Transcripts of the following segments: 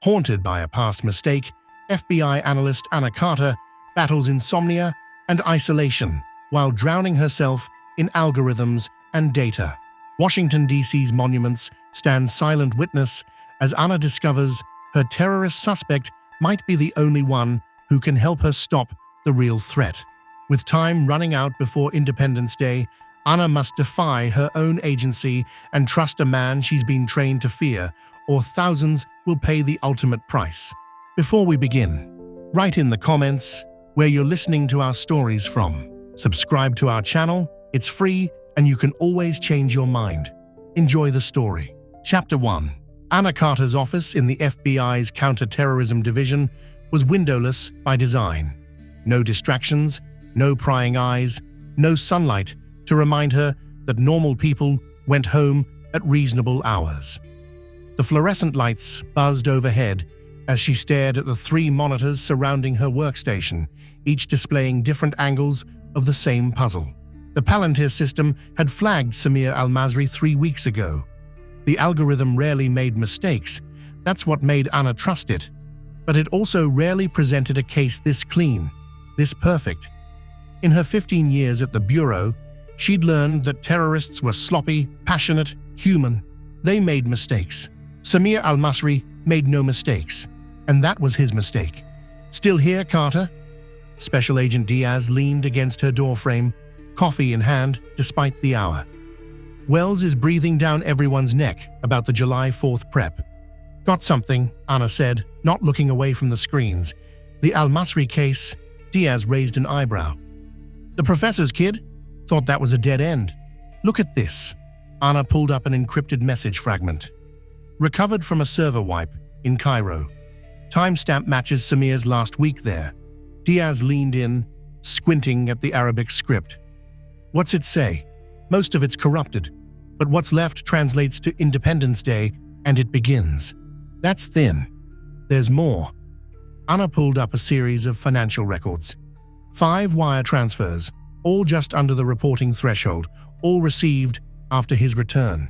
Haunted by a past mistake, FBI analyst Anna Carter battles insomnia and isolation while drowning herself in algorithms and data. Washington, D.C.'s monuments stand silent witness as Anna discovers her terrorist suspect might be the only one who can help her stop the real threat. With time running out before Independence Day, Anna must defy her own agency and trust a man she's been trained to fear, or thousands will pay the ultimate price. Before we begin, write in the comments where you're listening to our stories from. Subscribe to our channel, it's free, and you can always change your mind. Enjoy the story. Chapter 1. Anna Carter's office in the FBI's Counterterrorism Division was windowless by design. No distractions, no prying eyes, no sunlight to remind her that normal people went home at reasonable hours. The fluorescent lights buzzed overhead as she stared at the 3 monitors surrounding her workstation, each displaying different angles of the same puzzle. The Palantir system had flagged Samir Al-Masri 3 weeks ago. The algorithm rarely made mistakes. That's what made Anna trust it. But it also rarely presented a case this clean, this perfect. In her 15 years at the Bureau, she'd learned that terrorists were sloppy, passionate, human. They made mistakes. Samir Al-Masri made no mistakes, and that was his mistake. Still here, Carter? Special Agent Diaz leaned against her doorframe, coffee in hand, despite the hour. Wells is breathing down everyone's neck about the July 4th prep. Got something, Anna said, not looking away from the screens. The Al-Masri case. Diaz raised an eyebrow. The professor's kid? Thought that was a dead end. Look at this. Anna pulled up an encrypted message fragment. Recovered from a server wipe in Cairo. Timestamp matches Samir's last week there. Diaz leaned in, squinting at the Arabic script. What's it say? Most of it's corrupted, but what's left translates to Independence Day, and it begins. That's thin. There's more. Anna pulled up a series of financial records. 5 wire transfers, all just under the reporting threshold, all received after his return.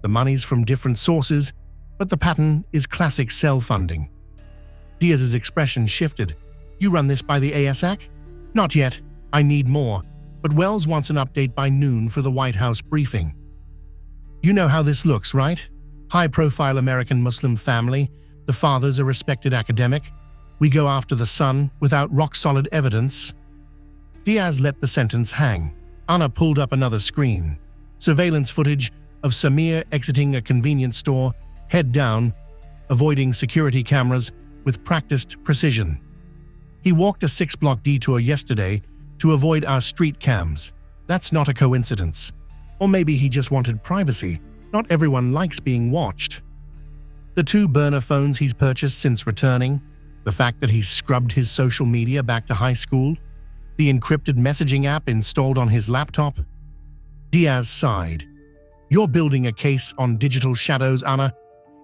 The money's from different sources, but the pattern is classic cell funding. Diaz's expression shifted. You run this by the ASAC? Not yet. I need more. But Wells wants an update by noon for the White House briefing. You know how this looks, right? High-profile American Muslim family. The father's a respected academic. We go after the son without rock-solid evidence. Diaz let the sentence hang. Anna pulled up another screen. Surveillance footage of Samir exiting a convenience store, head down, avoiding security cameras with practiced precision. He walked a 6-block detour yesterday to avoid our street cams. That's not a coincidence. Or maybe he just wanted privacy. Not everyone likes being watched. The 2 burner phones he's purchased since returning, the fact that he's scrubbed his social media back to high school, the encrypted messaging app installed on his laptop. Diaz sighed. You're building a case on digital shadows, Anna.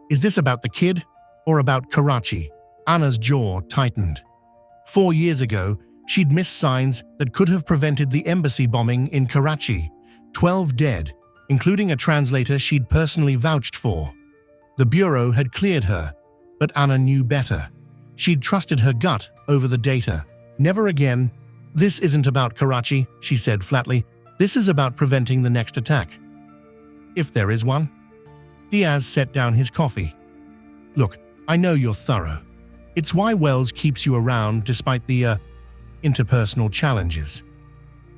Is this about the kid or about Karachi? Anna's jaw tightened. 4 years ago, she'd missed signs that could have prevented the embassy bombing in Karachi. 12 dead, including a translator she'd personally vouched for. The Bureau had cleared her, but Anna knew better. She'd trusted her gut over the data. Never again. This isn't about Karachi, she said flatly. This is about preventing the next attack. If there is one. Diaz set down his coffee. Look, I know you're thorough. It's why Wells keeps you around despite the, interpersonal challenges.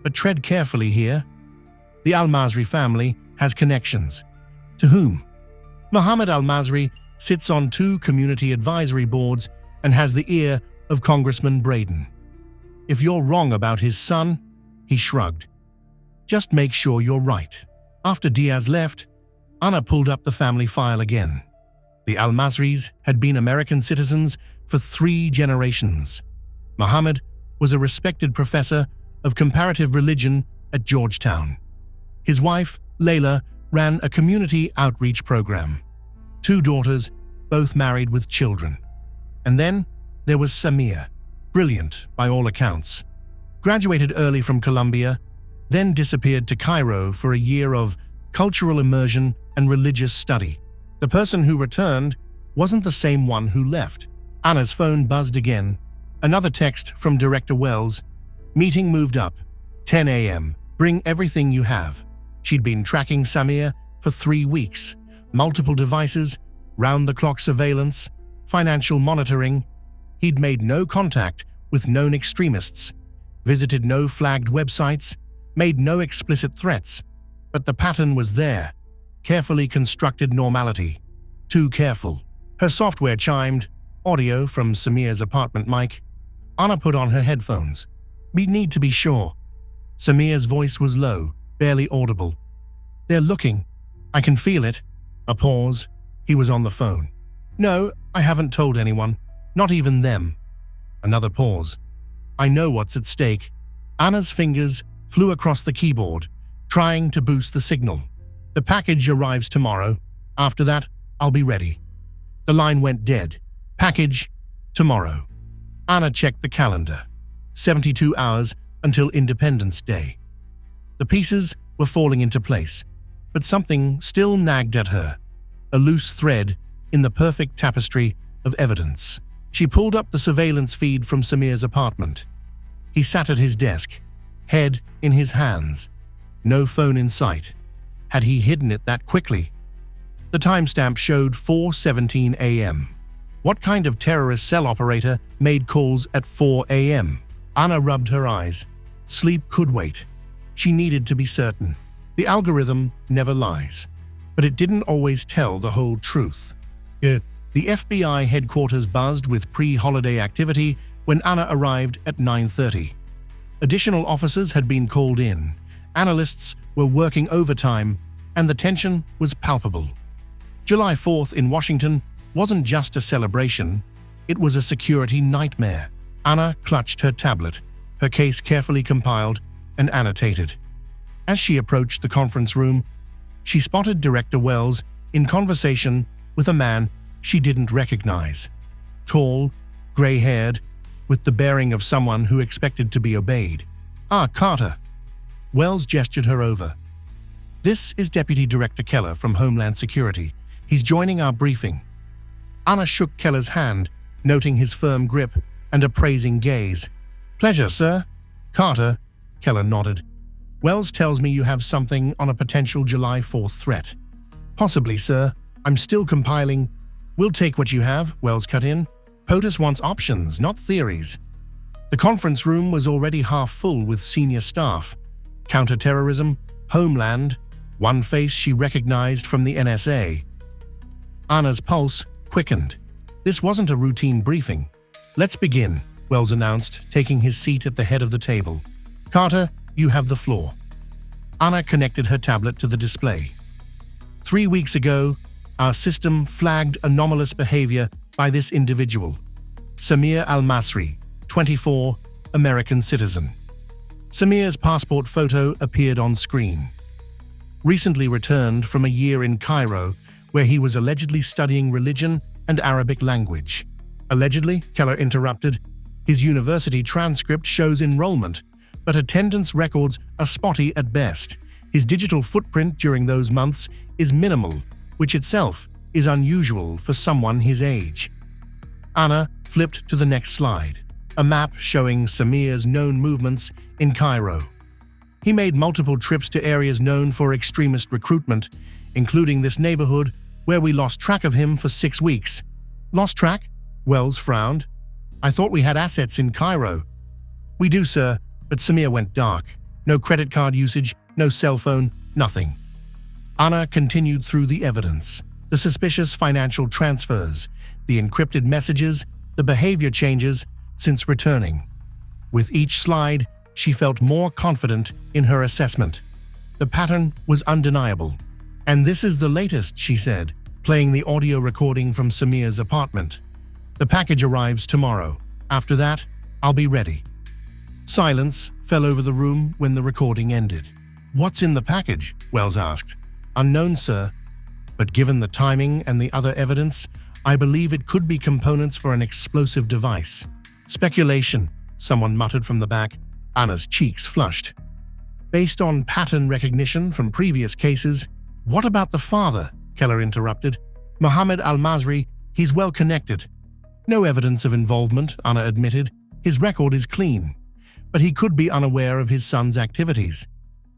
But tread carefully here. The Al-Masri family has connections. To whom? Mohammed Al-Masri sits on 2 community advisory boards and has the ear of Congressman Braden. If you're wrong about his son, he shrugged. Just make sure you're right. After Diaz left, Anna pulled up the family file again. The Al-Masris had been American citizens for 3 generations. Mohammed was a respected professor of comparative religion at Georgetown. His wife, Layla, ran a community outreach program. 2 daughters, both married with children. And then there was Samir, brilliant by all accounts. Graduated early from Columbia, then disappeared to Cairo for a year of cultural immersion and religious study. The person who returned wasn't the same one who left. Anna's phone buzzed again. Another text from Director Wells. Meeting moved up. 10 a.m. Bring everything you have. She'd been tracking Samir for 3 weeks. Multiple devices, round-the-clock surveillance, financial monitoring. He'd made no contact with known extremists, visited no flagged websites, made no explicit threats. But the pattern was there. Carefully constructed normality. Too careful. Her software chimed. Audio from Samir's apartment mic. Anna put on her headphones. We need to be sure. Samir's voice was low, barely audible. They're looking. I can feel it. A pause. He was on the phone. No, I haven't told anyone. Not even them. Another pause. I know what's at stake. Anna's fingers flew across the keyboard, trying to boost the signal. The package arrives tomorrow. After that, I'll be ready. The line went dead. Package, tomorrow. Anna checked the calendar. 72 hours until Independence Day. The pieces were falling into place, but something still nagged at her. A loose thread in the perfect tapestry of evidence. She pulled up the surveillance feed from Samir's apartment. He sat at his desk, head in his hands. No phone in sight. Had he hidden it that quickly? The timestamp showed 4:17 a.m. What kind of terrorist cell operator made calls at 4 a.m.? Anna rubbed her eyes. Sleep could wait. She needed to be certain. The algorithm never lies. But it didn't always tell the whole truth. The FBI headquarters buzzed with pre-holiday activity when Anna arrived at 9:30. Additional officers had been called in. Analysts were working overtime, and the tension was palpable. July 4th in Washington wasn't just a celebration, it was a security nightmare. Anna clutched her tablet, her case carefully compiled and annotated. As she approached the conference room, she spotted Director Wells in conversation with a man she didn't recognize. Tall, gray-haired, with the bearing of someone who expected to be obeyed. "Ah, Carter." Wells gestured her over. "This is Deputy Director Keller from Homeland Security. He's joining our briefing." Anna shook Keller's hand, noting his firm grip and appraising gaze. "Pleasure, sir." "Carter," Keller nodded. "Wells tells me you have something on a potential July 4th threat." "Possibly, sir. I'm still compiling." "We'll take what you have," Wells cut in. "POTUS wants options, not theories." The conference room was already half full with senior staff. Counterterrorism, Homeland, one face she recognized from the NSA. Anna's pulse quickened. This wasn't a routine briefing. "Let's begin," Wells announced, taking his seat at the head of the table. "Carter, you have the floor." Anna connected her tablet to the display. 3 weeks ago, our system flagged anomalous behavior by this individual. Samir Al-Masri, 24, American citizen. Samir's passport photo appeared on screen. Recently returned from a year in Cairo, where he was allegedly studying religion and Arabic language. Allegedly, Keller interrupted. His university transcript shows enrollment, but attendance records are spotty at best. His digital footprint during those months is minimal, which itself is unusual for someone his age. Anna flipped to the next slide, a map showing Samir's known movements in Cairo. He made multiple trips to areas known for extremist recruitment, including this neighborhood where we lost track of him for 6 weeks. "Lost track?" Wells frowned. "I thought we had assets in Cairo." "We do, sir, but Samir went dark. No credit card usage, no cell phone, nothing." Anna continued through the evidence. The suspicious financial transfers, the encrypted messages, the behavior changes since returning. With each slide, she felt more confident in her assessment. The pattern was undeniable. "And this is the latest," she said, playing the audio recording from Samir's apartment. "The package arrives tomorrow. After that, I'll be ready." Silence fell over the room when the recording ended. "What's in the package?" Wells asked. "Unknown, sir. But given the timing and the other evidence, I believe it could be components for an explosive device." "Speculation," someone muttered from the back. Anna's cheeks flushed. "Based on pattern recognition from previous cases." "What about the father?" Keller interrupted. "Mohammed Al-Masri He's well connected. No evidence of involvement, Anna admitted. His record is clean. But he could be unaware of his son's activities.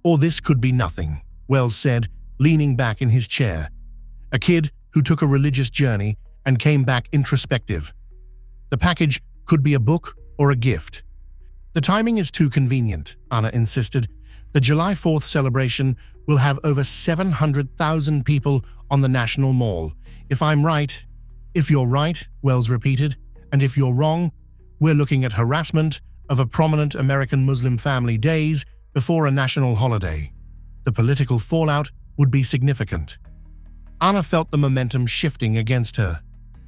Or this could be nothing, Wells said, leaning back in his chair. A kid who took a religious journey and came back introspective. The package could be a book or a gift. The timing is too convenient, Anna insisted. The July 4th celebration will have over 700,000 people on the National Mall. If I'm right, if you're right, Wells repeated, and if you're wrong, we're looking at harassment of a prominent American Muslim family days before a national holiday. The political fallout would be significant. Anna felt the momentum shifting against her.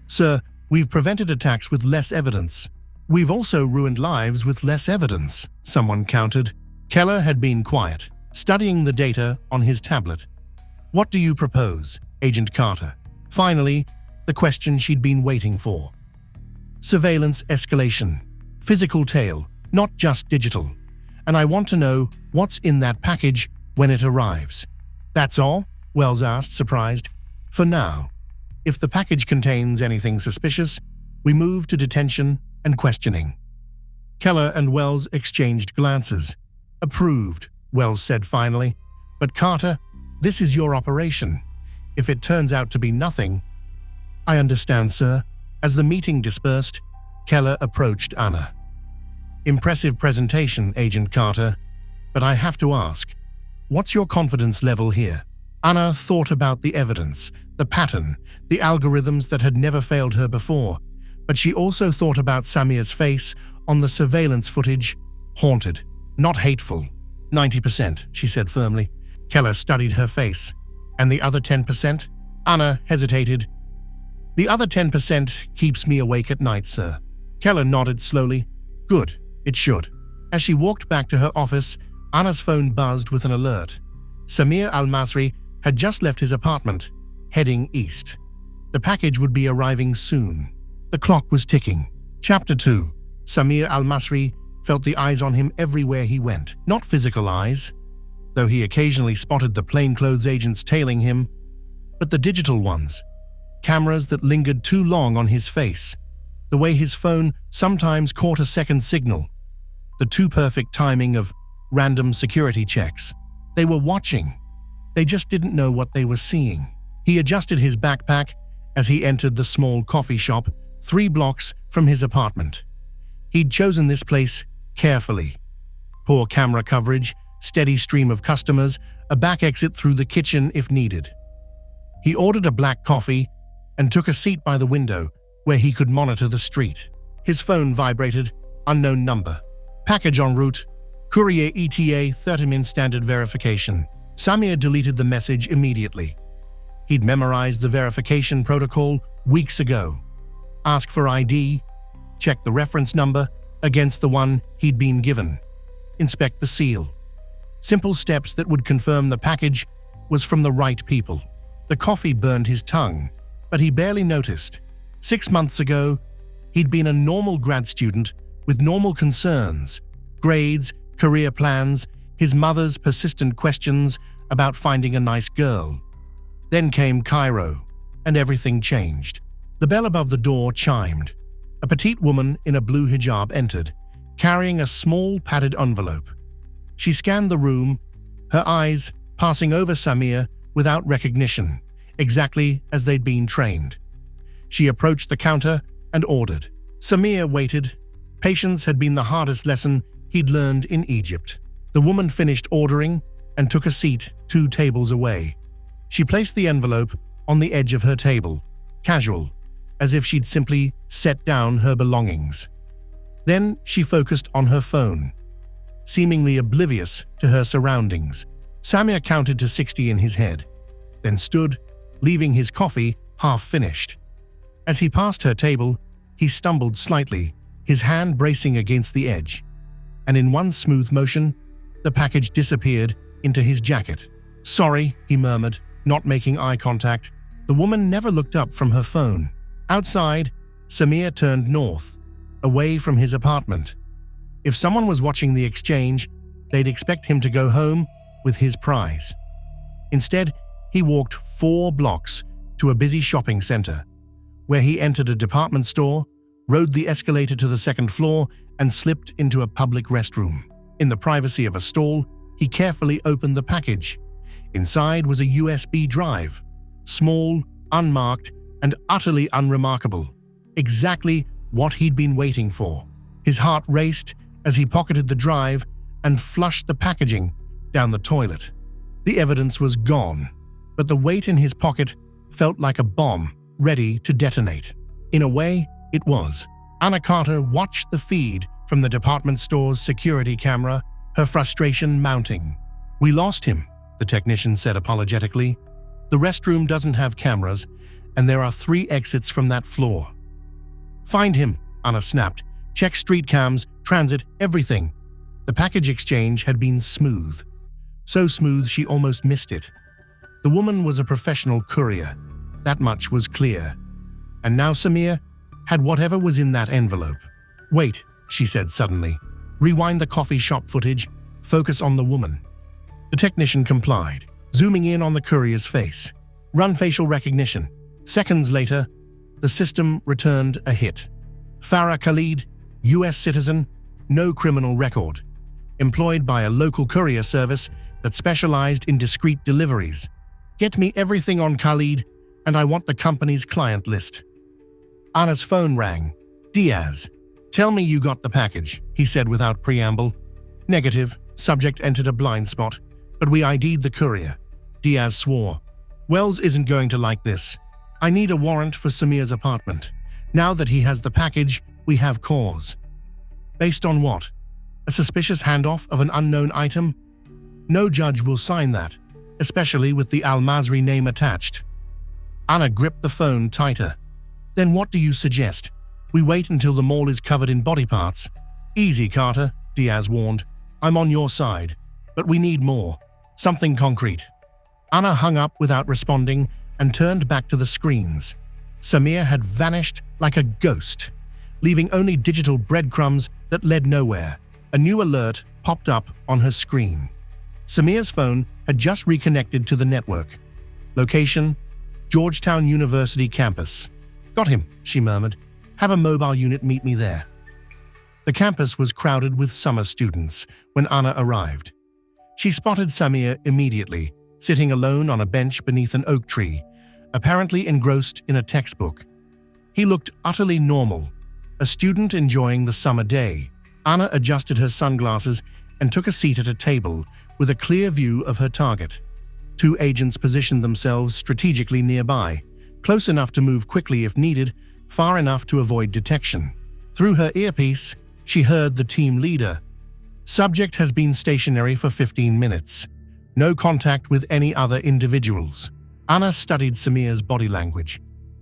Sir, we've prevented attacks with less evidence. We've also ruined lives with less evidence, someone countered. Keller had been quiet, studying the data on his tablet. What do you propose, Agent Carter? Finally, the question she'd been waiting for. Surveillance escalation. Physical tail, not just digital. And I want to know what's in that package when it arrives. That's all? Wells asked, surprised. For now. If the package contains anything suspicious, we move to detention and questioning. Keller and Wells exchanged glances. Approved, Wells said finally. But Carter, this is your operation. If it turns out to be nothing… I understand, sir. As the meeting dispersed, Keller approached Anna. Impressive presentation, Agent Carter. But I have to ask, what's your confidence level here? Anna thought about the evidence, the pattern, the algorithms that had never failed her before. But she also thought about Samir's face on the surveillance footage, haunted, not hateful. 90%, she said firmly. Keller studied her face. And the other 10%? Anna hesitated. The other 10% keeps me awake at night, sir. Keller nodded slowly. Good, it should. As she walked back to her office, Anna's phone buzzed with an alert. Samir Al-Masri had just left his apartment, heading east. The package would be arriving soon. The clock was ticking. Chapter 2. Samir Al-Masri felt the eyes on him everywhere he went. Not physical eyes, though he occasionally spotted the plainclothes agents tailing him, but the digital ones. Cameras that lingered too long on his face. The way his phone sometimes caught a second signal. The too perfect timing of random security checks. They were watching. They just didn't know what they were seeing. He adjusted his backpack as he entered the small coffee shop 3 blocks from his apartment. He'd chosen this place carefully. Poor camera coverage, steady stream of customers, a back exit through the kitchen if needed. He ordered a black coffee and took a seat by the window where he could monitor the street. His phone vibrated, unknown number. Package en route, courier ETA 30-min standard verification. Samir deleted the message immediately. He'd memorized the verification protocol weeks ago. Ask for ID, check the reference number against the one he'd been given. Inspect the seal. Simple steps that would confirm the package was from the right people. The coffee burned his tongue, but he barely noticed. 6 months ago, he'd been a normal grad student with normal concerns, grades, career plans, his mother's persistent questions about finding a nice girl. Then came Cairo, and everything changed. The bell above the door chimed. A petite woman in a blue hijab entered, carrying a small padded envelope. She scanned the room, her eyes passing over Samir without recognition, exactly as they'd been trained. She approached the counter and ordered. Samir waited. Patience had been the hardest lesson he'd learned in Egypt. The woman finished ordering and took a seat 2 tables away. She placed the envelope on the edge of her table, casual, as if she'd simply set down her belongings. Then she focused on her phone, seemingly oblivious to her surroundings. Samir counted to 60 in his head, then stood, leaving his coffee half-finished. As he passed her table, he stumbled slightly, his hand bracing against the edge, and in one smooth motion, the package disappeared into his jacket. "Sorry," he murmured, not making eye contact. The woman never looked up from her phone. Outside, Samir turned north, away from his apartment. If someone was watching the exchange, they'd expect him to go home with his prize. Instead, he walked 4 blocks to a busy shopping center, where he entered a department store, rode the escalator to the second floor, and slipped into a public restroom. In the privacy of a stall, he carefully opened the package. Inside was a USB drive, small, unmarked, and utterly unremarkable. Exactly what he'd been waiting for. His heart raced as he pocketed the drive and flushed the packaging down the toilet. The evidence was gone, but the weight in his pocket felt like a bomb ready to detonate. In a way, it was. Anna Carter watched the feed from the department store's security camera, her frustration mounting. "We lost him," the technician said apologetically. "The restroom doesn't have cameras, and there are 3 exits from that floor." "Find him," Anna snapped. "Check street cams, transit, everything." The package exchange had been smooth. So smooth she almost missed it. The woman was a professional courier. That much was clear. And now Samir had whatever was in that envelope. "Wait," she said suddenly. "Rewind the coffee shop footage. Focus on the woman." The technician complied, zooming in on the courier's face. "Run facial recognition." Seconds later, the system returned a hit. Farah Khalid, U.S. citizen, no criminal record. Employed by a local courier service that specialized in discreet deliveries. "Get me everything on Khalid, and I want the company's client list." Anna's phone rang. "Diaz, tell me you got the package," he said without preamble. "Negative," subject entered a blind spot, "but we ID'd the courier." Diaz swore. "Wells isn't going to like this. I need a warrant for Samir's apartment. Now that he has the package, we have cause." "Based on what? A suspicious handoff of an unknown item? No judge will sign that, especially with the Al-Masri name attached." Anna gripped the phone tighter. "Then what do you suggest? We wait until the mall is covered in body parts?" "Easy, Carter," Diaz warned. "I'm on your side, but we need more. Something concrete." Anna hung up without responding and turned back to the screens. Samir had vanished like a ghost, leaving only digital breadcrumbs that led nowhere. A new alert popped up on her screen. Samir's phone had just reconnected to the network. Location: Georgetown University campus. "Got him," she murmured. "Have a mobile unit meet me there." The campus was crowded with summer students when Anna arrived. She spotted Samir immediately, sitting alone on a bench beneath an oak tree, apparently engrossed in a textbook. He looked utterly normal, a student enjoying the summer day. Anna adjusted her sunglasses and took a seat at a table with a clear view of her target. 2 agents positioned themselves strategically nearby, close enough to move quickly if needed, far enough to avoid detection. Through her earpiece, she heard the team leader. "Subject has been stationary for 15 minutes. No contact with any other individuals." Anna studied Samir's body language.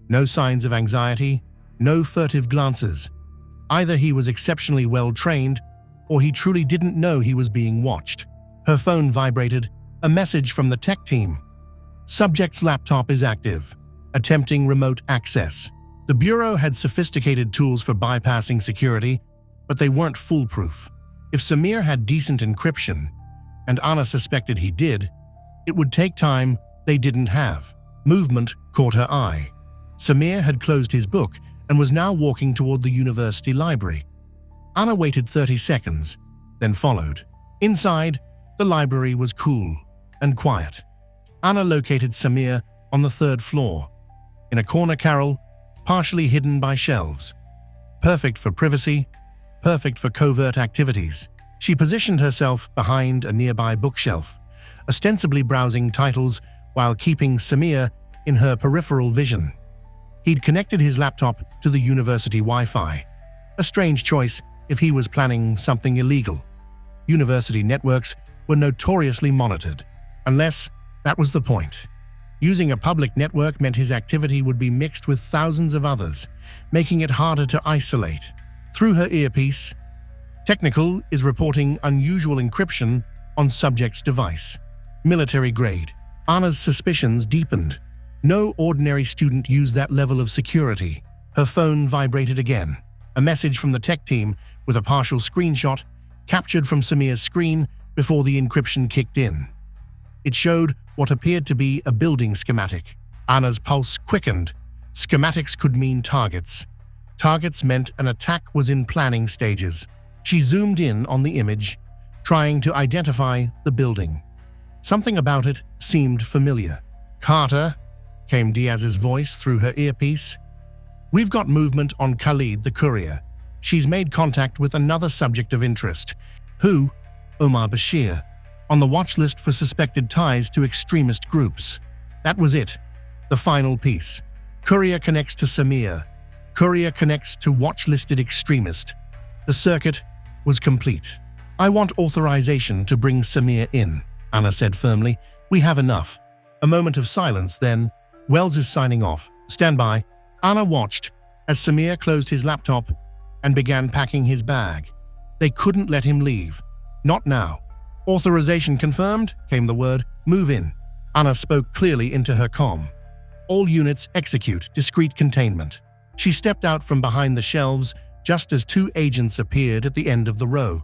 No signs of anxiety, no furtive glances. Either he was exceptionally well trained, or he truly didn't know he was being watched. Her phone vibrated, a message from the tech team. "Subject's laptop is active. Attempting remote access." The Bureau had sophisticated tools for bypassing security, but they weren't foolproof. If Samir had decent encryption, and Anna suspected he did, it would take time they didn't have. Movement caught her eye. Samir had closed his book and was now walking toward the university library. Anna waited 30 seconds, then followed. Inside, the library was cool and quiet. Anna located Samir on the 3rd floor, in a corner carrel, partially hidden by shelves. Perfect for privacy, perfect for covert activities. She positioned herself behind a nearby bookshelf, ostensibly browsing titles while keeping Samir in her peripheral vision. He'd connected his laptop to the university Wi-Fi. A strange choice if he was planning something illegal. University networks were notoriously monitored, unless that was the point. Using a public network meant his activity would be mixed with thousands of others, making it harder to isolate. Through her earpiece, Technical is reporting unusual encryption on subject's device. Military grade. Anna's suspicions deepened. No ordinary student used that level of security. Her phone vibrated again. A message from the tech team with a partial screenshot captured from Samir's screen before the encryption kicked in. It showed what appeared to be a building schematic. Anna's pulse quickened. Schematics could mean targets. Targets meant an attack was in planning stages. She zoomed in on the image, trying to identify the building. Something about it seemed familiar. "Carter," came Diaz's voice through her earpiece. "We've got movement on Khalid the courier. She's made contact with another subject of interest." "Who?" "Omar Bashir, on the watch list for suspected ties to extremist groups." That was it. The final piece. Courier connects to Samir. Courier connects to watch-listed extremist. The circuit was complete. "I want authorization to bring Samir in," Anna said firmly. "We have enough." A moment of silence, then, "Wells is signing off. Stand by." Anna watched as Samir closed his laptop and began packing his bag. They couldn't let him leave. Not now. "Authorization confirmed," came the word. "Move in." Anna spoke clearly into her comm. "All units execute discreet containment." She stepped out from behind the shelves just as two agents appeared at the end of the row.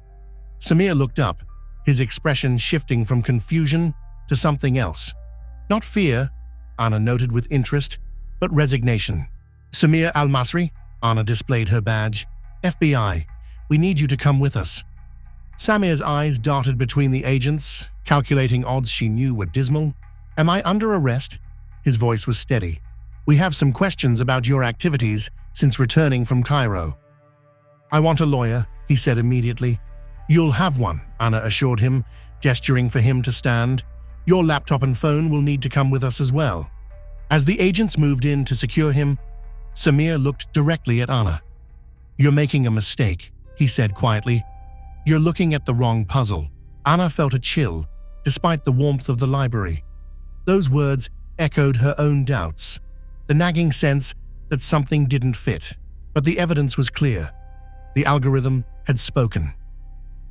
Samir looked up, his expression shifting from confusion to something else. Not fear, Anna noted with interest, but resignation. "Samir Al-Masri," Anna displayed her badge. "FBI, we need you to come with us." Samir's eyes darted between the agents, calculating odds she knew were dismal. "Am I under arrest?" His voice was steady. "We have some questions about your activities since returning from Cairo." "I want a lawyer," he said immediately. "You'll have one," Anna assured him, gesturing for him to stand. "Your laptop and phone will need to come with us as well." As the agents moved in to secure him, Samir looked directly at Anna. "You're making a mistake," he said quietly. "You're looking at the wrong puzzle." Anna felt a chill, despite the warmth of the library. Those words echoed her own doubts, the nagging sense that something didn't fit. But the evidence was clear. The algorithm had spoken.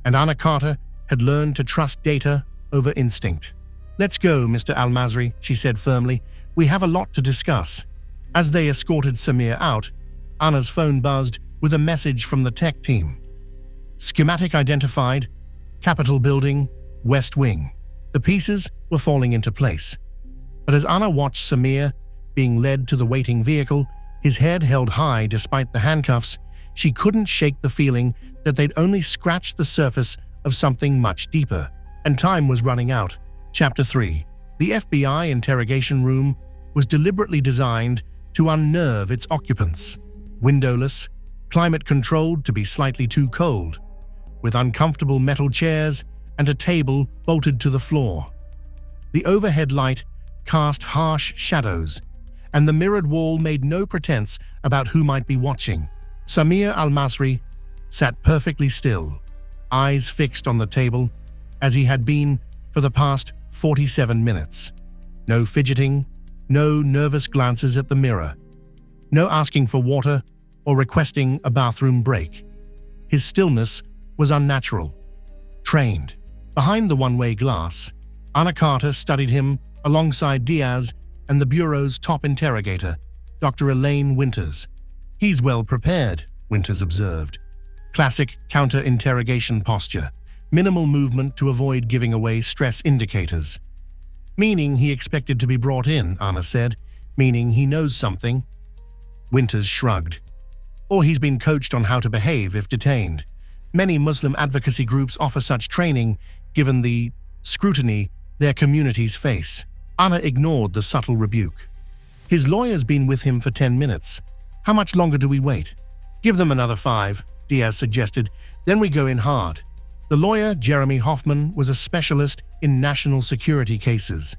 And Anna Carter had learned to trust data over instinct. "Let's go, Mr. Al-Masri," she said firmly. "We have a lot to discuss." As they escorted Samir out, Anna's phone buzzed with a message from the tech team. Schematic identified, Capitol Building, West Wing. The pieces were falling into place. But as Anna watched Samir being led to the waiting vehicle, his head held high despite the handcuffs, she couldn't shake the feeling that they'd only scratched the surface of something much deeper. And time was running out. Chapter 3. The FBI interrogation room was deliberately designed to unnerve its occupants. Windowless, climate-controlled to be slightly too cold, with uncomfortable metal chairs and a table bolted to the floor. The overhead light cast harsh shadows, and the mirrored wall made no pretense about who might be watching. Samir Al-Masri sat perfectly still, eyes fixed on the table, as he had been for the past 47 minutes. No fidgeting, no nervous glances at the mirror, no asking for water or requesting a bathroom break. His stillness was unnatural, trained. Behind the one-way glass, Anna Carter studied him alongside Diaz and the Bureau's top interrogator, Dr. Elaine Winters. "He's well prepared," Winters observed. Classic counter-interrogation posture, minimal movement to avoid giving away stress indicators. "Meaning he expected to be brought in," Anna said. "Meaning he knows something." Winters shrugged. "Or he's been coached on how to behave if detained. Many Muslim advocacy groups offer such training, given the scrutiny their communities face." Anna ignored the subtle rebuke. "His lawyer's been with him for 10 minutes. How much longer do we wait?" "Give them another 5, Diaz suggested. "Then we go in hard." The lawyer, Jeremy Hoffman, was a specialist in national security cases,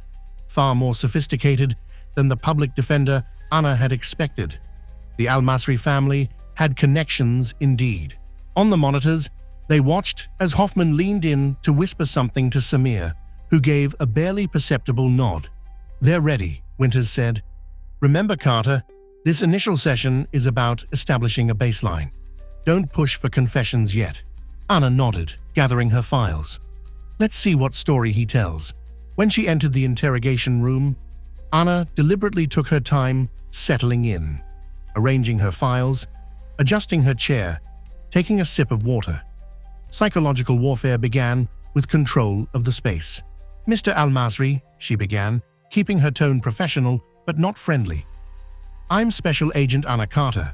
far more sophisticated than the public defender Anna had expected. The Al-Masri family had connections indeed. On the monitors, they watched as Hoffman leaned in to whisper something to Samir, who gave a barely perceptible nod. "They're ready," Winters said. "Remember, Carter, this initial session is about establishing a baseline. Don't push for confessions yet." Anna nodded, gathering her files. "Let's see what story he tells." When she entered the interrogation room, Anna deliberately took her time settling in, arranging her files, adjusting her chair, taking a sip of water. Psychological warfare began with control of the space. "Mr. Al-Masri," she began, keeping her tone professional but not friendly. I'm Special Agent Anna Carter.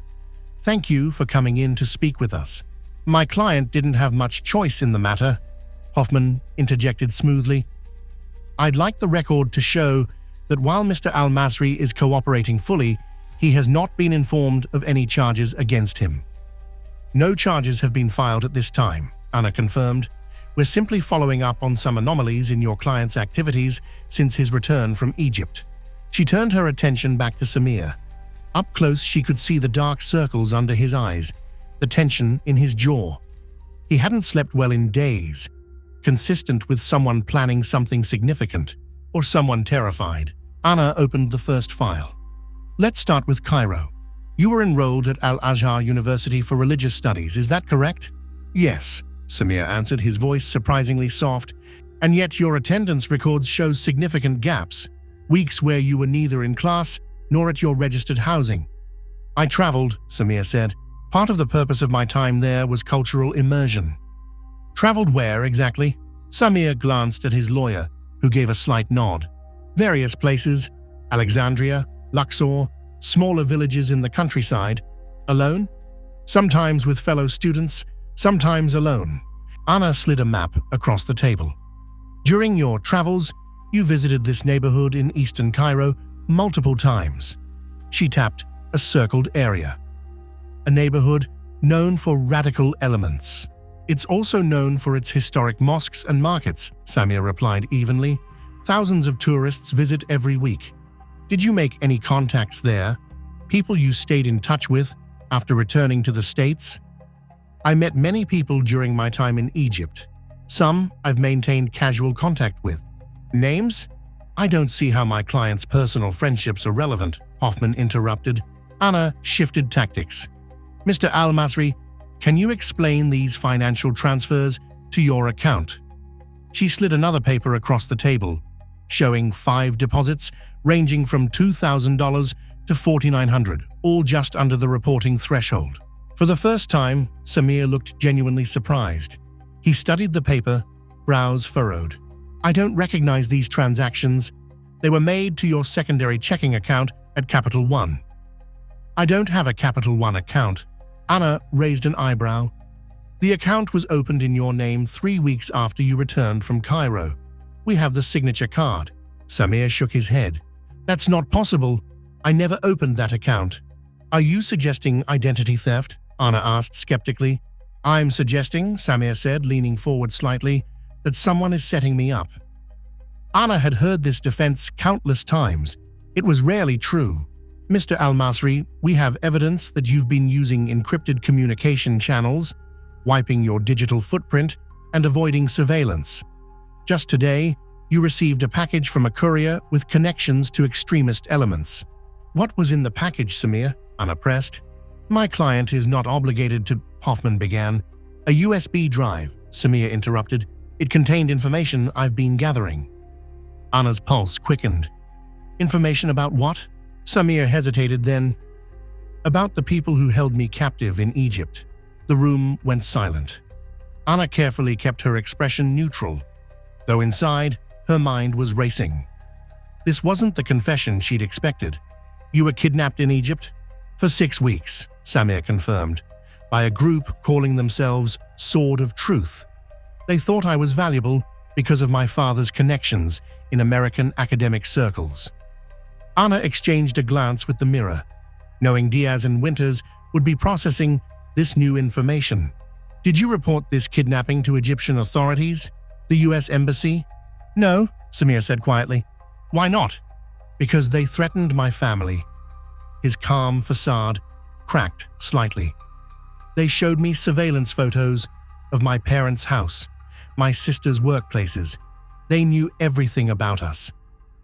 Thank you for coming in to speak with us. My client didn't have much choice in the matter, Hoffman interjected smoothly. I'd like the record to show that while Mr. Al-Masri is cooperating fully, he has not been informed of any charges against him. No charges have been filed at this time, Anna confirmed. We're simply following up on some anomalies in your client's activities since his return from Egypt. She turned her attention back to Samir. Up close, she could see the dark circles under his eyes, the tension in his jaw. He hadn't slept well in days, consistent with someone planning something significant, or someone terrified. Anna opened the first file. Let's start with Cairo. You were enrolled at Al-Azhar University for religious studies, is that correct? Yes, Samir answered, his voice surprisingly soft, and yet your attendance records show significant gaps, weeks where you were neither in class nor at your registered housing. I traveled, Samir said. Part of the purpose of my time there was cultural immersion. Traveled where exactly? Samir glanced at his lawyer, who gave a slight nod. Various places, Alexandria, Luxor, smaller villages in the countryside. Alone? Sometimes with fellow students, sometimes alone. Anna slid a map across the table. During your travels, you visited this neighborhood in eastern Cairo multiple times. She tapped a circled area. A neighborhood known for radical elements. It's also known for its historic mosques and markets, Samir replied evenly. Thousands of tourists visit every week. Did you make any contacts there? People you stayed in touch with after returning to the States? I met many people during my time in Egypt. Some I've maintained casual contact with. Names? I don't see how my client's personal friendships are relevant, Hoffman interrupted. Anna shifted tactics. Mr. Al-Masri, can you explain these financial transfers to your account? She slid another paper across the table, showing 5 deposits ranging from $2,000 to $4,900, all just under the reporting threshold. For the first time, Samir looked genuinely surprised. He studied the paper, brows furrowed. I don't recognize these transactions. They were made to your secondary checking account at Capital One. I don't have a Capital One account. Anna raised an eyebrow. The account was opened in your name 3 weeks after you returned from Cairo. We have the signature card. Samir shook his head. That's not possible. I never opened that account. Are you suggesting identity theft? Anna asked skeptically. I'm suggesting, Samir said, leaning forward slightly, that someone is setting me up. Anna had heard this defense countless times. It was rarely true. Mr. Al-Masri, we have evidence that you've been using encrypted communication channels, wiping your digital footprint, and avoiding surveillance. Just today, you received a package from a courier with connections to extremist elements. What was in the package, Samir? Anna pressed. My client is not obligated to, Hoffman began. A USB drive, Samir interrupted. It contained information I've been gathering. Anna's pulse quickened. Information about what? Samir hesitated then. About the people who held me captive in Egypt. The room went silent. Anna carefully kept her expression neutral, though inside, her mind was racing. This wasn't the confession she'd expected. You were kidnapped in Egypt? For 6 weeks, Samir confirmed, by a group calling themselves Sword of Truth. They thought I was valuable because of my father's connections in American academic circles. Anna exchanged a glance with the mirror, knowing Diaz and Winters would be processing this new information. Did you report this kidnapping to Egyptian authorities? The U.S. Embassy? No, Samir said quietly. Why not? Because they threatened my family. His calm facade cracked slightly. They showed me surveillance photos of my parents' house, my sister's workplaces. They knew everything about us.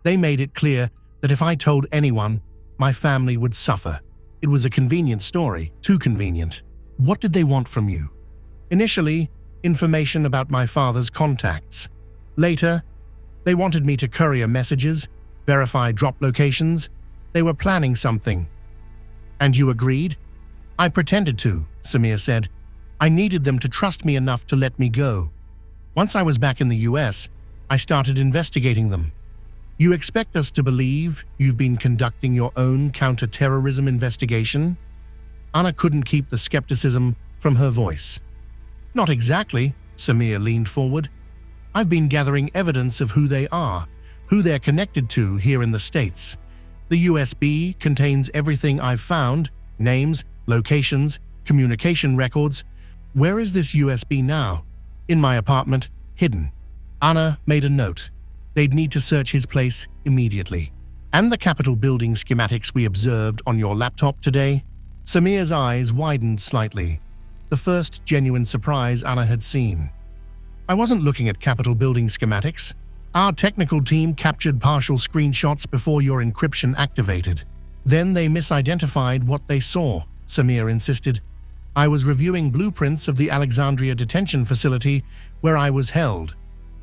They made it clear that if I told anyone, my family would suffer. It was a convenient story, too convenient. What did they want from you? Initially, information about my father's contacts. Later, they wanted me to courier messages, verify drop locations. They were planning something. And you agreed? I pretended to, Samir said. I needed them to trust me enough to let me go. Once I was back in the US, I started investigating them. You expect us to believe you've been conducting your own counter-terrorism investigation? Anna couldn't keep the skepticism from her voice. Not exactly, Samir leaned forward. I've been gathering evidence of who they are, who they're connected to here in the States. The USB contains everything I've found: names, locations, communication records. Where is this USB now? In my apartment, hidden. Anna made a note. They'd need to search his place immediately. And the Capitol building schematics we observed on your laptop today? Samir's eyes widened slightly, the first genuine surprise Anna had seen. I wasn't looking at Capitol building schematics. Our technical team captured partial screenshots before your encryption activated. Then they misidentified what they saw, Samir insisted. I was reviewing blueprints of the Alexandria detention facility where I was held.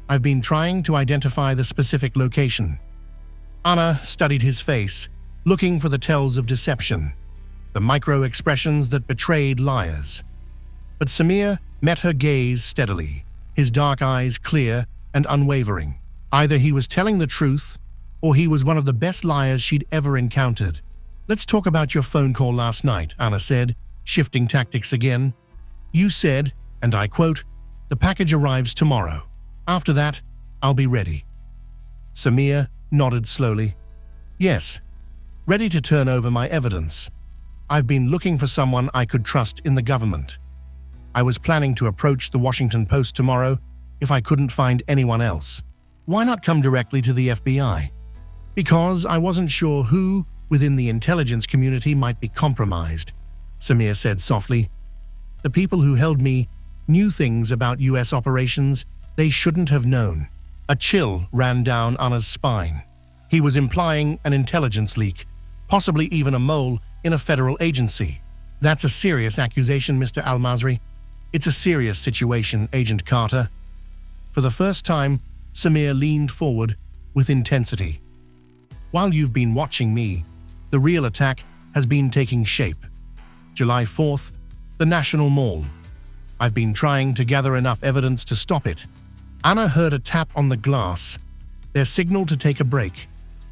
I've been trying to identify the specific location. Anna studied his face, looking for the tells of deception, the micro-expressions that betrayed liars. But Samir met her gaze steadily, his dark eyes clear and unwavering. Either he was telling the truth, or he was one of the best liars she'd ever encountered. Let's talk about your phone call last night, Anna said, shifting tactics again. You said, and I quote, "The package arrives tomorrow. After that, I'll be ready." Samir nodded slowly. Yes, ready to turn over my evidence. I've been looking for someone I could trust in the government. I was planning to approach the Washington Post tomorrow if I couldn't find anyone else. Why not come directly to the FBI? Because I wasn't sure who within the intelligence community might be compromised, Samir said softly. The people who held me knew things about US operations they shouldn't have known. A chill ran down Anna's spine. He was implying an intelligence leak, possibly even a mole in a federal agency. That's a serious accusation, Mr. Al-Masri. It's a serious situation, Agent Carter. For the first time, Samir leaned forward with intensity. While you've been watching me, the real attack has been taking shape. July 4th, the National Mall. I've been trying to gather enough evidence to stop it. Anna heard a tap on the glass, their signal to take a break.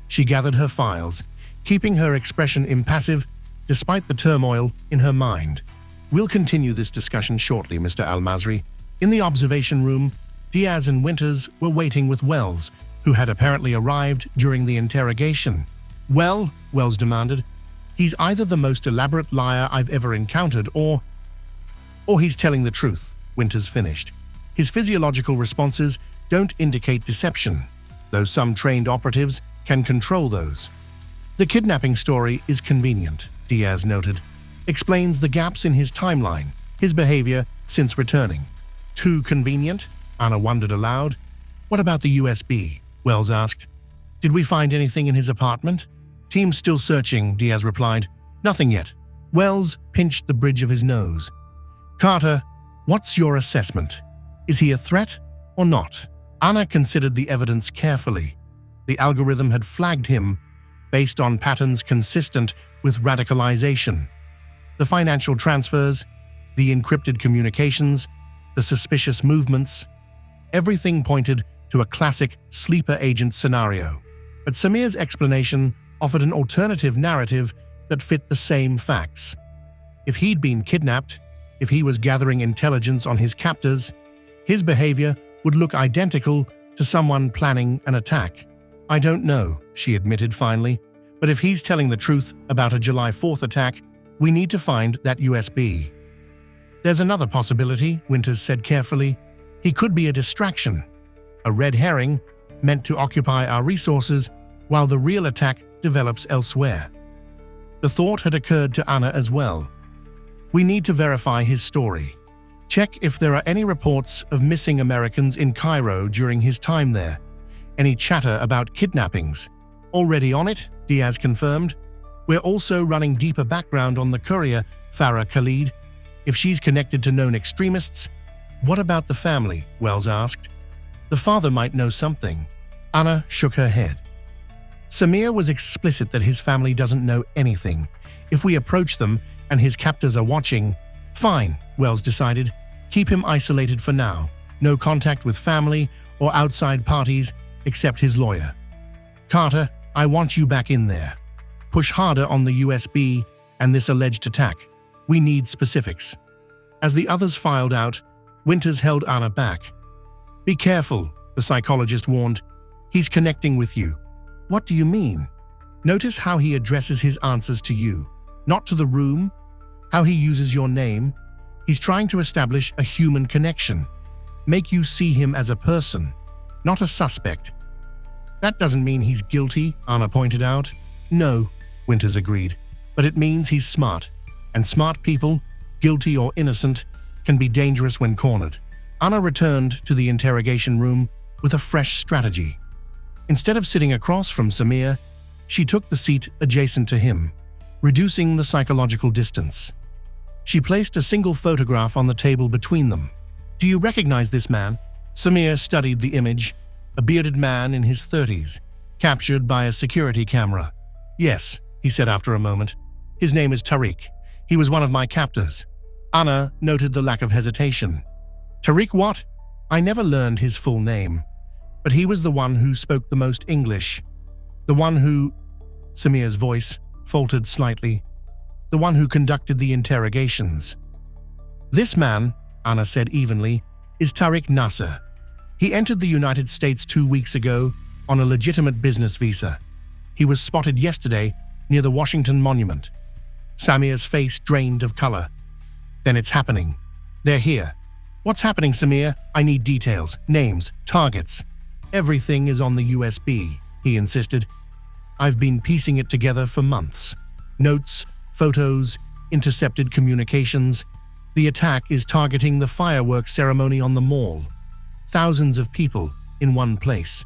She gathered her files, keeping her expression impassive despite the turmoil in her mind. We'll continue this discussion shortly, Mr. Al-Masri. In the observation room, Diaz and Winters were waiting with Wells, who had apparently arrived during the interrogation. Well, Wells demanded, he's either the most elaborate liar I've ever encountered or he's telling the truth, Winters finished. His physiological responses don't indicate deception, though some trained operatives can control those. The kidnapping story is convenient, Diaz noted. Explains the gaps in his timeline, his behavior since returning. Too convenient? Anna wondered aloud. What about the USB? Wells asked. Did we find anything in his apartment? Team's still searching, Diaz replied. Nothing yet. Wells pinched the bridge of his nose. Carter, what's your assessment? Is he a threat or not? Anna considered the evidence carefully. The algorithm had flagged him based on patterns consistent with radicalization. The financial transfers, the encrypted communications, the suspicious movements, everything pointed to a classic sleeper agent scenario. But Samir's explanation offered an alternative narrative that fit the same facts. If he'd been kidnapped, if he was gathering intelligence on his captors, his behavior would look identical to someone planning an attack. I don't know, she admitted finally, but if he's telling the truth about a July 4th attack, we need to find that USB. There's another possibility, Winters said carefully. He could be a distraction, a red herring meant to occupy our resources while the real attack develops elsewhere. The thought had occurred to Anna as well. We need to verify his story. Check if there are any reports of missing Americans in Cairo during his time there. Any chatter about kidnappings. Already on it, Diaz confirmed. We're also running deeper background on the courier, Farah Khalid. If she's connected to known extremists, what about the family? Wells asked. The father might know something. Anna shook her head. Samir was explicit that his family doesn't know anything. If we approach them and his captors are watching, fine, Wells decided. Keep him isolated for now. No contact with family or outside parties except his lawyer. Carter, I want you back in there. Push harder on the USB and this alleged attack. We need specifics." As the others filed out, Winters held Anna back. "Be careful," the psychologist warned. "He's connecting with you." "What do you mean?" Notice how he addresses his answers to you, not to the room, how he uses your name. He's trying to establish a human connection, make you see him as a person, not a suspect. "That doesn't mean he's guilty," Anna pointed out. "No," Winters agreed, "but it means he's smart, and smart people, guilty or innocent, can be dangerous when cornered." Anna returned to the interrogation room with a fresh strategy. Instead of sitting across from Samir, she took the seat adjacent to him, reducing the psychological distance. She placed a single photograph on the table between them. "Do you recognize this man?" Samir studied the image, a bearded man in his 30s, captured by a security camera. "Yes," he said after a moment. "His name is Tariq. He was one of my captors." Anna noted the lack of hesitation. "Tariq what?" "I never learned his full name, but he was the one who spoke the most English. The one who—" Samir's voice faltered slightly. "The one who conducted the interrogations." "This man," Anna said evenly, "is Tariq Nasser. He entered the United States 2 weeks ago on a legitimate business visa. He was spotted yesterday near the Washington Monument." Samir's face drained of color. "Then it's happening. They're here." "What's happening, Samir? I need details, names, targets." "Everything is on the USB," he insisted. "I've been piecing it together for months. Notes, photos, intercepted communications. The attack is targeting the fireworks ceremony on the mall. Thousands of people in one place."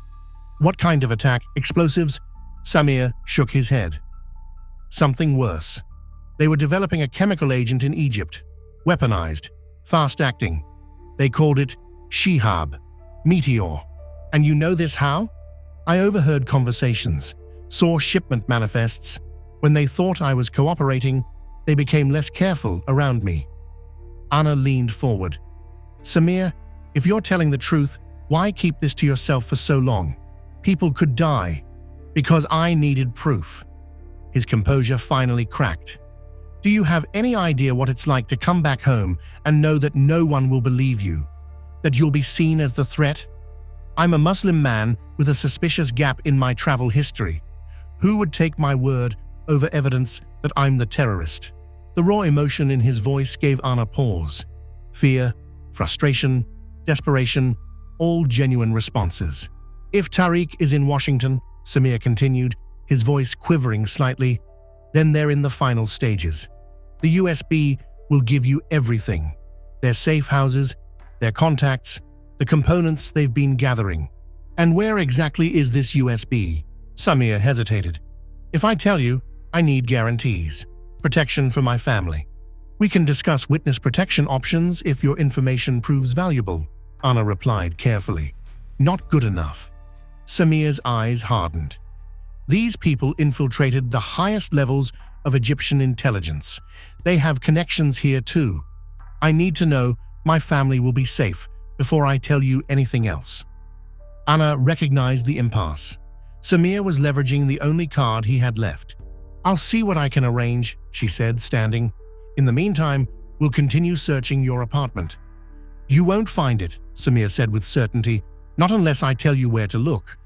"What kind of attack? Explosives?" Samir shook his head. "Something worse. They were developing a chemical agent in Egypt. Weaponized, fast-acting. They called it Shihab, Meteor. And you know this how? I overheard conversations, saw shipment manifests. When they thought I was cooperating, they became less careful around me." Anna leaned forward. "Samir, if you're telling the truth, why keep this to yourself for so long? People could die." "Because I needed proof." His composure finally cracked. "Do you have any idea what it's like to come back home and know that no one will believe you? That you'll be seen as the threat? I'm a Muslim man with a suspicious gap in my travel history. Who would take my word over evidence that I'm the terrorist?" The raw emotion in his voice gave Anna pause. Fear, frustration, desperation, all genuine responses. "If Tariq is in Washington," Samir continued, his voice quivering slightly, "then they're in the final stages. The USB will give you everything. Their safe houses, their contacts, the components they've been gathering." "And where exactly is this USB?" Samir hesitated. "If I tell you, I need guarantees. Protection for my family." "We can discuss witness protection options if your information proves valuable," Anna replied carefully. "Not good enough." Samir's eyes hardened. "These people infiltrated the highest levels of Egyptian intelligence. They have connections here too. I need to know my family will be safe before I tell you anything else." Anna recognized the impasse. Samir was leveraging the only card he had left. "I'll see what I can arrange," she said, standing. "In the meantime, we'll continue searching your apartment." "You won't find it," Samir said with certainty, "not unless I tell you where to look."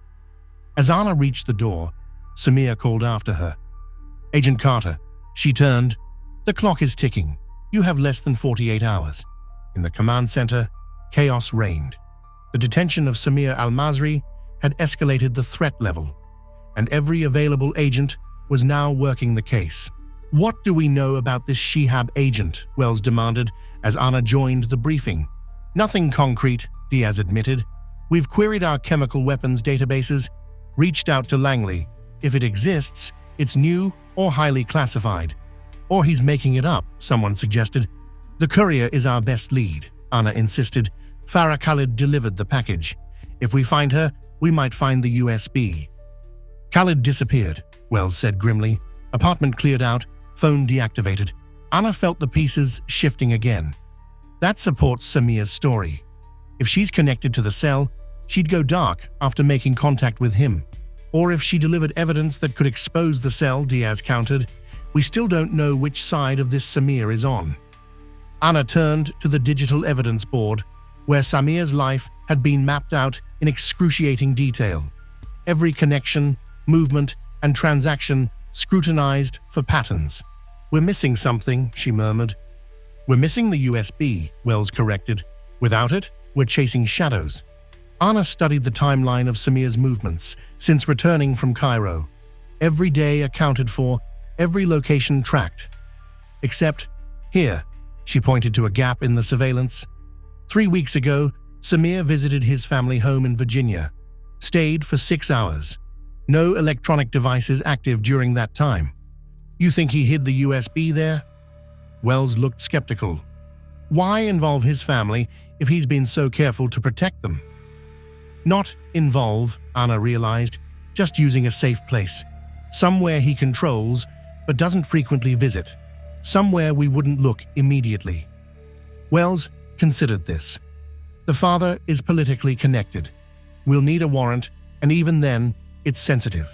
As Anna reached the door, Samir called after her. "Agent Carter." She turned. "The clock is ticking. You have less than 48 hours." In the command center, chaos reigned. The detention of Samir Al-Masri had escalated the threat level, and every available agent was now working the case. "What do we know about this Shihab agent?" Wells demanded as Anna joined the briefing. "Nothing concrete," Diaz admitted. "We've queried our chemical weapons databases, reached out to Langley. If it exists, it's new or highly classified." "Or he's making it up," someone suggested. "The courier is our best lead," Anna insisted. "Farah Khalid delivered the package. If we find her, we might find the USB." "Khalid disappeared," Wells said grimly. "Apartment cleared out, phone deactivated." Anna felt the pieces shifting again. That supports Samir's story. If she's connected to the cell, she'd go dark after making contact with him. Or if she delivered evidence that could expose the cell, Diaz countered. We still don't know which side of this Samir is on. Anna turned to the digital evidence board, where Samir's life had been mapped out in excruciating detail. Every connection, movement, and transaction scrutinized for patterns. We're missing something, she murmured. We're missing the USB, Wells corrected. Without it, we're chasing shadows. Anna studied the timeline of Samir's movements since returning from Cairo. Every day accounted for, every location tracked. Except here, she pointed to a gap in the surveillance. 3 weeks ago, Samir visited his family home in Virginia, stayed for 6 hours. No electronic devices active during that time. You think he hid the USB there? Wells looked skeptical. Why involve his family if he's been so careful to protect them? Not involve, Anna realized, just using a safe place. Somewhere he controls, but doesn't frequently visit. Somewhere we wouldn't look immediately. Wells considered this. The father is politically connected. We'll need a warrant, and even then, it's sensitive.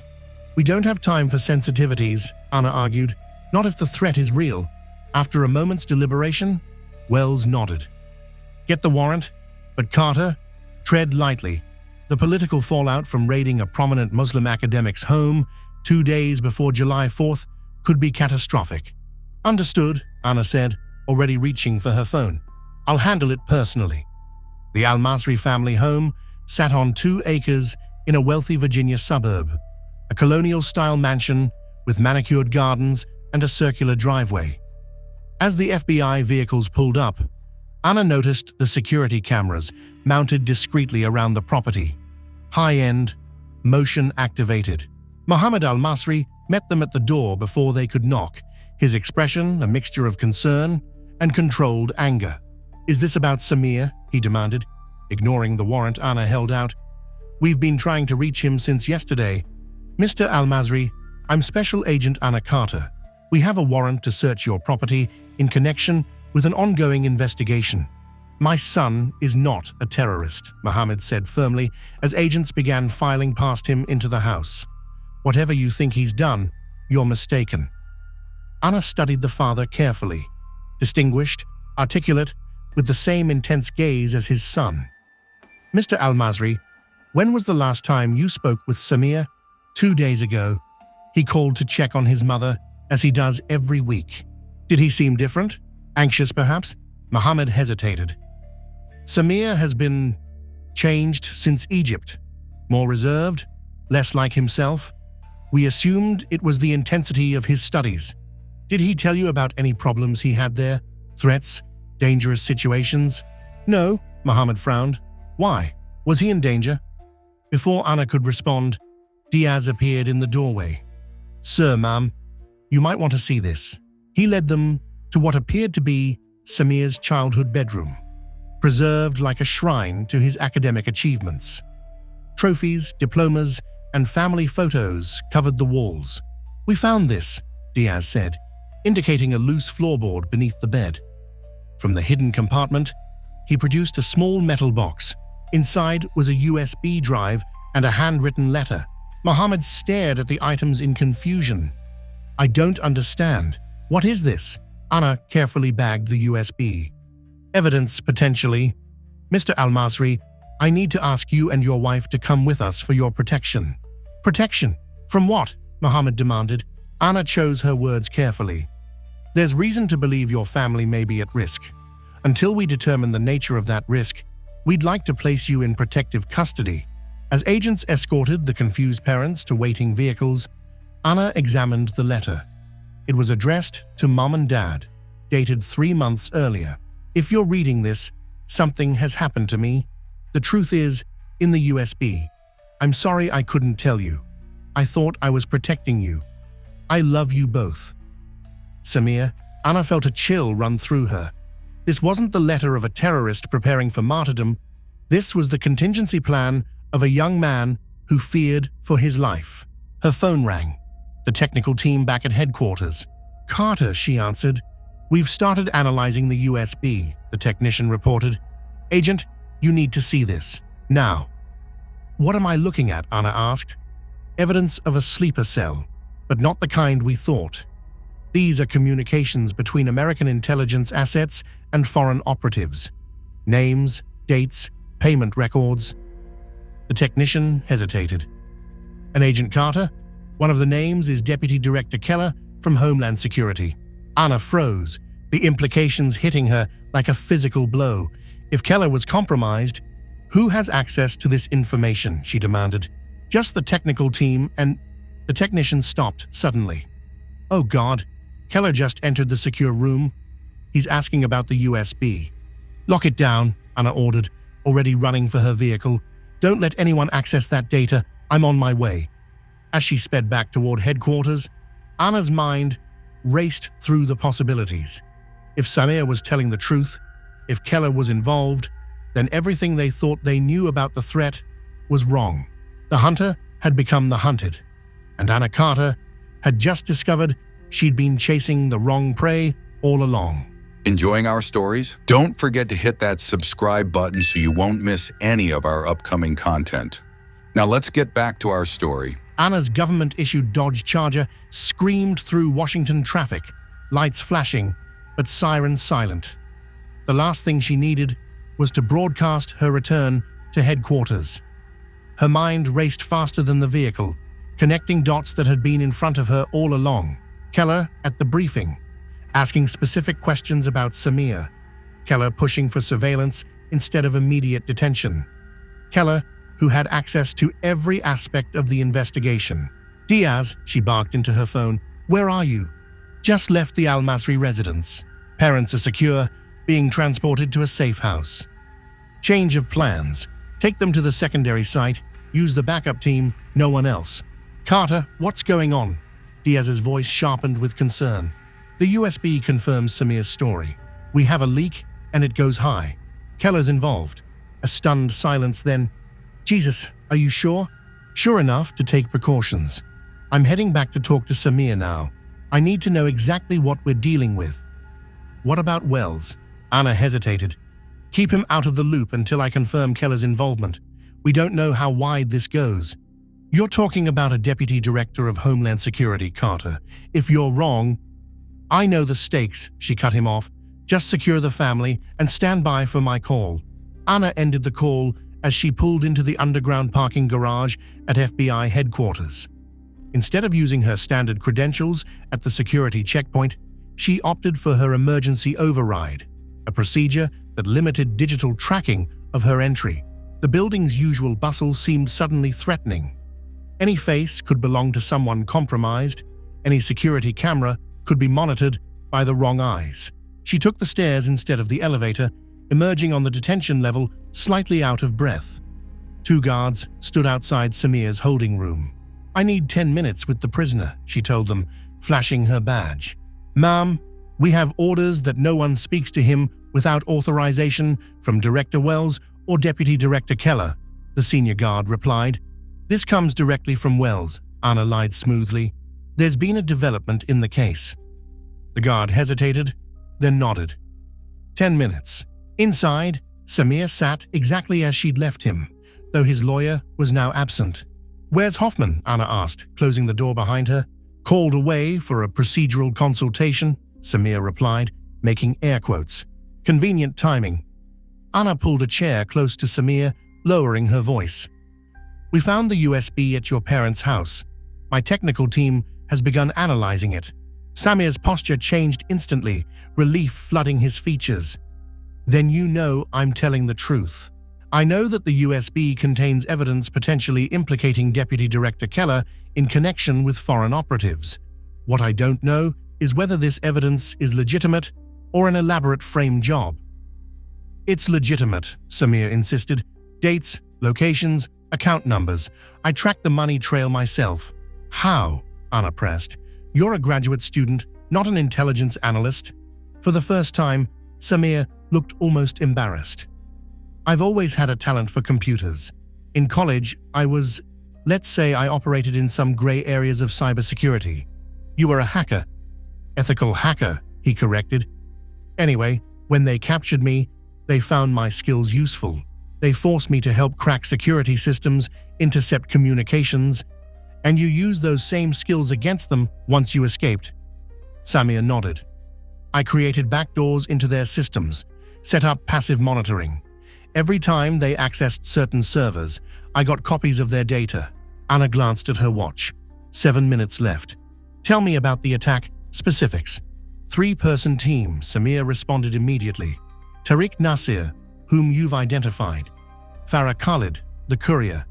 We don't have time for sensitivities, Anna argued. Not if the threat is real. After a moment's deliberation, Wells nodded. Get the warrant, but Carter, tread lightly. The political fallout from raiding a prominent Muslim academic's home 2 days before July 4th could be catastrophic. Understood, Anna said, already reaching for her phone. I'll handle it personally. The Al-Masri family home sat on 2 acres in a wealthy Virginia suburb, a colonial-style mansion with manicured gardens and a circular driveway. As the FBI vehicles pulled up, Anna noticed the security cameras mounted discreetly around the property. High-end, motion-activated. Mohammed Al-Masri met them at the door before they could knock, his expression a mixture of concern and controlled anger. Is this about Samir? He demanded, ignoring the warrant Anna held out. We've been trying to reach him since yesterday. Mr. Al-Masri, I'm Special Agent Anna Carter. We have a warrant to search your property in connection with an ongoing investigation. My son is not a terrorist, Mohammed said firmly as agents began filing past him into the house. Whatever you think he's done, you're mistaken. Anna studied the father carefully, distinguished, articulate, with the same intense gaze as his son. Mr. Al-Masri, when was the last time you spoke with Samir? 2 days ago. He called to check on his mother, as he does every week. Did he seem different? Anxious, perhaps? Mohammed hesitated. Samir has been changed since Egypt. More reserved, less like himself. We assumed it was the intensity of his studies. Did he tell you about any problems he had there? Threats? Dangerous situations? No, Mohammed frowned. Why? Was he in danger? Before Anna could respond, Diaz appeared in the doorway. Sir, ma'am, you might want to see this. He led them to what appeared to be Samir's childhood bedroom, preserved like a shrine to his academic achievements. Trophies, diplomas, and family photos covered the walls. We found this, Diaz said, indicating a loose floorboard beneath the bed. From the hidden compartment, he produced a small metal box. Inside was a USB drive and a handwritten letter. Mohammed stared at the items in confusion. I don't understand. What is this? Anna carefully bagged the USB. Evidence, potentially. Mr. Al-Masri, I need to ask you and your wife to come with us for your protection. Protection? From what? Mohammed demanded. Anna chose her words carefully. There's reason to believe your family may be at risk. Until we determine the nature of that risk, we'd like to place you in protective custody. As agents escorted the confused parents to waiting vehicles, Anna examined the letter. It was addressed to Mom and Dad, dated 3 months earlier. If you're reading this, something has happened to me. The truth is, in the USB. I'm sorry I couldn't tell you. I thought I was protecting you. I love you both. Samir, Anna felt a chill run through her. This wasn't the letter of a terrorist preparing for martyrdom. This was the contingency plan of a young man who feared for his life. Her phone rang. The technical team back at headquarters. Carter, she answered. We've started analyzing the USB, the technician reported. Agent, you need to see this. Now. What am I looking at? Anna asked. Evidence of a sleeper cell, but not the kind we thought. These are communications between American intelligence assets and foreign operatives. Names, dates, payment records. The technician hesitated. An Agent Carter? One of the names is Deputy Director Keller from Homeland Security. Anna froze, the implications hitting her like a physical blow. If Keller was compromised, who has access to this information, she demanded. Just the technical team, and the technician stopped suddenly. Oh God, Keller just entered the secure room. He's asking about the USB. Lock it down, Anna ordered, already running for her vehicle. Don't let anyone access that data. I'm on my way. As she sped back toward headquarters, Anna's mind raced through the possibilities. If Samir was telling the truth, if Keller was involved, then everything they thought they knew about the threat was wrong. The hunter had become the hunted, and Anna Carter had just discovered she'd been chasing the wrong prey all along. Enjoying our stories? Don't forget to hit that subscribe button so you won't miss any of our upcoming content. Now let's get back to our story. Anna's government-issued Dodge Charger screamed through Washington traffic, lights flashing, but sirens silent. The last thing she needed was to broadcast her return to headquarters. Her mind raced faster than the vehicle, connecting dots that had been in front of her all along. Keller at the briefing, asking specific questions about Samir. Keller pushing for surveillance instead of immediate detention. Keller, who had access to every aspect of the investigation. Diaz, she barked into her phone, where are you? Just left the Al-Masri residence. Parents are secure, being transported to a safe house. Change of plans. Take them to the secondary site, use the backup team, no one else. Carter, what's going on? Diaz's voice sharpened with concern. The USB confirms Samir's story. We have a leak, and it goes high. Keller's involved. A stunned silence, then, Jesus, are you sure? Sure enough to take precautions. I'm heading back to talk to Samir now. I need to know exactly what we're dealing with. What about Wells? Anna hesitated. Keep him out of the loop until I confirm Keller's involvement. We don't know how wide this goes. You're talking about a deputy director of Homeland Security, Carter. If you're wrong, I know the stakes, she cut him off. Just secure the family and stand by for my call. Anna ended the call as she pulled into the underground parking garage at FBI headquarters. Instead of using her standard credentials at the security checkpoint, she opted for her emergency override, a procedure that limited digital tracking of her entry. The building's usual bustle seemed suddenly threatening. Any face could belong to someone compromised, any security camera could be monitored by the wrong eyes. She took the stairs instead of the elevator, emerging on the detention level slightly out of breath. 2 guards stood outside Samir's holding room. I need 10 minutes with the prisoner, she told them, flashing her badge. Ma'am, we have orders that no one speaks to him without authorization from Director Wells or Deputy Director Keller, the senior guard replied. This comes directly from Wells, Anna lied smoothly. There's been a development in the case. The guard hesitated, then nodded. 10 minutes. Inside, Samir sat exactly as she'd left him, though his lawyer was now absent. Where's Hoffman? Anna asked, closing the door behind her. Called away for a procedural consultation, Samir replied, making air quotes. Convenient timing. Anna pulled a chair close to Samir, lowering her voice. We found the USB at your parents' house. My technical team has begun analyzing it. Samir's posture changed instantly, relief flooding his features. Then you know I'm telling the truth. I know that the USB contains evidence potentially implicating Deputy Director Keller in connection with foreign operatives. What I don't know is whether this evidence is legitimate or an elaborate frame job. It's legitimate, Samir insisted. Dates, locations, account numbers. I tracked the money trail myself. How? Anna pressed. You're a graduate student, not an intelligence analyst. For the first time, Samir looked almost embarrassed. I've always had a talent for computers. In college, let's say I operated in some gray areas of cybersecurity. You were a hacker. Ethical hacker, he corrected. Anyway, when they captured me, they found my skills useful. They forced me to help crack security systems, intercept communications, And you used those same skills against them once you escaped? Samir nodded. I created backdoors into their systems, set up passive monitoring. Every time they accessed certain servers, I got copies of their data. Anna glanced at her watch. 7 minutes left. Tell me about the attack, specifics. 3-person team, Samir responded immediately. Tariq Nasir, whom you've identified. Farah Khalid, the courier.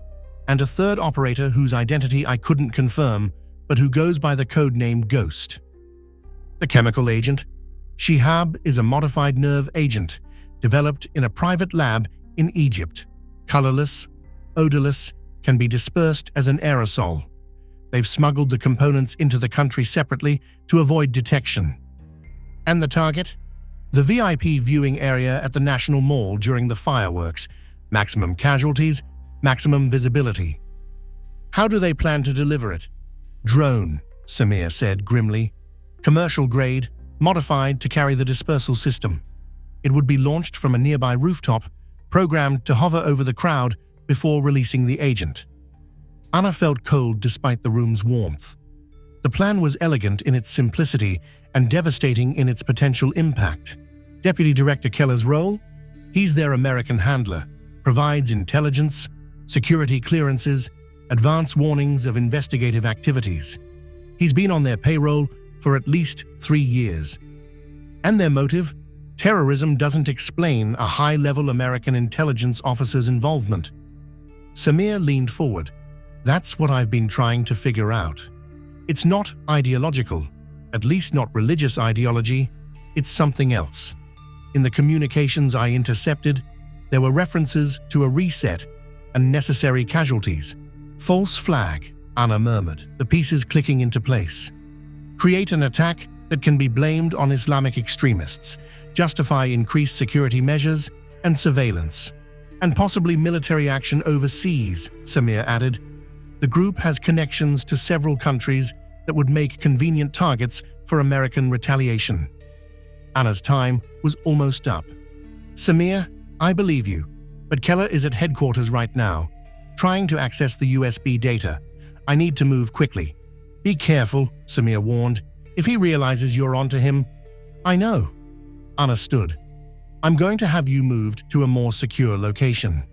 And a third operator whose identity I couldn't confirm, but who goes by the code name Ghost. The chemical agent? Shihab is a modified nerve agent, developed in a private lab in Egypt. Colorless, odorless, can be dispersed as an aerosol. They've smuggled the components into the country separately to avoid detection. And the target? The VIP viewing area at the National Mall during the fireworks. Maximum casualties, maximum visibility. How do they plan to deliver it? Drone, Samir said grimly. Commercial grade, modified to carry the dispersal system. It would be launched from a nearby rooftop, programmed to hover over the crowd before releasing the agent. Anna felt cold despite the room's warmth. The plan was elegant in its simplicity and devastating in its potential impact. Deputy Director Keller's role? He's their American handler, provides intelligence, security clearances, advance warnings of investigative activities. He's been on their payroll for at least 3 years. And their motive? Terrorism doesn't explain a high-level American intelligence officer's involvement. Samir leaned forward. That's what I've been trying to figure out. It's not ideological, at least not religious ideology. It's something else. In the communications I intercepted, there were references to a reset and necessary casualties. False flag, Anna murmured, the pieces clicking into place. Create an attack that can be blamed on Islamic extremists, justify increased security measures and surveillance, and possibly military action overseas, Samir added. The group has connections to several countries that would make convenient targets for American retaliation. Anna's time was almost up. Samir, I believe you, but Keller is at headquarters right now, trying to access the USB data. I need to move quickly. Be careful, Samir warned. If he realizes you're onto him. I know. Anna stood. I'm going to have you moved to a more secure location.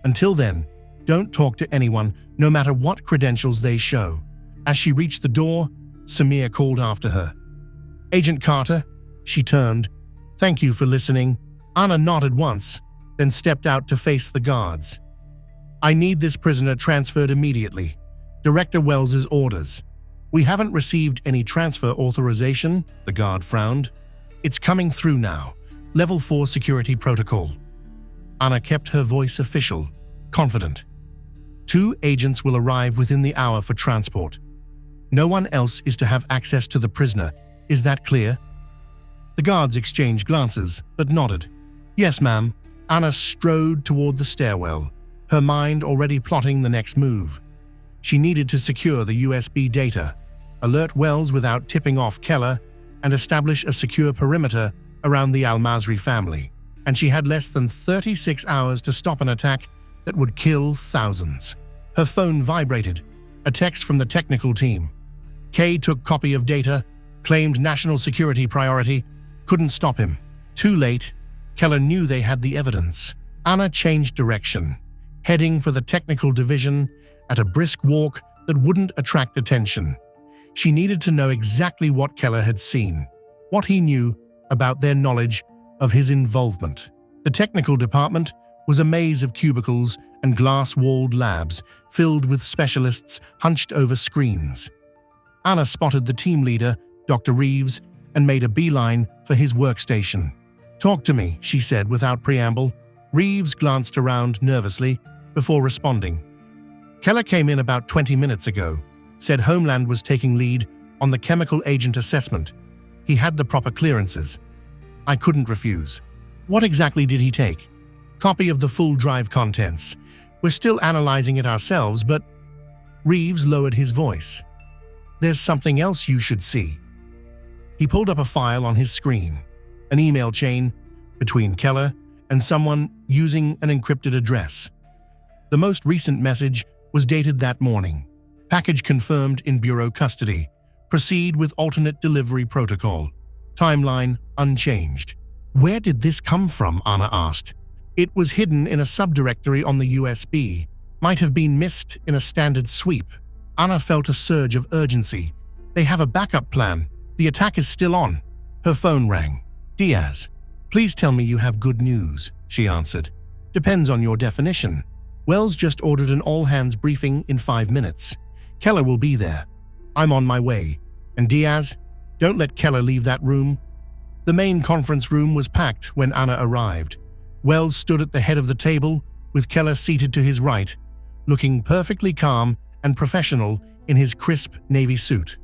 Until then, don't talk to anyone, no matter what credentials they show. As she reached the door, Samir called after her. Agent Carter? She turned. Thank you for listening. Anna nodded once, then stepped out to face the guards. I need this prisoner transferred immediately. Director Wells's orders. We haven't received any transfer authorization, the guard frowned. It's coming through now. Level 4 security protocol. Anna kept her voice official, confident. 2 agents will arrive within the hour for transport. No one else is to have access to the prisoner. Is that clear? The guards exchanged glances, but nodded. Yes, ma'am. Anna strode toward the stairwell, her mind already plotting the next move. She needed to secure the USB data, alert Wells without tipping off Keller, and establish a secure perimeter around the Al-Masri family. And she had less than 36 hours to stop an attack that would kill thousands. Her phone vibrated, a text from the technical team. Kay took copy of data, claimed national security priority, couldn't stop him. Too late, Keller knew they had the evidence. Anna changed direction, heading for the technical division at a brisk walk that wouldn't attract attention. She needed to know exactly what Keller had seen, what he knew about their knowledge of his involvement. The technical department was a maze of cubicles and glass-walled labs filled with specialists hunched over screens. Anna spotted the team leader, Dr. Reeves, and made a beeline for his workstation. Talk to me, she said without preamble. Reeves glanced around nervously before responding. Keller came in about 20 minutes ago, said Homeland was taking lead on the chemical agent assessment. He had the proper clearances. I couldn't refuse. What exactly did he take? Copy of the full drive contents. We're still analyzing it ourselves, but… Reeves lowered his voice. There's something else you should see. He pulled up a file on his screen, an email chain between Keller and someone using an encrypted address. The most recent message was dated that morning. Package confirmed in Bureau custody. Proceed with alternate delivery protocol. Timeline unchanged. Where did this come from? Anna asked. It was hidden in a subdirectory on the USB. Might have been missed in a standard sweep. Anna felt a surge of urgency. They have a backup plan. The attack is still on. Her phone rang. Diaz. Please tell me you have good news, she answered. Depends on your definition. Wells just ordered an all-hands briefing in 5 minutes. Keller will be there. I'm on my way. And Diaz, don't let Keller leave that room. The main conference room was packed when Anna arrived. Wells stood at the head of the table, with Keller seated to his right, looking perfectly calm and professional in his crisp navy suit.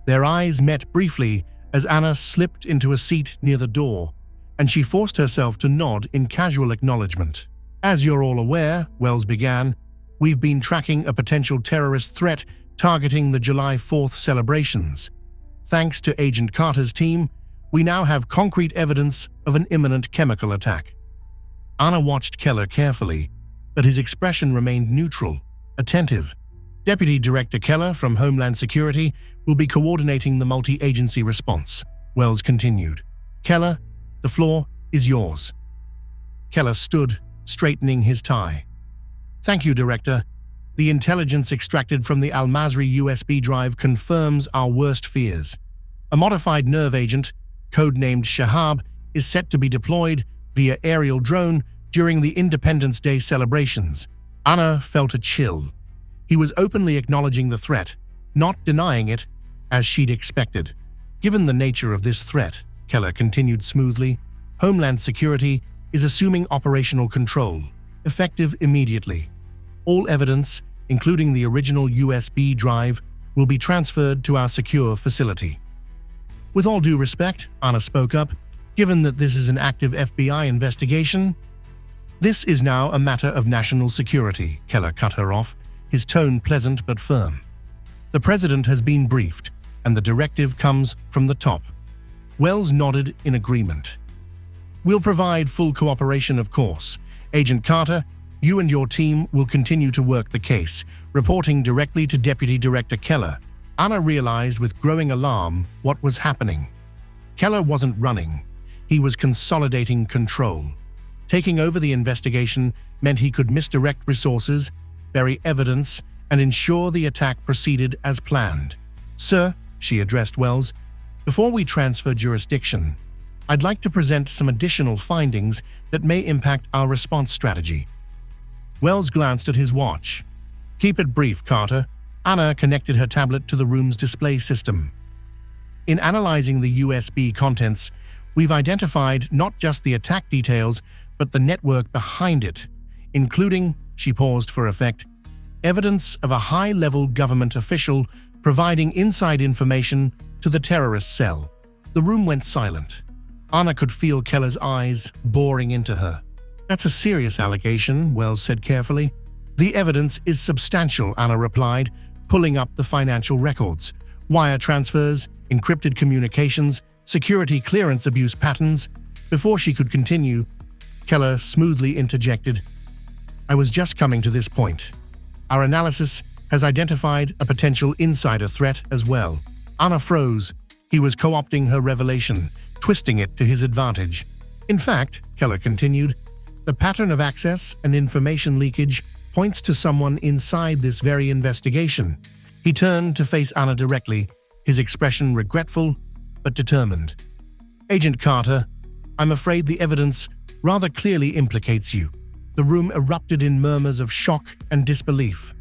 Their eyes met briefly as Anna slipped into a seat near the door, and she forced herself to nod in casual acknowledgement. As you're all aware, Wells began, we've been tracking a potential terrorist threat targeting the July 4th celebrations. Thanks to Agent Carter's team, we now have concrete evidence of an imminent chemical attack. Anna watched Keller carefully, but his expression remained neutral, attentive. Deputy Director Keller from Homeland Security will be coordinating the multi-agency response, Wells continued. Keller, the floor is yours. Keller stood, straightening his tie. Thank you, Director. The intelligence extracted from the Al-Masri USB drive confirms our worst fears. A modified nerve agent, codenamed Shahab, is set to be deployed via aerial drone during the Independence Day celebrations. Anna felt a chill. He was openly acknowledging the threat, not denying it, as she'd expected. Given the nature of this threat, Keller continued smoothly, Homeland Security is assuming operational control, effective immediately. All evidence, including the original USB drive, will be transferred to our secure facility. With all due respect, Anna spoke up, given that this is an active FBI investigation. This is now a matter of national security, Keller cut her off, his tone pleasant but firm. The president has been briefed, and the directive comes from the top. Wells nodded in agreement. We'll provide full cooperation, of course. Agent Carter, you and your team will continue to work the case, reporting directly to Deputy Director Keller. Anna realized with growing alarm what was happening. Keller wasn't running. He was consolidating control. Taking over the investigation meant he could misdirect resources, bury evidence, and ensure the attack proceeded as planned. Sir, she addressed Wells, before we transfer jurisdiction, I'd like to present some additional findings that may impact our response strategy. Wells glanced at his watch. Keep it brief, Carter. Anna connected her tablet to the room's display system. In analyzing the USB contents, we've identified not just the attack details, but the network behind it, including, she paused for effect, evidence of a high-level government official providing inside information to the terrorist cell. The room went silent. Anna could feel Keller's eyes boring into her. That's a serious allegation, Wells said carefully. The evidence is substantial, Anna replied, pulling up the financial records, wire transfers, encrypted communications, security clearance abuse patterns. Before she could continue, Keller smoothly interjected, I was just coming to this point. Our analysis has identified a potential insider threat as well. Anna froze. He was co-opting her revelation, twisting it to his advantage. In fact, Keller continued, the pattern of access and information leakage points to someone inside this very investigation. He turned to face Anna directly, his expression regretful but determined. Agent Carter, I'm afraid the evidence rather clearly implicates you. The room erupted in murmurs of shock and disbelief.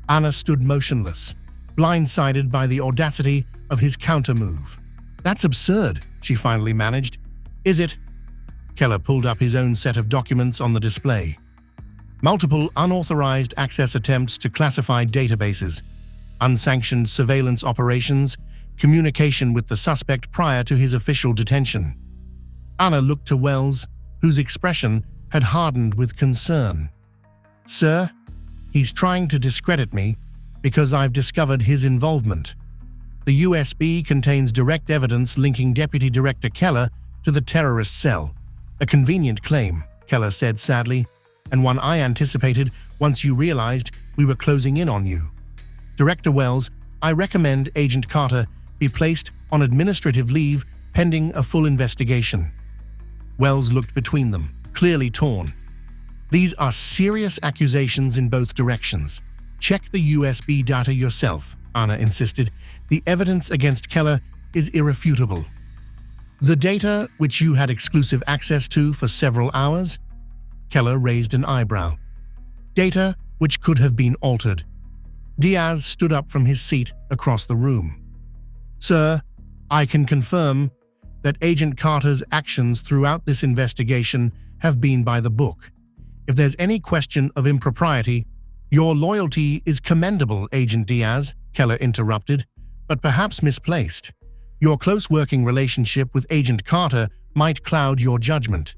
Anna stood motionless, blindsided by the audacity of his counter-move. That's absurd, she finally managed. Is it? Keller pulled up his own set of documents on the display. Multiple unauthorized access attempts to classified databases, unsanctioned surveillance operations, communication with the suspect prior to his official detention. Anna looked to Wells, whose expression had hardened with concern. Sir, he's trying to discredit me because I've discovered his involvement. The USB contains direct evidence linking Deputy Director Keller to the terrorist cell. A convenient claim, Keller said sadly, and one I anticipated once you realized we were closing in on you. Director Wells, I recommend Agent Carter be placed on administrative leave pending a full investigation. Wells looked between them, clearly torn. These are serious accusations in both directions. Check the USB data yourself, Anna insisted. The evidence against Keller is irrefutable. The data which you had exclusive access to for several hours? Keller raised an eyebrow. Data which could have been altered. Diaz stood up from his seat across the room. Sir, I can confirm that Agent Carter's actions throughout this investigation have been by the book. If there's any question of impropriety, your loyalty is commendable, Agent Diaz, Keller interrupted, but perhaps misplaced. Your close working relationship with Agent Carter might cloud your judgment.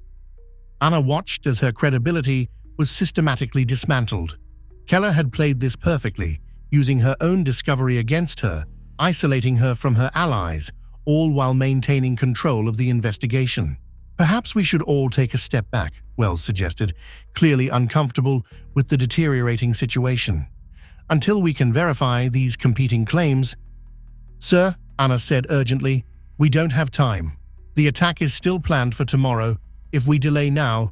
Anna watched as her credibility was systematically dismantled. Keller had played this perfectly, using her own discovery against her, isolating her from her allies, all while maintaining control of the investigation. Perhaps we should all take a step back, Wells suggested, clearly uncomfortable with the deteriorating situation. Until we can verify these competing claims. Sir, Anna said urgently, we don't have time. The attack is still planned for tomorrow. If we delay now,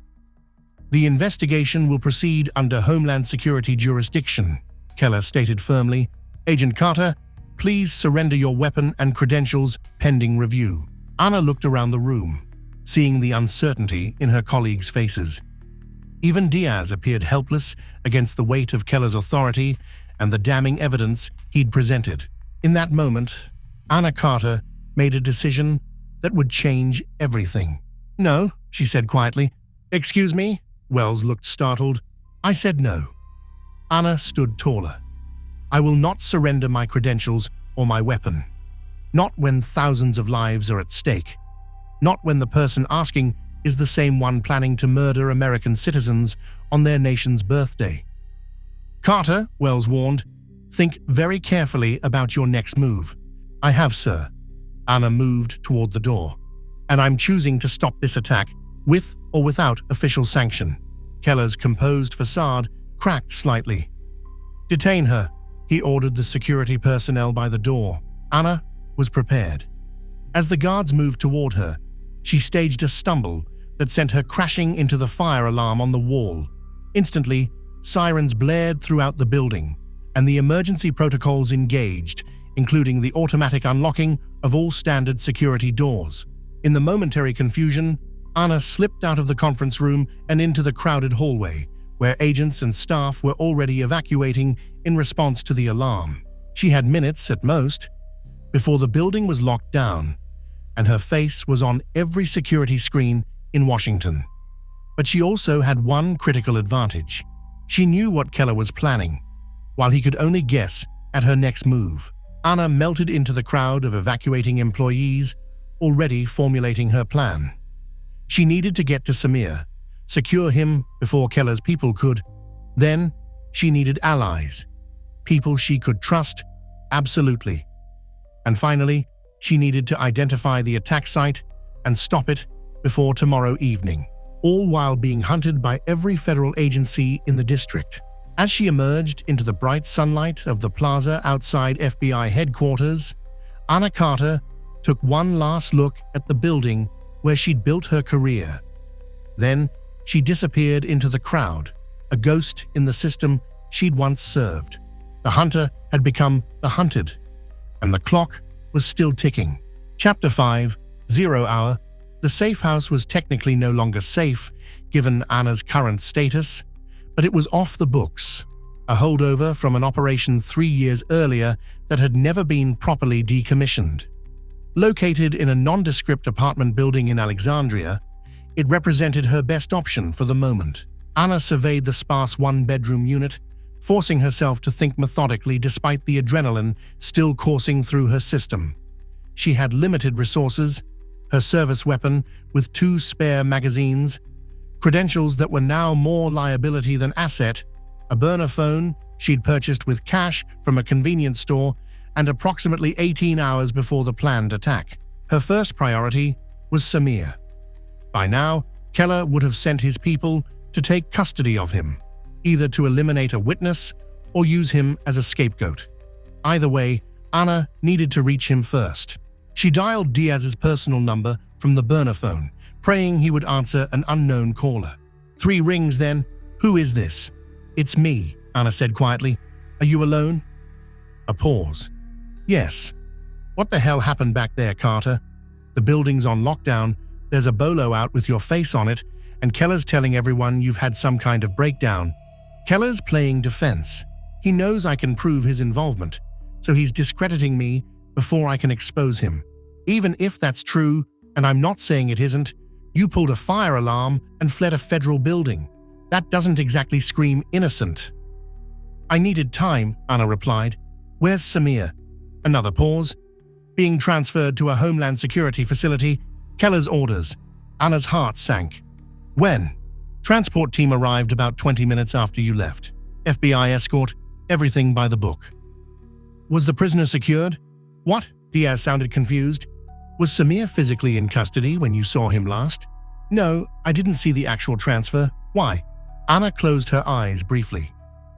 the investigation will proceed under Homeland Security jurisdiction, Keller stated firmly. Agent Carter, please surrender your weapon and credentials pending review. Anna looked around the room, seeing the uncertainty in her colleagues' faces. Even Diaz appeared helpless against the weight of Keller's authority and the damning evidence he'd presented. In that moment, Anna Carter made a decision that would change everything. No, she said quietly. Excuse me? Wells looked startled. I said no. Anna stood taller. I will not surrender my credentials or my weapon. Not when thousands of lives are at stake. Not when the person asking is the same one planning to murder American citizens on their nation's birthday. Carter, Wells warned, think very carefully about your next move. I have, sir. Anna moved toward the door. And I'm choosing to stop this attack, with or without official sanction. Keller's composed facade cracked slightly. Detain her, he ordered the security personnel by the door. Anna was prepared. As the guards moved toward her, she staged a stumble that sent her crashing into the fire alarm on the wall. Instantly, sirens blared throughout the building, and the emergency protocols engaged, including the automatic unlocking of all standard security doors. In the momentary confusion, Anna slipped out of the conference room and into the crowded hallway, where agents and staff were already evacuating in response to the alarm. She had minutes, at most, before the building was locked down, and her face was on every security screen in Washington. But she also had one critical advantage. She knew what Keller was planning, while he could only guess at her next move. Anna melted into the crowd of evacuating employees, already formulating her plan. She needed to get to Samir, secure him before Keller's people could. Then, she needed allies, people she could trust, absolutely. And finally, she needed to identify the attack site and stop it before tomorrow evening, all while being hunted by every federal agency in the district. As she emerged into the bright sunlight of the plaza outside FBI headquarters, Anna Carter took one last look at the building where she'd built her career. Then, she disappeared into the crowd, a ghost in the system she'd once served. The hunter had become the hunted, and the clock was still ticking. Chapter 5, 0 Hour. The safe house was technically no longer safe, given Anna's current status, but it was off the books, a holdover from an operation 3 years earlier that had never been properly decommissioned. Located in a nondescript apartment building in Alexandria, it represented her best option for the moment. Anna surveyed the sparse one-bedroom unit, forcing herself to think methodically despite the adrenaline still coursing through her system. She had limited resources, her service weapon with 2 spare magazines, credentials that were now more liability than asset, a burner phone she'd purchased with cash from a convenience store, and approximately 18 hours before the planned attack. Her first priority was Samir. By now, Keller would have sent his people to take custody of him, either to eliminate a witness or use him as a scapegoat. Either way, Anna needed to reach him first. She dialed Diaz's personal number from the burner phone, praying he would answer an unknown caller. 3 rings then. "Who is this?" "It's me," Anna said quietly. "Are you alone?" A pause. "Yes." "What the hell happened back there, Carter?" "The building's on lockdown, there's a bolo out with your face on it, and Keller's telling everyone you've had some kind of breakdown." "Keller's playing defense. He knows I can prove his involvement, so he's discrediting me before I can expose him. Even if that's true, and I'm not saying it isn't, you pulled a fire alarm and fled a federal building. That doesn't exactly scream innocent." "I needed time," Anna replied. "Where's Samir?" Another pause. "Being transferred to a Homeland Security facility. Keller's orders." Anna's heart sank. "When?" "Transport team arrived about 20 minutes after you left. FBI escort, everything by the book." "Was the prisoner secured?" "What?" Diaz sounded confused. "Was Samir physically in custody when you saw him last?" "No, I didn't see the actual transfer. Why?" Anna closed her eyes briefly.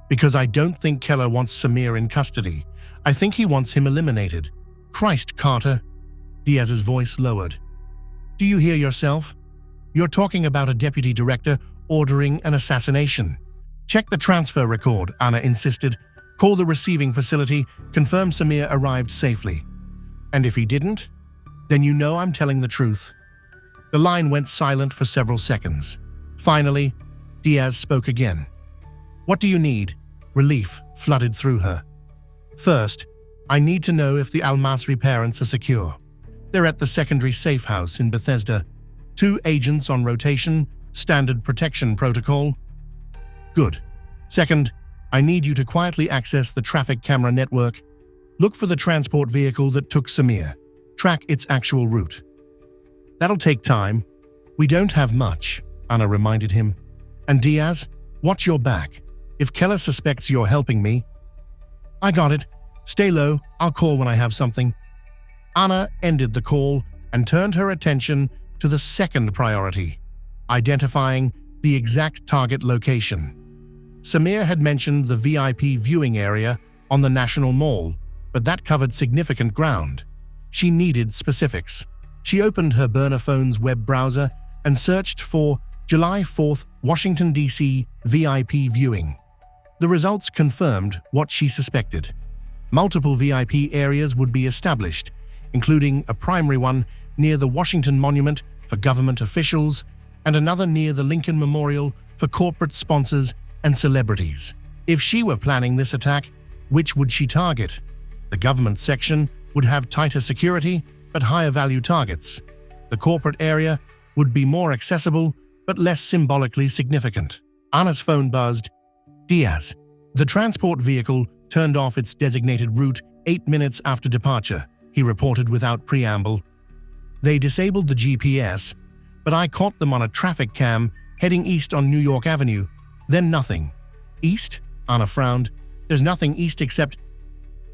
"Because I don't think Keller wants Samir in custody. I think he wants him eliminated." "Christ, Carter." Diaz's voice lowered. "Do you hear yourself? You're talking about a deputy director ordering an assassination." "Check the transfer record," Anna insisted. "Call the receiving facility, confirm Samir arrived safely. And if he didn't, then you know I'm telling the truth." The line went silent for several seconds. Finally, Diaz spoke again. "What do you need?" Relief flooded through her. "First, I need to know if the Al-Masri parents are secure. They're at the secondary safe house in Bethesda. 2 agents on rotation, standard protection protocol." "Good. Second, I need you to quietly access the traffic camera network. Look for the transport vehicle that took Samir. Track its actual route." "That'll take time. We don't have much," Anna reminded him. "And Diaz, watch your back. If Keller suspects you're helping me..." "I got it. Stay low. I'll call when I have something." Anna ended the call and turned her attention to the second priority, identifying the exact target location. Samir had mentioned the VIP viewing area on the National Mall, but that covered significant ground. She needed specifics. She opened her burner phone's web browser and searched for July 4th, Washington, D.C. VIP viewing. The results confirmed what she suspected. Multiple VIP areas would be established, including a primary one near the Washington Monument for government officials and another near the Lincoln Memorial for corporate sponsors and celebrities. If she were planning this attack, which would she target? The government section would have tighter security but higher value targets. The corporate area would be more accessible but less symbolically significant. Anna's phone buzzed. "Diaz." The transport vehicle turned off its designated route 8 minutes after departure, he reported without preamble. "They disabled the GPS, but I caught them on a traffic cam heading east on New York Avenue. Then nothing." "East?" Anna frowned. "There's nothing east except..."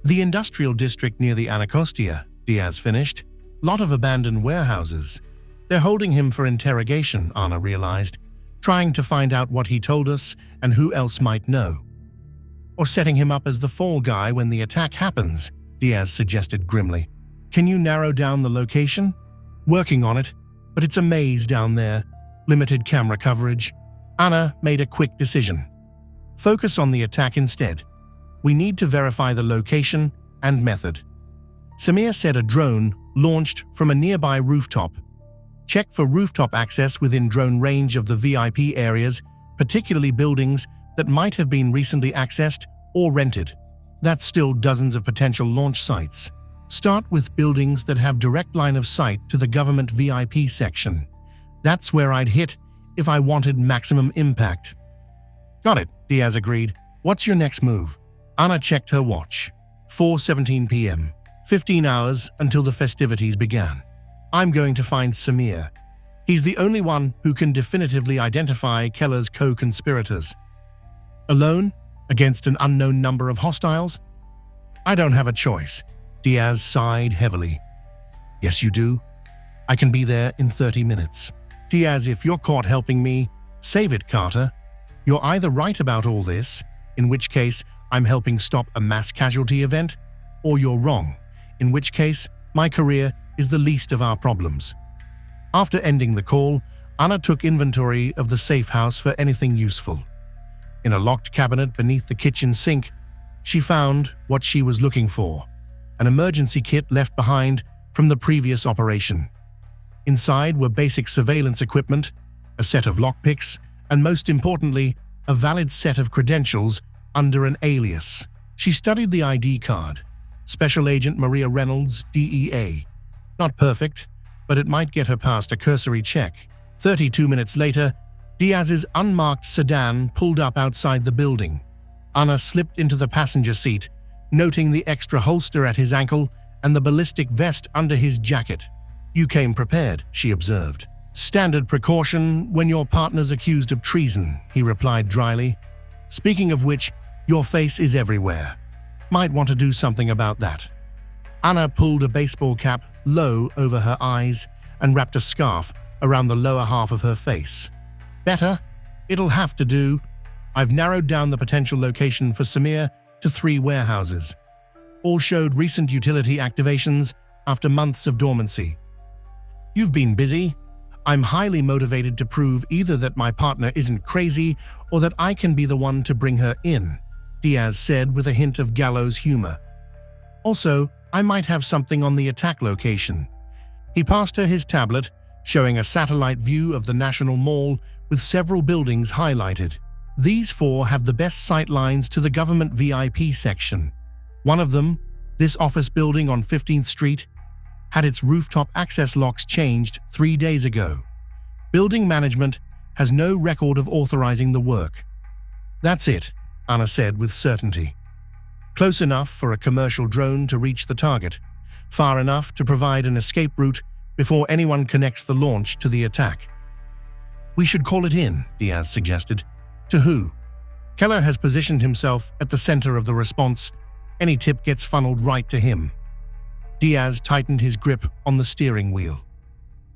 "The industrial district near the Anacostia," Diaz finished. "Lot of abandoned warehouses." "They're holding him for interrogation," Anna realized, "trying to find out what he told us and who else might know." "Or setting him up as the fall guy when the attack happens," Diaz suggested grimly. "Can you narrow down the location?" "Working on it, but it's a maze down there. Limited camera coverage." Anna made a quick decision. "Focus on the attack instead. We need to verify the location and method." Samir said a drone launched from a nearby rooftop. "Check for rooftop access within drone range of the VIP areas, particularly buildings that might have been recently accessed or rented. That's still dozens of potential launch sites. Start with buildings that have direct line of sight to the government VIP section. That's where I'd hit if I wanted maximum impact." "Got it," Diaz agreed. "What's your next move?" Anna checked her watch. 4:17 p.m. 15 hours until the festivities began. "I'm going to find Samir. He's the only one who can definitively identify Keller's co-conspirators." "Alone? Against an unknown number of hostiles?" "I don't have a choice." Diaz sighed heavily. "Yes, you do. I can be there in 30 minutes. Diaz, if you're caught helping me, save it, Carter. You're either right about all this, in which case I'm helping stop a mass casualty event, or you're wrong, in which case my career is the least of our problems. After ending the call, Anna took inventory of the safe house for anything useful. In a locked cabinet beneath the kitchen sink, she found what she was looking for, an emergency kit left behind from the previous operation. Inside were basic surveillance equipment, a set of lockpicks, and most importantly, a valid set of credentials under an alias. She studied the ID card. Special Agent Maria Reynolds, DEA. Not perfect, but it might get her past a cursory check. 32 minutes later, Diaz's unmarked sedan pulled up outside the building. Anna slipped into the passenger seat, noting the extra holster at his ankle and the ballistic vest under his jacket. "You came prepared," she observed. "Standard precaution when your partner's accused of treason," he replied dryly. "Speaking of which, your face is everywhere. Might want to do something about that." Anna pulled a baseball cap low over her eyes and wrapped a scarf around the lower half of her face. "Better? It'll have to do. I've narrowed down the potential location for Samir to 3 warehouses. All showed recent utility activations after months of dormancy. You've been busy. I'm highly motivated to prove either that my partner isn't crazy or that I can be the one to bring her in," Diaz said with a hint of gallows humor. "Also, I might have something on the attack location." He passed her his tablet, showing a satellite view of the National Mall with several buildings highlighted. "These 4 have the best sight lines to the government VIP section. One of them, this office building on 15th Street, had its rooftop access locks changed 3 days ago. Building management has no record of authorizing the work." "That's it," Anna said with certainty. "Close enough for a commercial drone to reach the target, far enough to provide an escape route before anyone connects the launch to the attack." "We should call it in," Diaz suggested. "To who?" "Keller has positioned himself at the center of the response. Any tip gets funneled right to him." Diaz tightened his grip on the steering wheel.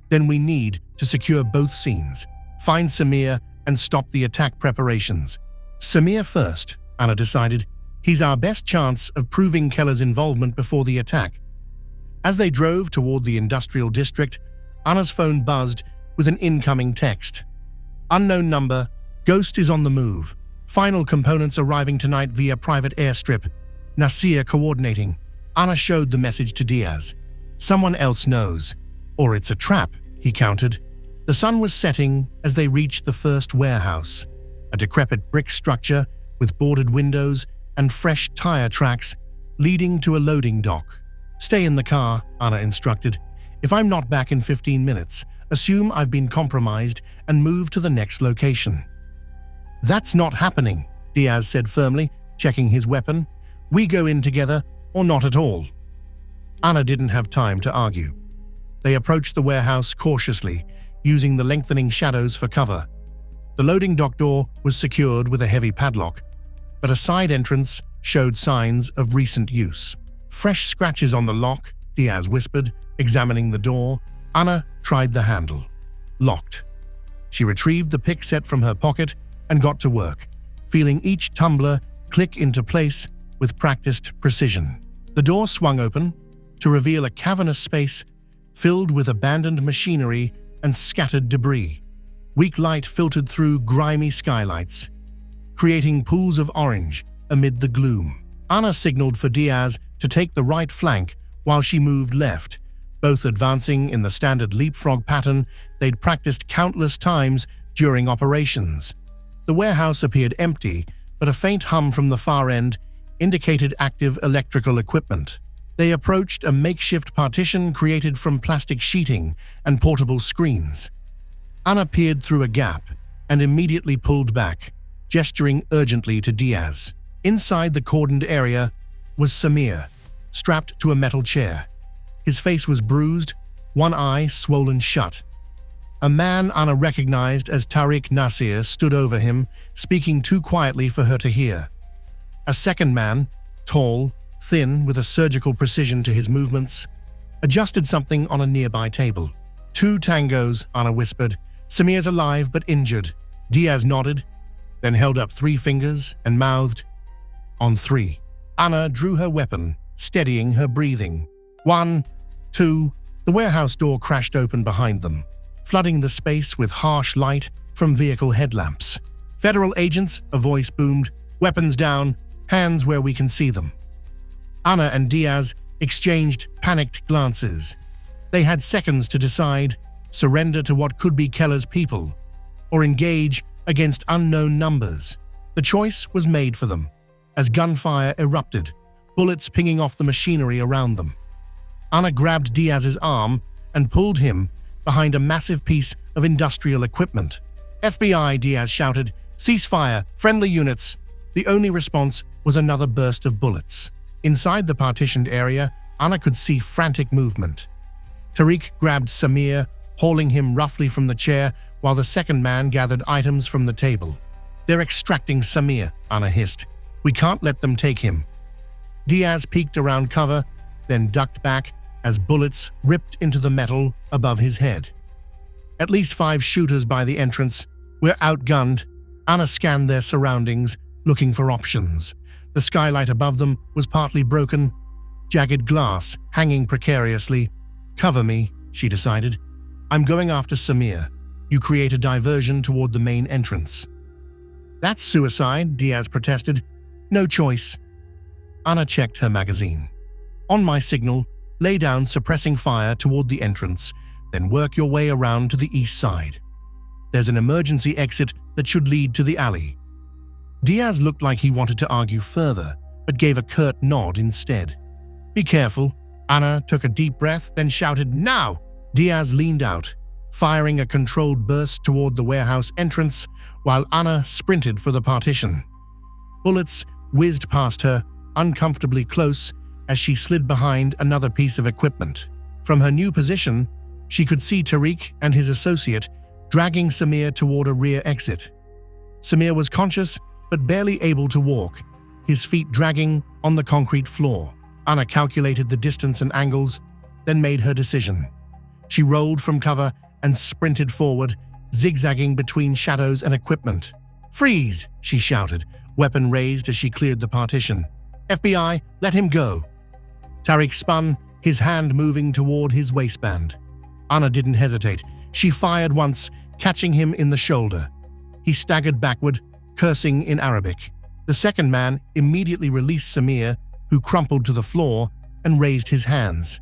"Then we need to secure both scenes, find Samir and stop the attack preparations." "Samir first," Anna decided. "He's our best chance of proving Keller's involvement before the attack." As they drove toward the industrial district, Anna's phone buzzed with an incoming text. "Unknown number. Ghost is on the move. Final components arriving tonight via private airstrip. Nasir coordinating." Anna showed the message to Diaz. "Someone else knows. Or it's a trap," he countered. The sun was setting as they reached the first warehouse, a decrepit brick structure with boarded windows and fresh tire tracks leading to a loading dock. "Stay in the car," Anna instructed. "If I'm not back in 15 minutes, assume I've been compromised and move to the next location." "That's not happening," Diaz said firmly, checking his weapon. "We go in together or not at all." Anna didn't have time to argue. They approached the warehouse cautiously, using the lengthening shadows for cover. The loading dock door was secured with a heavy padlock, but a side entrance showed signs of recent use. "Fresh scratches on the lock," Diaz whispered, examining the door. Anna tried the handle. Locked. She retrieved the pick set from her pocket and got to work, feeling each tumbler click into place with practiced precision. The door swung open to reveal a cavernous space filled with abandoned machinery and scattered debris. Weak light filtered through grimy skylights, creating pools of orange amid the gloom. Anna signaled for Diaz to take the right flank while she moved left, both advancing in the standard leapfrog pattern they'd practiced countless times during operations. The warehouse appeared empty, but a faint hum from the far end indicated active electrical equipment. They approached a makeshift partition created from plastic sheeting and portable screens. Anna peered through a gap and immediately pulled back, gesturing urgently to Diaz. Inside the cordoned area was Samir, strapped to a metal chair. His face was bruised, one eye swollen shut. A man Anna recognized as Tariq Nasir stood over him, speaking too quietly for her to hear. A second man, tall, thin, with a surgical precision to his movements, adjusted something on a nearby table. "2 tangos," Anna whispered. "Samir's alive but injured." Diaz nodded, then held up 3 fingers and mouthed, "On 3." Anna drew her weapon, steadying her breathing. 1, 2, the warehouse door crashed open behind them, flooding the space with harsh light from vehicle headlamps. "Federal agents," a voice boomed. "Weapons down, hands where we can see them." Ana and Diaz exchanged panicked glances. They had seconds to decide: surrender to what could be Keller's people, or engage against unknown numbers. The choice was made for them, as gunfire erupted, bullets pinging off the machinery around them. Ana grabbed Diaz's arm and pulled him behind a massive piece of industrial equipment. "FBI," Diaz shouted. "Cease fire, friendly units." The only response was another burst of bullets. Inside the partitioned area, Ana could see frantic movement. Tariq grabbed Samir, hauling him roughly from the chair, while the second man gathered items from the table. "They're extracting Samir," Ana hissed. "We can't let them take him." Diaz peeked around cover, then ducked back as bullets ripped into the metal above his head. At least 5 shooters by the entrance. "We're outgunned." Ana scanned their surroundings, looking for options. The skylight above them was partly broken, jagged glass hanging precariously. "Cover me," she decided. "I'm going after Samir. You create a diversion toward the main entrance." "That's suicide," Diaz protested. "No choice." Ana checked her magazine. "On my signal, lay down suppressing fire toward the entrance, then work your way around to the east side. There's an emergency exit that should lead to the alley." Diaz looked like he wanted to argue further, but gave a curt nod instead. "Be careful." Ana took a deep breath, then shouted, "Now!" Diaz leaned out, firing a controlled burst toward the warehouse entrance, while Ana sprinted for the partition. Bullets whizzed past her, uncomfortably close, as she slid behind another piece of equipment. From her new position, she could see Tariq and his associate dragging Samir toward a rear exit. Samir was conscious, but barely able to walk, his feet dragging on the concrete floor. Ana calculated the distance and angles, then made her decision. She rolled from cover and sprinted forward, zigzagging between shadows and equipment. "Freeze!" she shouted, weapon raised as she cleared the partition. "FBI, let him go." Tariq spun, his hand moving toward his waistband. Ana didn't hesitate. She fired once, catching him in the shoulder. He staggered backward, cursing in Arabic. The second man immediately released Samir, who crumpled to the floor and raised his hands.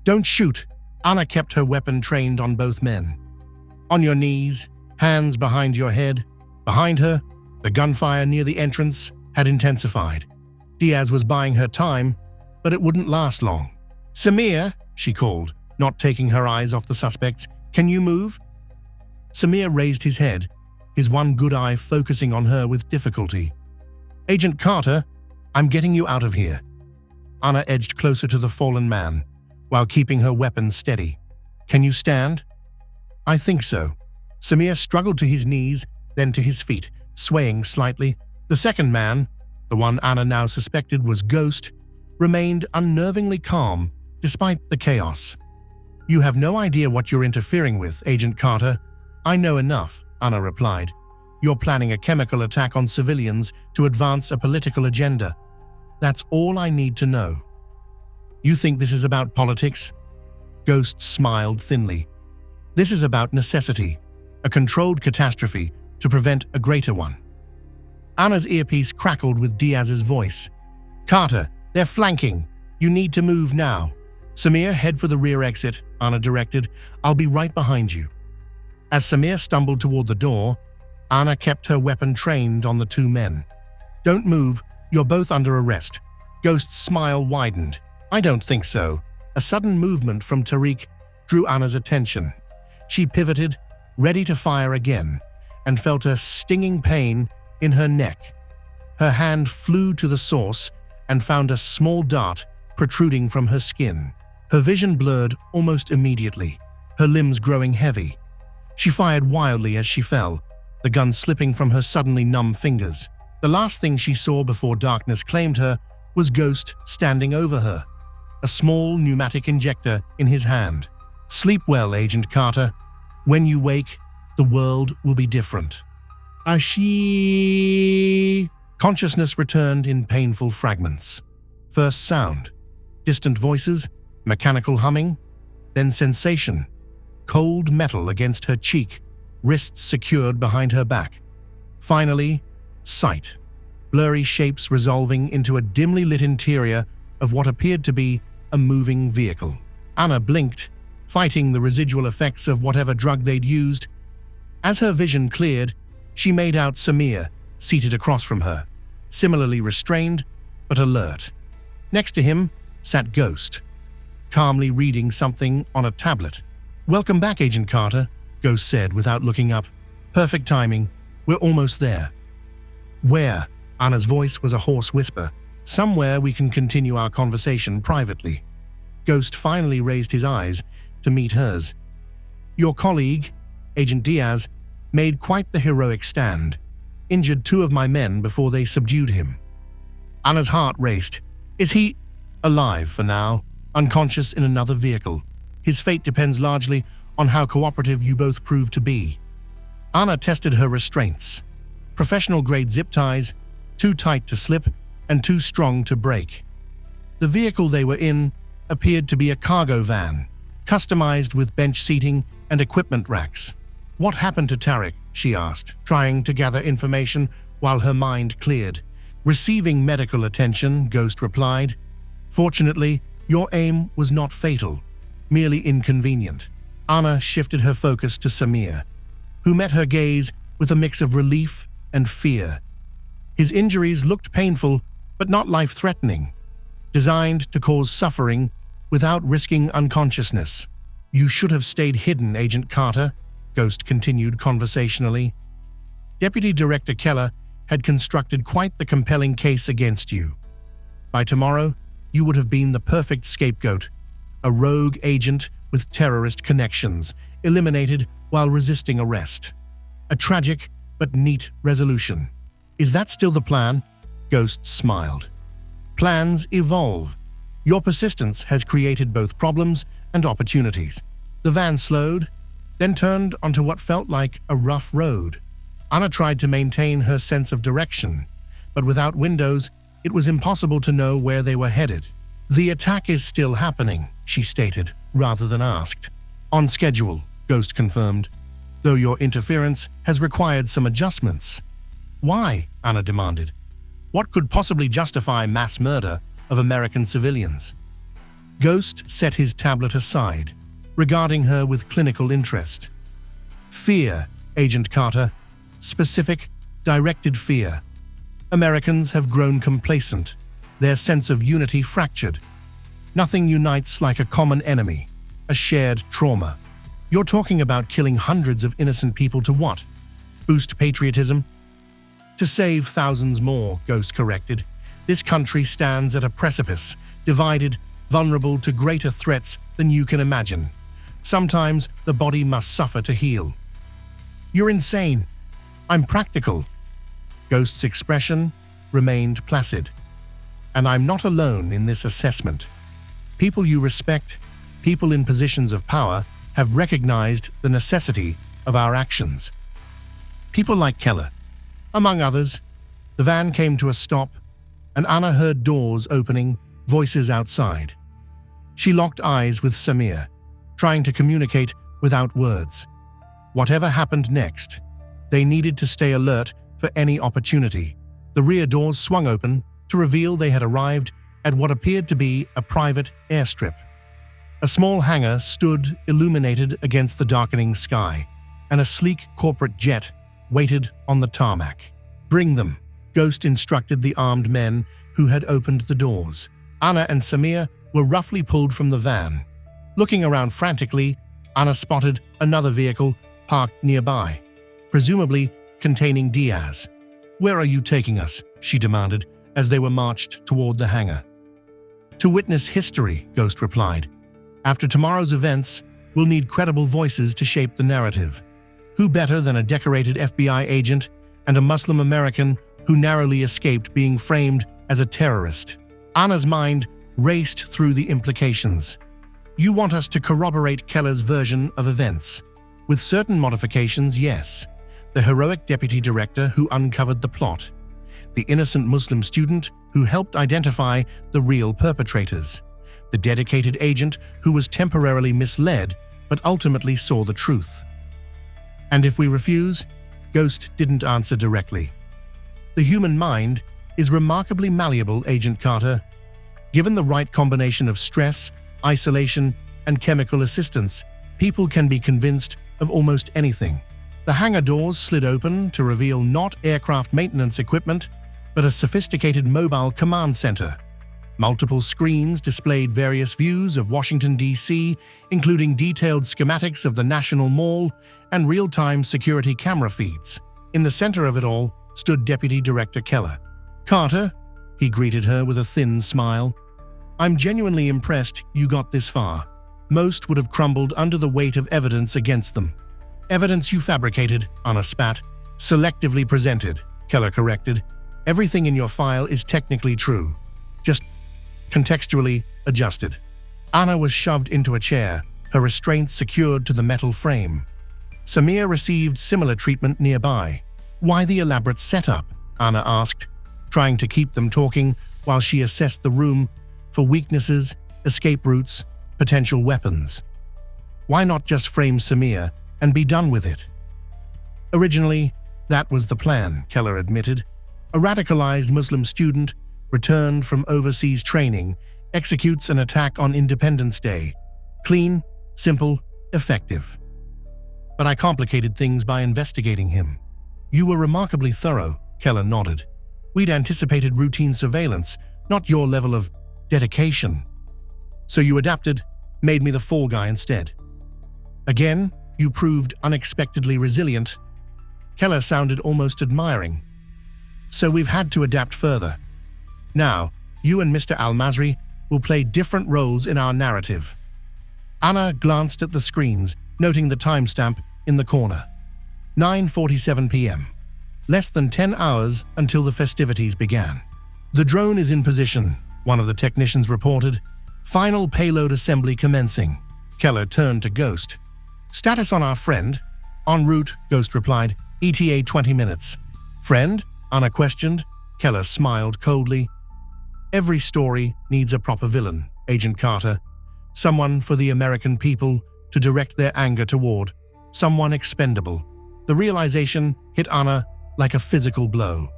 "Don't shoot." Ana kept her weapon trained on both men. "On your knees, hands behind your head." Behind her, the gunfire near the entrance had intensified. Diaz was buying her time, but it wouldn't last long. "Samir," she called, not taking her eyes off the suspects, "can you move?" Samir raised his head, his one good eye focusing on her with difficulty. "Agent Carter, I'm getting you out of here." Ana edged closer to the fallen man, while keeping her weapon steady. "Can you stand?" "I think so." Samir struggled to his knees, then to his feet, swaying slightly. The second man, the one Ana now suspected was Ghost, remained unnervingly calm despite the chaos. "You have no idea what you're interfering with, Agent Carter." "I know enough," Ana replied. "You're planning a chemical attack on civilians to advance a political agenda. That's all I need to know." "You think this is about politics?" Ghost smiled thinly. "This is about necessity, a controlled catastrophe to prevent a greater one." Ana's earpiece crackled with Diaz's voice. "Carter, they're flanking. You need to move now." "Samir, head for the rear exit," Ana directed. "I'll be right behind you." As Samir stumbled toward the door, Ana kept her weapon trained on the two men. "Don't move, you're both under arrest." Ghost's smile widened. "I don't think so." A sudden movement from Tariq drew Ana's attention. She pivoted, ready to fire again, and felt a stinging pain in her neck. Her hand flew to the source and found a small dart protruding from her skin. Her vision blurred almost immediately, her limbs growing heavy. She fired wildly as she fell, the gun slipping from her suddenly numb fingers. The last thing she saw before darkness claimed her was Ghost standing over her, a small pneumatic injector in his hand. "Sleep well, Agent Carter. When you wake, the world will be different." Ashi. Consciousness returned in painful fragments. First sound, Distant voices, mechanical humming, then sensation. Cold metal against her cheek, wrists secured behind her back. Finally, sight. Blurry shapes resolving into a dimly lit interior of what appeared to be a moving vehicle. Anna blinked, fighting the residual effects of whatever drug they'd used. As her vision cleared, she made out Samir, seated across from her, similarly restrained but alert. Next to him sat Ghost, calmly reading something on a tablet. "Welcome back, Agent Carter," Ghost said without looking up. "Perfect timing. We're almost there." "Where?" Anna's voice was a hoarse whisper. "Somewhere we can continue our conversation privately." Ghost finally raised his eyes to meet hers. "Your colleague, Agent Diaz, made quite the heroic stand. Injured 2 of my men before they subdued him." Anna's heart raced. "Is he alive for now, unconscious in another vehicle? His fate depends largely on how cooperative you both prove to be." Anna tested her restraints. Professional-grade zip ties, too tight to slip and too strong to break. The vehicle they were in appeared to be a cargo van, customized with bench seating and equipment racks. "What happened to Tariq?" she asked, trying to gather information while her mind cleared. "Receiving medical attention," Ghost replied. "Fortunately, your aim was not fatal, merely inconvenient." Anna shifted her focus to Samir, who met her gaze with a mix of relief and fear. His injuries looked painful, but not life-threatening, designed to cause suffering without risking unconsciousness. "You should have stayed hidden, Agent Carter," Ghost continued conversationally. "Deputy Director Keller had constructed quite the compelling case against you. By tomorrow, you would have been the perfect scapegoat, a rogue agent with terrorist connections, eliminated while resisting arrest. A tragic but neat resolution. Is that still the plan?" Ghost smiled. "Plans evolve. Your persistence has created both problems and opportunities." The van slowed, then turned onto what felt like a rough road. Anna tried to maintain her sense of direction, but without windows, it was impossible to know where they were headed. "The attack is still happening," she stated, rather than asked. "On schedule," Ghost confirmed, "though your interference has required some adjustments." "Why?" Anna demanded. "What could possibly justify mass murder of American civilians?" Ghost set his tablet aside, regarding her with clinical interest. "Fear, Agent Carter. Specific, directed fear. Americans have grown complacent, their sense of unity fractured. Nothing unites like a common enemy, a shared trauma. You're talking about killing hundreds of innocent people to what? Boost patriotism?" "To save thousands more," Ghost corrected. "This country stands at a precipice, divided, vulnerable to greater threats than you can imagine. Sometimes the body must suffer to heal." "You're insane. I'm practical." Ghost's expression remained placid. "And I'm not alone in this assessment. People you respect, people in positions of power, have recognized the necessity of our actions. People like Keller, among others." The van came to a stop, and Anna heard doors opening, voices outside. She locked eyes with Samir, trying to communicate without words. Whatever happened next, they needed to stay alert for any opportunity. The rear doors swung open to reveal they had arrived at what appeared to be a private airstrip. A small hangar stood illuminated against the darkening sky, and a sleek corporate jet waited on the tarmac. "Bring them," Ghost instructed the armed men who had opened the doors. Anna and Samir were roughly pulled from the van. Looking around frantically, Anna spotted another vehicle parked nearby, presumably containing Diaz. "Where are you taking us?" she demanded as they were marched toward the hangar. "To witness history," Ghost replied. "After tomorrow's events, we'll need credible voices to shape the narrative. Who better than a decorated FBI agent and a Muslim American who narrowly escaped being framed as a terrorist?" Anna's mind raced through the implications. "You want us to corroborate Keller's version of events?" "With certain modifications, yes. The heroic deputy director who uncovered the plot. The innocent Muslim student who helped identify the real perpetrators. the dedicated agent who was temporarily misled but ultimately saw the truth. And if we refuse? Ghost didn't answer directly. The human mind is remarkably malleable, Agent Carter. Given the right combination of stress, isolation, and chemical assistance, people can be convinced of almost anything. The hangar doors slid open to reveal not aircraft maintenance equipment, but a sophisticated mobile command center. Multiple screens displayed various views of Washington, D.C., including detailed schematics of the National Mall and real-time security camera feeds. In the center of it all stood Deputy Director Keller. "Carter," he greeted her with a thin smile, "I'm genuinely impressed you got this far. Most would have crumbled under the weight of evidence against them." "Evidence you fabricated," Anna spat. "Selectively presented," Keller corrected. "Everything in your file is technically true, just contextually adjusted." Anna was shoved into a chair, her restraints secured to the metal frame. Samir received similar treatment nearby. "Why the elaborate setup?" Anna asked, trying to keep them talking while she assessed the room for weaknesses, escape routes, potential weapons. "Why not just frame Samir and be done with it?" "Originally, that was the plan," Keller admitted. "A radicalized Muslim student returned from overseas training executes an attack on Independence Day. Clean, simple, effective. But I complicated things by investigating him." "You were remarkably thorough," Keller nodded. "We'd anticipated routine surveillance, not your level of dedication. So you adapted, made me the fall guy instead. Again, you proved unexpectedly resilient." Keller sounded almost admiring. "So we've had to adapt further. Now, you and Mr. Al-Masri will play different roles in our narrative." Anna glanced at the screens, noting the timestamp in the corner. 9:47 p.m. Less than 10 hours until the festivities began. "The drone is in position," one of the technicians reported. "Final payload assembly commencing." Keller turned to Ghost. "Status on our friend?" "En route," Ghost replied. "ETA 20 minutes. "Friend?" Anna questioned. Keller smiled coldly. "Every story needs a proper villain, Agent Carter. Someone for the American people to direct their anger toward. Someone expendable." The realization hit Anna like a physical blow.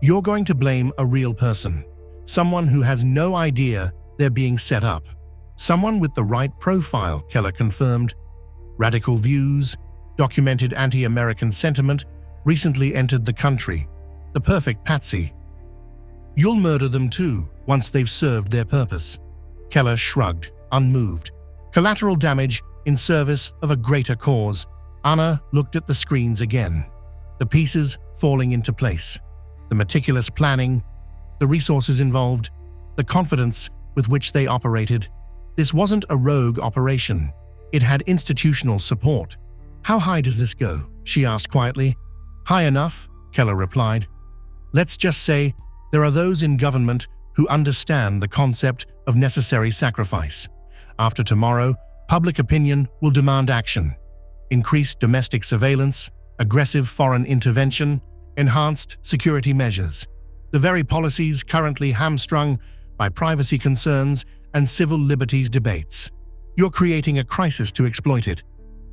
"You're going to blame a real person. Someone who has no idea they're being set up. Someone with the right profile," Keller confirmed. "Radical views, documented anti-American sentiment, recently entered the country. The perfect patsy. You'll murder them too, once they've served their purpose." Keller shrugged, unmoved. "Collateral damage in service of a greater cause." Anna looked at the screens again, the pieces falling into place. The meticulous planning, the resources involved, the confidence with which they operated. This wasn't a rogue operation. It had institutional support. "How high does this go?" she asked quietly. "High enough," Keller replied. "Let's just say there are those in government who understand the concept of necessary sacrifice. After tomorrow, public opinion will demand action. Increased domestic surveillance, aggressive foreign intervention, enhanced security measures. The very policies currently hamstrung by privacy concerns and civil liberties debates. You're creating a crisis to exploit it.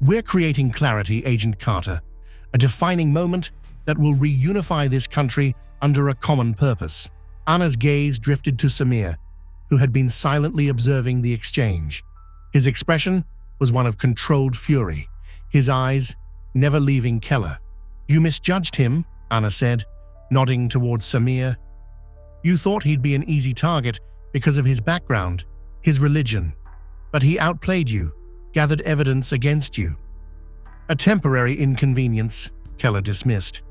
We're creating clarity, Agent Carter, a defining moment that will reunify this country under a common purpose." Anna's gaze drifted to Samir, who had been silently observing the exchange. His expression was one of controlled fury, his eyes never leaving Keller. "You misjudged him," Anna said, nodding towards Samir. "You thought he'd be an easy target because of his background, his religion. But he outplayed you, gathered evidence against you." "A temporary inconvenience," Keller dismissed.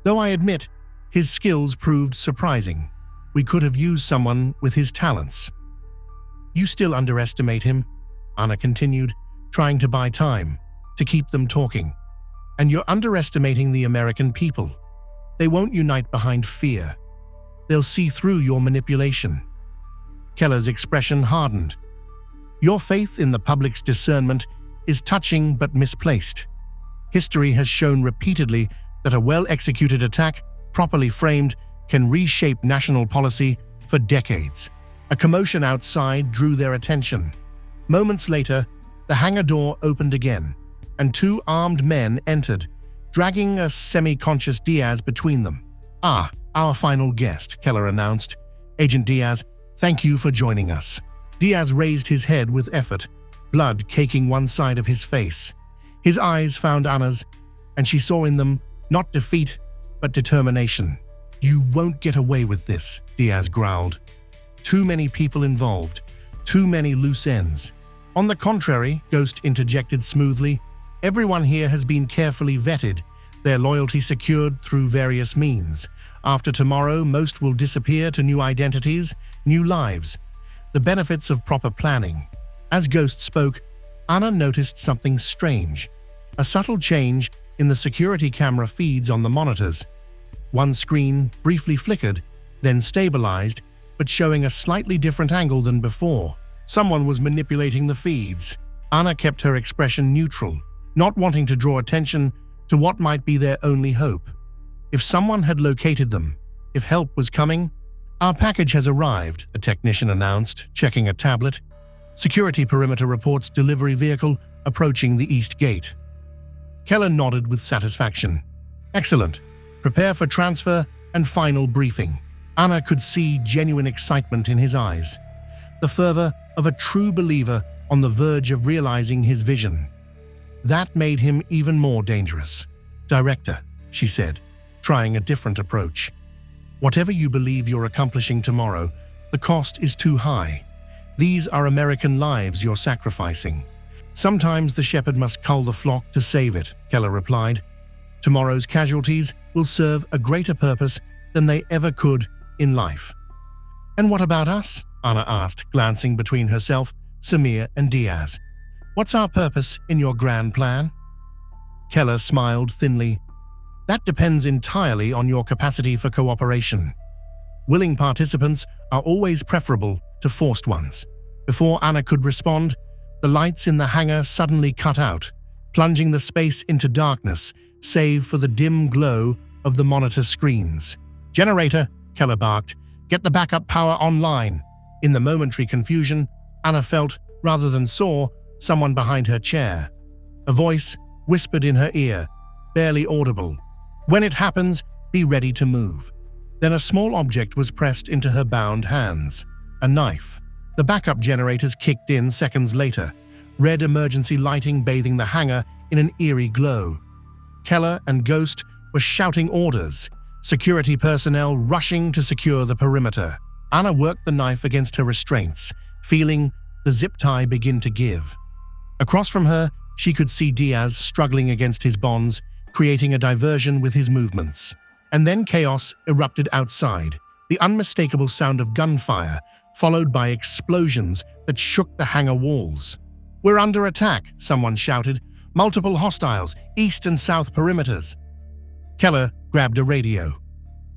"Though I admit, his skills proved surprising. We could have used someone with his talents." "You still underestimate him," Anna continued, trying to buy time, to keep them talking. "And you're underestimating the American people. They won't unite behind fear. They'll see through your manipulation." Keller's expression hardened. "Your faith in the public's discernment is touching but misplaced. History has shown repeatedly that a well-executed attack, properly framed, can reshape national policy for decades. A commotion outside drew their attention. Moments later, the hangar door opened again, and two armed men entered, dragging a semi-conscious Diaz between them. "Ah, our final guest," Keller announced. "Agent Diaz, thank you for joining us." Diaz raised his head with effort, blood caking one side of his face. His eyes found Anna's, and she saw in them not defeat, but determination. "You won't get away with this," Diaz growled. "Too many people involved, too many loose ends." "On the contrary," Ghost interjected smoothly, "everyone here has been carefully vetted, their loyalty secured through various means. After tomorrow, most will disappear to new identities, new lives. The benefits of proper planning." As Ghost spoke, Anna noticed something strange. A subtle change in the security camera feeds on the monitors. One screen briefly flickered, then stabilized, but showing a slightly different angle than before. Someone was manipulating the feeds. Anna kept her expression neutral, not wanting to draw attention to what might be their only hope. If someone had located them, if help was coming. "Our package has arrived," a technician announced, checking a tablet. "Security perimeter reports delivery vehicle approaching the east gate." Keller nodded with satisfaction. "Excellent. Prepare for transfer and final briefing." Anna could see genuine excitement in his eyes, the fervor of a true believer on the verge of realizing his vision. That made him even more dangerous. "Director," she said, trying a different approach. "Whatever you believe you're accomplishing tomorrow, the cost is too high. These are American lives you're sacrificing. Sometimes the shepherd must cull the flock to save it," Keller replied. "Tomorrow's casualties will serve a greater purpose than they ever could in life." "And what about us?" Anna asked, glancing between herself, Samir, and Diaz. "What's our purpose in your grand plan?" Keller smiled thinly. "That depends entirely on your capacity for cooperation. Willing participants are always preferable to forced ones." Before Anna could respond, the lights in the hangar suddenly cut out, plunging the space into darkness, save for the dim glow of the monitor screens. "Generator," Keller barked, "get the backup power online." In the momentary confusion, Anna felt, rather than saw, someone behind her chair. A voice whispered in her ear, barely audible, "When it happens, be ready to move." Then a small object was pressed into her bound hands, a knife. The backup generators kicked in seconds later, red emergency lighting bathing the hangar in an eerie glow. Keller and Ghost were shouting orders, security personnel rushing to secure the perimeter. Anna worked the knife against her restraints, feeling the zip tie begin to give. Across from her, she could see Diaz struggling against his bonds, creating a diversion with his movements. And then chaos erupted outside, the unmistakable sound of gunfire, followed by explosions that shook the hangar walls. "We're under attack," someone shouted. "Multiple hostiles, east and south perimeters." Keller grabbed a radio.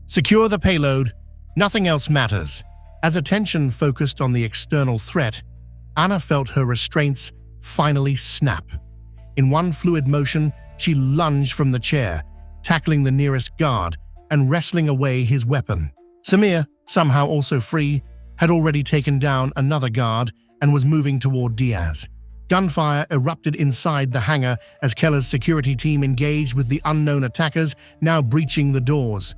"Secure the payload. Nothing else matters." As attention focused on the external threat, Anna felt her restraints finally snap. In one fluid motion, she lunged from the chair, tackling the nearest guard and wrestling away his weapon. Samir, somehow also free, had already taken down another guard and was moving toward Diaz. Gunfire erupted inside the hangar as Keller's security team engaged with the unknown attackers now breaching the doors.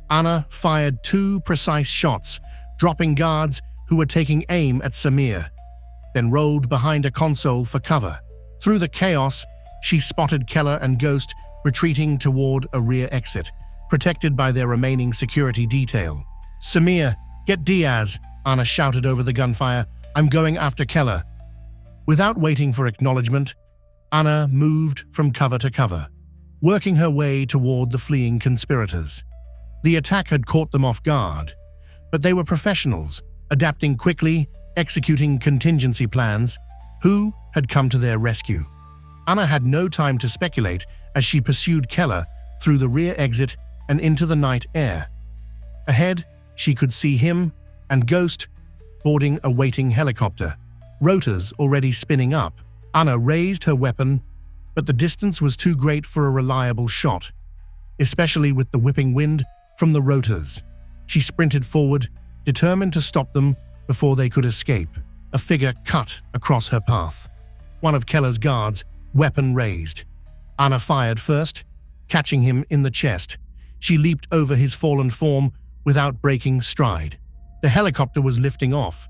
Anna fired 2 precise shots, dropping guards who were taking aim at Samir, then rolled behind a console for cover. Through the chaos, she spotted Keller and Ghost retreating toward a rear exit, protected by their remaining security detail. "Samir, get Diaz," Anna shouted over the gunfire. "I'm going after Keller." Without waiting for acknowledgement, Anna moved from cover to cover, working her way toward the fleeing conspirators. The attack had caught them off guard, but they were professionals, adapting quickly, executing contingency plans. Who had come to their rescue? Anna had no time to speculate as she pursued Keller through the rear exit and into the night air. Ahead, she could see him and Ghost boarding a waiting helicopter, rotors already spinning up. Anna raised her weapon, but the distance was too great for a reliable shot, especially with the whipping wind from the rotors. She sprinted forward, determined to stop them Before they could escape, a figure cut across her path. One of Keller's guards, weapon raised. Anna fired first, catching him in the chest. She leaped over his fallen form without breaking stride. The helicopter was lifting off,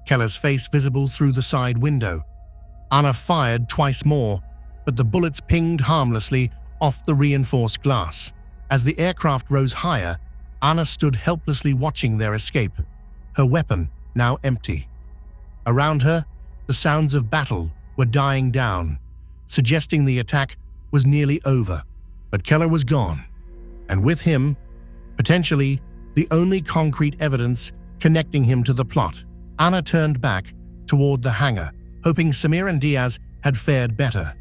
Keller's face visible through the side window. Anna fired twice more, but the bullets pinged harmlessly off the reinforced glass. As the aircraft rose higher, Anna stood helplessly watching their escape, her weapon now empty. Around her, the sounds of battle were dying down, suggesting the attack was nearly over. But Keller was gone, and with him, potentially, the only concrete evidence connecting him to the plot. Anna turned back toward the hangar, hoping Samir and Diaz had fared better.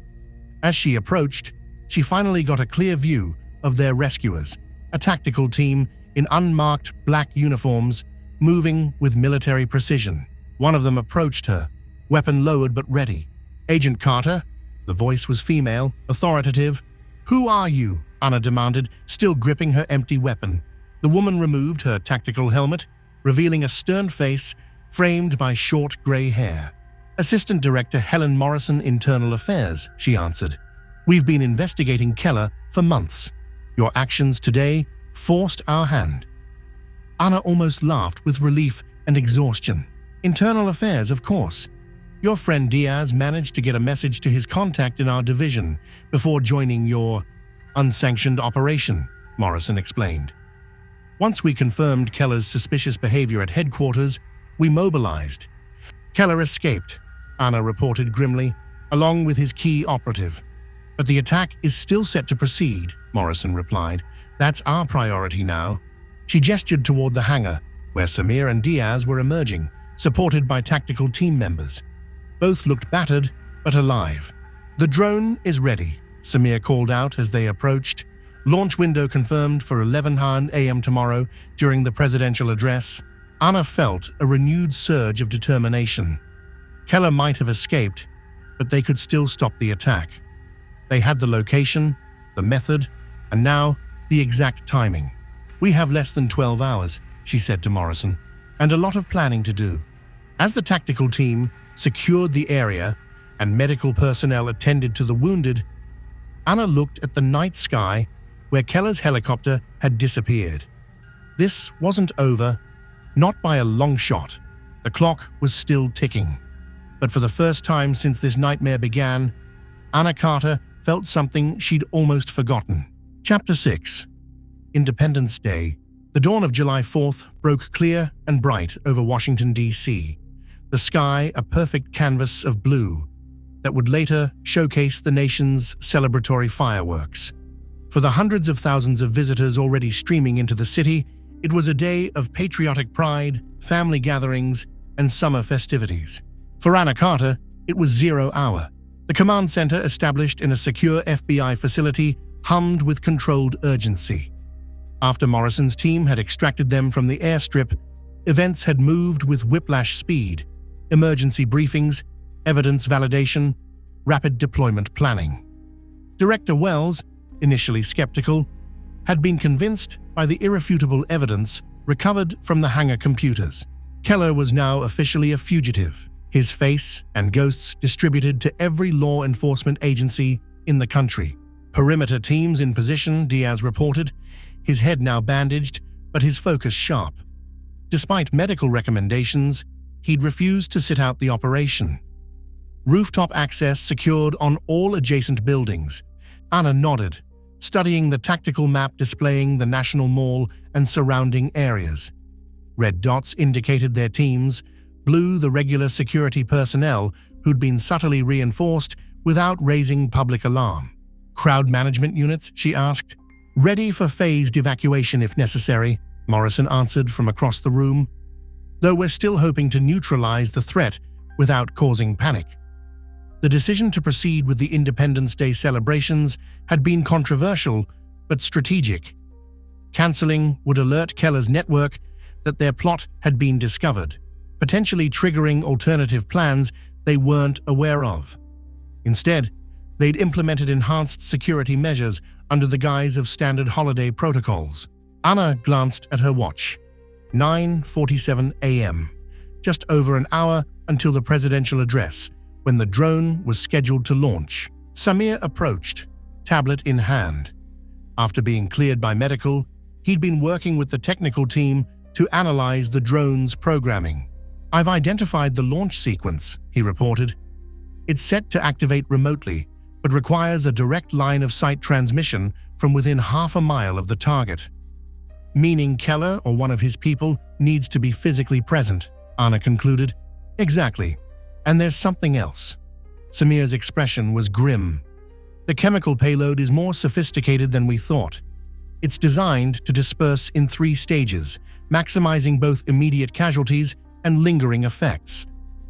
As she approached, she finally got a clear view of their rescuers, a tactical team in unmarked black uniforms, moving with military precision. One of them approached her, weapon lowered but ready. "Agent Carter," the voice was female, authoritative. "Who are you?" Anna demanded, still gripping her empty weapon. The woman removed her tactical helmet, revealing a stern face framed by short gray hair. "Assistant Director Helen Morrison, Internal Affairs," she answered. "We've been investigating Keller for months. Your actions today forced our hand." Anna almost laughed with relief and exhaustion. "Internal Affairs, of course. Your friend Diaz managed to get a message to his contact in our division before joining your unsanctioned operation," Morrison explained. "Once we confirmed Keller's suspicious behavior at headquarters, we mobilized. Keller escaped," Anna reported grimly, "along with his key operative. But the attack is still set to proceed," Morrison replied. "That's our priority now." She gestured toward the hangar, where Samir and Diaz were emerging, supported by tactical team members. Both looked battered, but alive. "The drone is ready," Samir called out as they approached. "Launch window confirmed for 11 a.m. tomorrow during the presidential address." Anna felt a renewed surge of determination. Keller might have escaped, but they could still stop the attack. They had the location, the method, and now the exact timing. "We have less than 12 hours, she said to Morrison, "and a lot of planning to do." As the tactical team secured the area and medical personnel attended to the wounded, Anna looked at the night sky where Keller's helicopter had disappeared. This wasn't over, not by a long shot. The clock was still ticking. But for the first time since this nightmare began, Anna Carter felt something she'd almost forgotten. Chapter 6. Independence Day. The dawn of July 4th broke clear and bright over Washington, D.C., the sky a perfect canvas of blue that would later showcase the nation's celebratory fireworks. For the hundreds of thousands of visitors already streaming into the city, it was a day of patriotic pride, family gatherings, and summer festivities. For Anna Carter, it was 0 hour. The command center, established in a secure FBI facility, hummed with controlled urgency. After Morrison's team had extracted them from the airstrip, events had moved with whiplash speed: emergency briefings, evidence validation, rapid deployment planning. Director Wells, initially skeptical, had been convinced by the irrefutable evidence recovered from the hangar computers. Keller was now officially a fugitive, his face and ghosts distributed to every law enforcement agency in the country. Perimeter teams in position, Diaz reported, his head now bandaged, but his focus sharp. Despite medical recommendations, he'd refused to sit out the operation. Rooftop access secured on all adjacent buildings. Anna nodded, studying the tactical map displaying the National Mall and surrounding areas. Red dots indicated their teams, blue the regular security personnel who'd been subtly reinforced without raising public alarm. "Crowd management units?" she asked. "Ready for phased evacuation if necessary," Morrison answered from across the room. "Though we're still hoping to neutralize the threat without causing panic." The decision to proceed with the Independence Day celebrations had been controversial but strategic. Canceling would alert Keller's network that their plot had been discovered, potentially triggering alternative plans they weren't aware of. Instead, they'd implemented enhanced security measures under the guise of standard holiday protocols. Anna glanced at her watch. 9:47 a.m. just over an hour until the presidential address, when the drone was scheduled to launch. Samir approached, tablet in hand. After being cleared by medical, he'd been working with the technical team to analyze the drone's programming. "I've identified the launch sequence," he reported. "It's set to activate remotely, but requires a direct line-of-sight transmission from within half a mile of the target." "Meaning Keller or one of his people needs to be physically present," Anna concluded. "Exactly. And there's something else." Samir's expression was grim. "The chemical payload is more sophisticated than we thought. It's designed to disperse in 3 stages, maximizing both immediate casualties and lingering effects.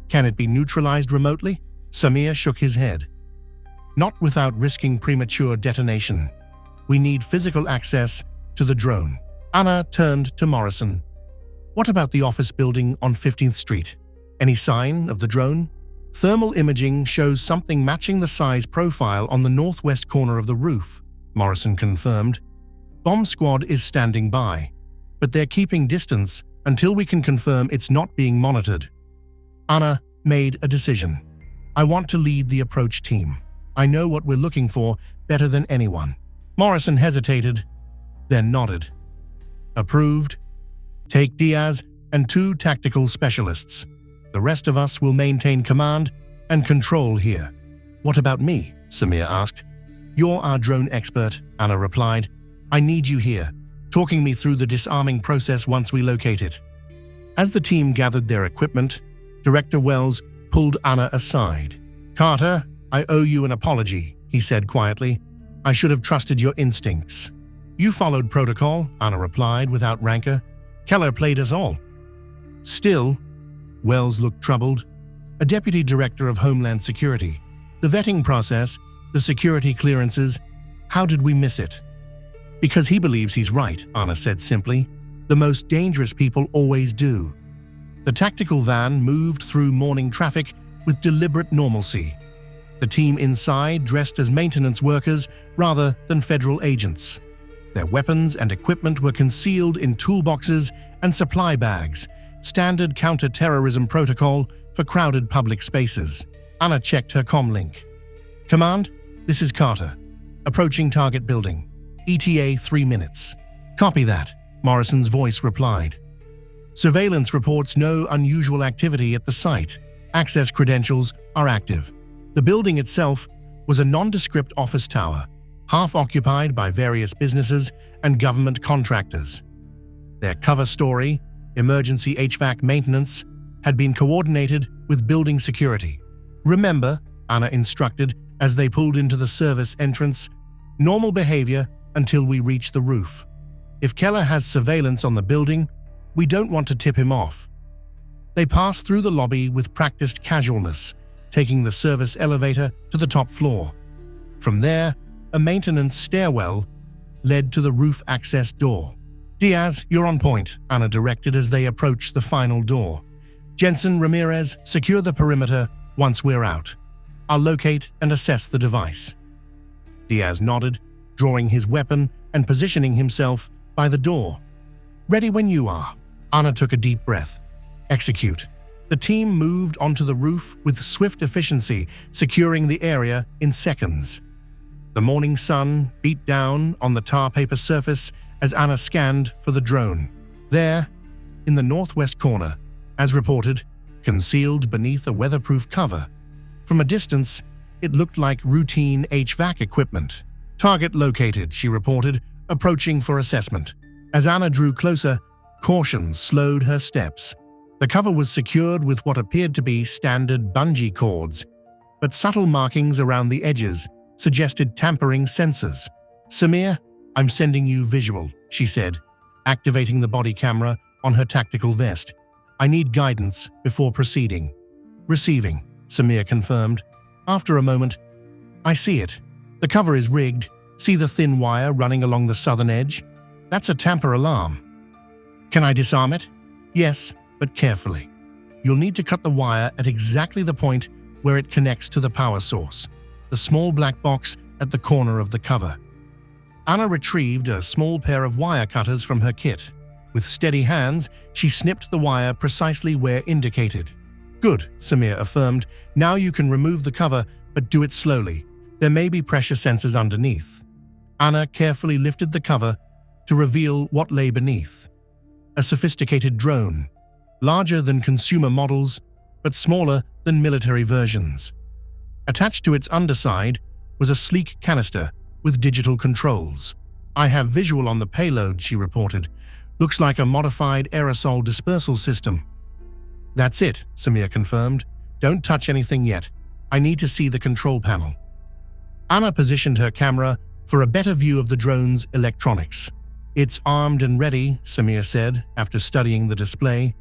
Can it be neutralized remotely?" Samir shook his head. "Not without risking premature detonation. We need physical access to the drone." Anna turned to Morrison. "What about the office building on 15th Street? Any sign of the drone?" "Thermal imaging shows something matching the size profile on the northwest corner of the roof," Morrison confirmed. "Bomb squad is standing by, but they're keeping distance until we can confirm it's not being monitored." Anna made a decision. "I want to lead the approach team. I know what we're looking for better than anyone." Morrison hesitated, then nodded. "Approved. Take Diaz and 2 tactical specialists. The rest of us will maintain command and control here." "What about me?" Samir asked. "You're our drone expert," Anna replied. "I need you here, talking me through the disarming process once we locate it." As the team gathered their equipment, Director Wells pulled Anna aside. "Carter, I owe you an apology," he said quietly. "I should have trusted your instincts." "You followed protocol," Anna replied without rancor. "Keller played us all." "Still," Wells looked troubled. "A deputy director of Homeland Security. The vetting process, the security clearances, how did we miss it?" "Because he believes he's right," Anna said simply. "The most dangerous people always do." The tactical van moved through morning traffic with deliberate normalcy. The team inside dressed as maintenance workers rather than federal agents. Their weapons and equipment were concealed in toolboxes and supply bags, standard counter-terrorism protocol for crowded public spaces. Anna checked her comlink. "Command, this is Carter. Approaching target building. ETA 3 minutes." "Copy that," Morrison's voice replied. "Surveillance reports no unusual activity at the site. Access credentials are active." The building itself was a nondescript office tower, half occupied by various businesses and government contractors. Their cover story, emergency HVAC maintenance, had been coordinated with building security. "Remember," Anna instructed as they pulled into the service entrance, "normal behavior until we reach the roof. If Keller has surveillance on the building, we don't want to tip him off." They passed through the lobby with practiced casualness, taking the service elevator to the top floor. From there, a maintenance stairwell led to the roof access door. "Diaz, you're on point," Anna directed as they approached the final door. "Jensen, Ramirez, secure the perimeter once we're out. I'll locate and assess the device." Diaz nodded, drawing his weapon and positioning himself by the door. "Ready when you are." Anna took a deep breath. "Execute." The team moved onto the roof with swift efficiency, securing the area in seconds. The morning sun beat down on the tar paper surface as Anna scanned for the drone. There, in the northwest corner, as reported, concealed beneath a weatherproof cover. From a distance, it looked like routine HVAC equipment. "Target located," she reported, approaching for assessment. As Anna drew closer, caution slowed her steps. The cover was secured with what appeared to be standard bungee cords, but subtle markings around the edges suggested tampering sensors. "Samir, I'm sending you visual," she said, activating the body camera on her tactical vest. "I need guidance before proceeding." "Receiving," Samir confirmed. After a moment, "I see it. The cover is rigged. See the thin wire running along the southern edge? That's a tamper alarm." "Can I disarm it?" "Yes, but carefully. You'll need to cut the wire at exactly the point where it connects to the power source, the small black box at the corner of the cover." Anna retrieved a small pair of wire cutters from her kit. With steady hands, she snipped the wire precisely where indicated. "Good," Samir affirmed. "Now you can remove the cover, but do it slowly. There may be pressure sensors underneath." Anna carefully lifted the cover to reveal what lay beneath. A sophisticated drone, larger than consumer models, but smaller than military versions. Attached to its underside was a sleek canister with digital controls. "I have visual on the payload," she reported. "Looks like a modified aerosol dispersal system." "That's it," Samir confirmed. "Don't touch anything yet. I need to see the control panel." Anna positioned her camera for a better view of the drone's electronics. "It's armed and ready," Samir said after studying the display.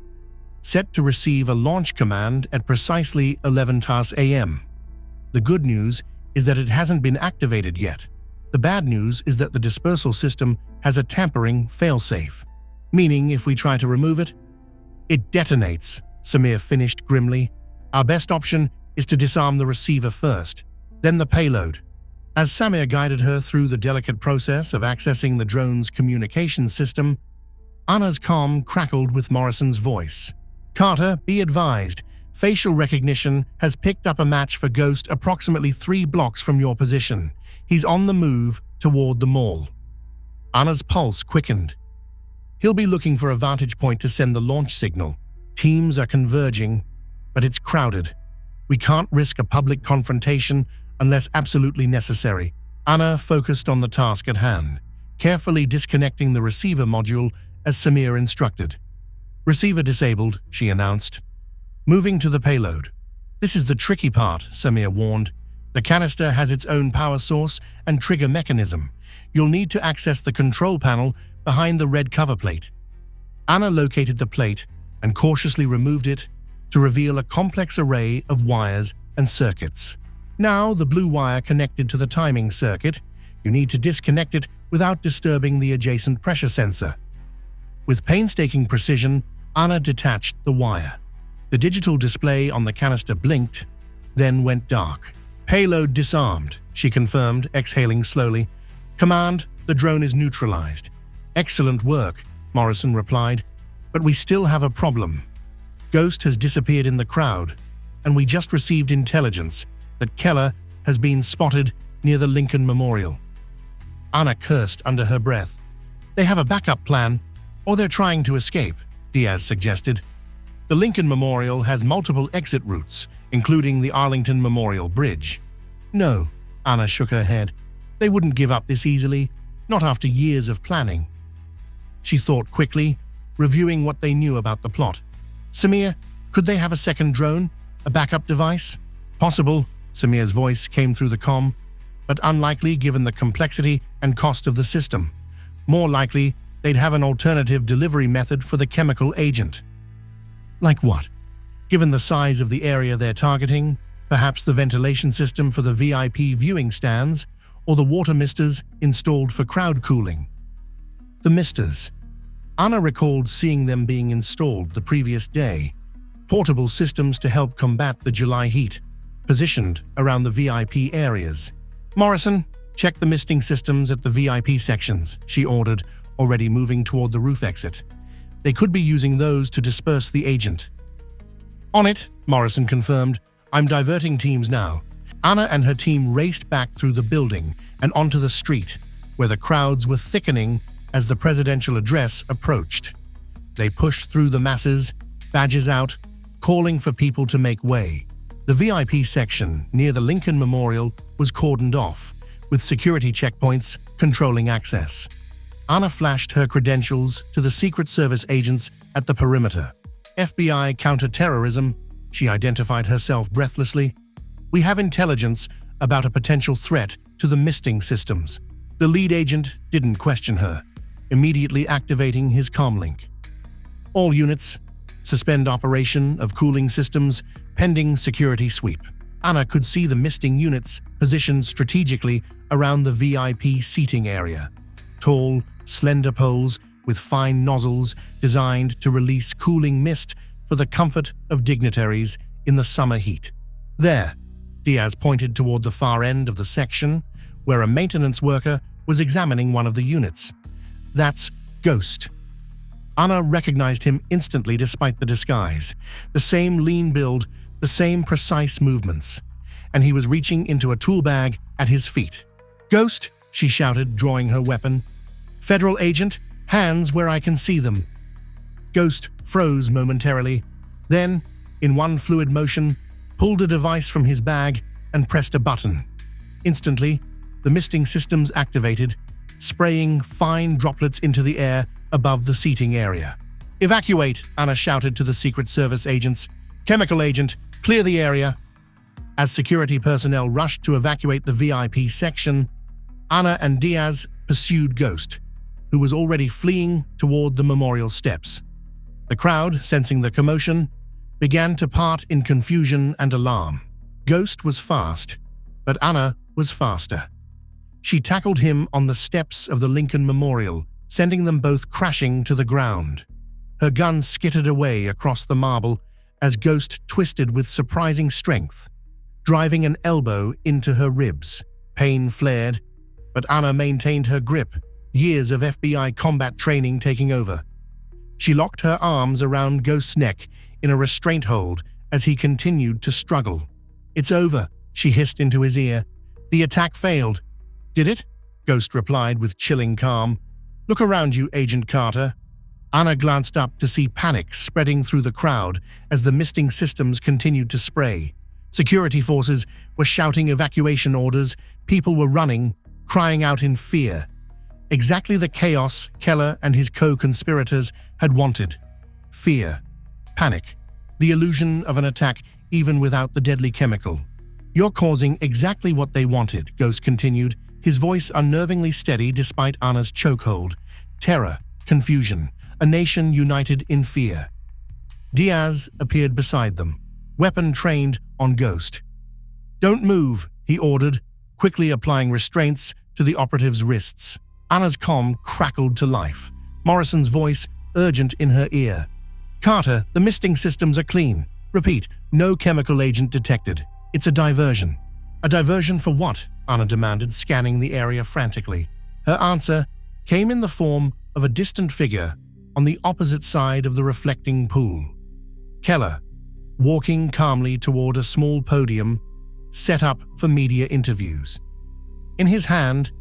"Set to receive a launch command at precisely 11 a.m. The good news is that it hasn't been activated yet. The bad news is that the dispersal system has a tampering failsafe, meaning if we try to remove it, it detonates," Samir finished grimly. "Our best option is to disarm the receiver first, then the payload." As Samir guided her through the delicate process of accessing the drone's communication system, Anna's comm crackled with Morrison's voice. "Carter, be advised. Facial recognition has picked up a match for Ghost approximately 3 blocks from your position. He's on the move toward the mall." Anna's pulse quickened. "He'll be looking for a vantage point to send the launch signal. Teams are converging, but it's crowded. We can't risk a public confrontation unless absolutely necessary." Anna focused on the task at hand, carefully disconnecting the receiver module as Samir instructed. "Receiver disabled," she announced. Moving to the payload. "This is the tricky part," Samir warned. "The canister has its own power source and trigger mechanism. You'll need to access the control panel behind the red cover plate." Anna located the plate and cautiously removed it to reveal a complex array of wires and circuits. Now the blue wire connected to the timing circuit. You need to disconnect it without disturbing the adjacent pressure sensor. With painstaking precision, Anna detached the wire. The digital display on the canister blinked, then went dark. "Payload disarmed," she confirmed, exhaling slowly. "Command, the drone is neutralized." "Excellent work," Morrison replied. "But we still have a problem. Ghost has disappeared in the crowd, and we just received intelligence that Keller has been spotted near the Lincoln Memorial." Anna cursed under her breath. "They have a backup plan, or they're trying to escape," Diaz suggested. "The Lincoln Memorial has multiple exit routes, including the Arlington Memorial Bridge." "No," Anna shook her head. "They wouldn't give up this easily, not after years of planning." She thought quickly, reviewing what they knew about the plot. "Samir, could they have a second drone? A backup device?" "Possible," Samir's voice came through the comm, "but unlikely given the complexity and cost of the system. More likely, they'd have an alternative delivery method for the chemical agent." "Like what?" "Given the size of the area they're targeting, perhaps the ventilation system for the VIP viewing stands or the water misters installed for crowd cooling." The misters. Anna recalled seeing them being installed the previous day. Portable systems to help combat the July heat, positioned around the VIP areas. "Morrison, check the misting systems at the VIP sections," she ordered, already moving toward the roof exit. "They could be using those to disperse the agent." "On it," Morrison confirmed. "I'm diverting teams now." Anna and her team raced back through the building and onto the street, where the crowds were thickening as the presidential address approached. They pushed through the masses, badges out, calling for people to make way. The VIP section near the Lincoln Memorial was cordoned off, with security checkpoints controlling access. Anna flashed her credentials to the Secret Service agents at the perimeter. "FBI counterterrorism," she identified herself breathlessly. "We have intelligence about a potential threat to the misting systems." The lead agent didn't question her, immediately activating his comlink. "All units, suspend operation of cooling systems pending security sweep." Anna could see the misting units positioned strategically around the VIP seating area. Tall, slender poles with fine nozzles designed to release cooling mist for the comfort of dignitaries in the summer heat. "There," Diaz pointed toward the far end of the section, where a maintenance worker was examining one of the units. "That's Ghost." Anna recognized him instantly despite the disguise. The same lean build, the same precise movements. And he was reaching into a tool bag at his feet. "Ghost!" she shouted, drawing her weapon. "Federal agent, hands where I can see them." Ghost froze momentarily, then, in one fluid motion, pulled a device from his bag and pressed a button. Instantly, the misting systems activated, spraying fine droplets into the air above the seating area. "Evacuate!" Anna shouted to the Secret Service agents. "Chemical agent, clear the area." As security personnel rushed to evacuate the VIP section, Anna and Diaz pursued Ghost, who was already fleeing toward the memorial steps. The crowd, sensing the commotion, began to part in confusion and alarm. Ghost was fast, but Anna was faster. She tackled him on the steps of the Lincoln Memorial, sending them both crashing to the ground. Her gun skittered away across the marble as Ghost twisted with surprising strength, driving an elbow into her ribs. Pain flared, but Anna maintained her grip, years of FBI combat training taking over. She locked her arms around Ghost's neck in a restraint hold as he continued to struggle. "It's over," she hissed into his ear. "The attack failed." "Did it?" Ghost replied with chilling calm. "Look around you, Agent Carter." Anna glanced up to see panic spreading through the crowd as the misting systems continued to spray. Security forces were shouting evacuation orders, people were running, crying out in fear. Exactly the chaos Keller and his co-conspirators had wanted. Fear, panic, the illusion of an attack even without the deadly chemical. "You're causing exactly what they wanted," Ghost continued, his voice unnervingly steady despite Anna's chokehold. "Terror, confusion, a nation united in fear." Diaz appeared beside them, weapon trained on Ghost. "Don't move," he ordered, quickly applying restraints to the operative's wrists. Anna's comm crackled to life, Morrison's voice urgent in her ear. "Carter, the misting systems are clean. Repeat, no chemical agent detected. It's a diversion." "A diversion for what?" Anna demanded, scanning the area frantically. Her answer came in the form of a distant figure on the opposite side of the reflecting pool. Keller, walking calmly toward a small podium set up for media interviews. In his hand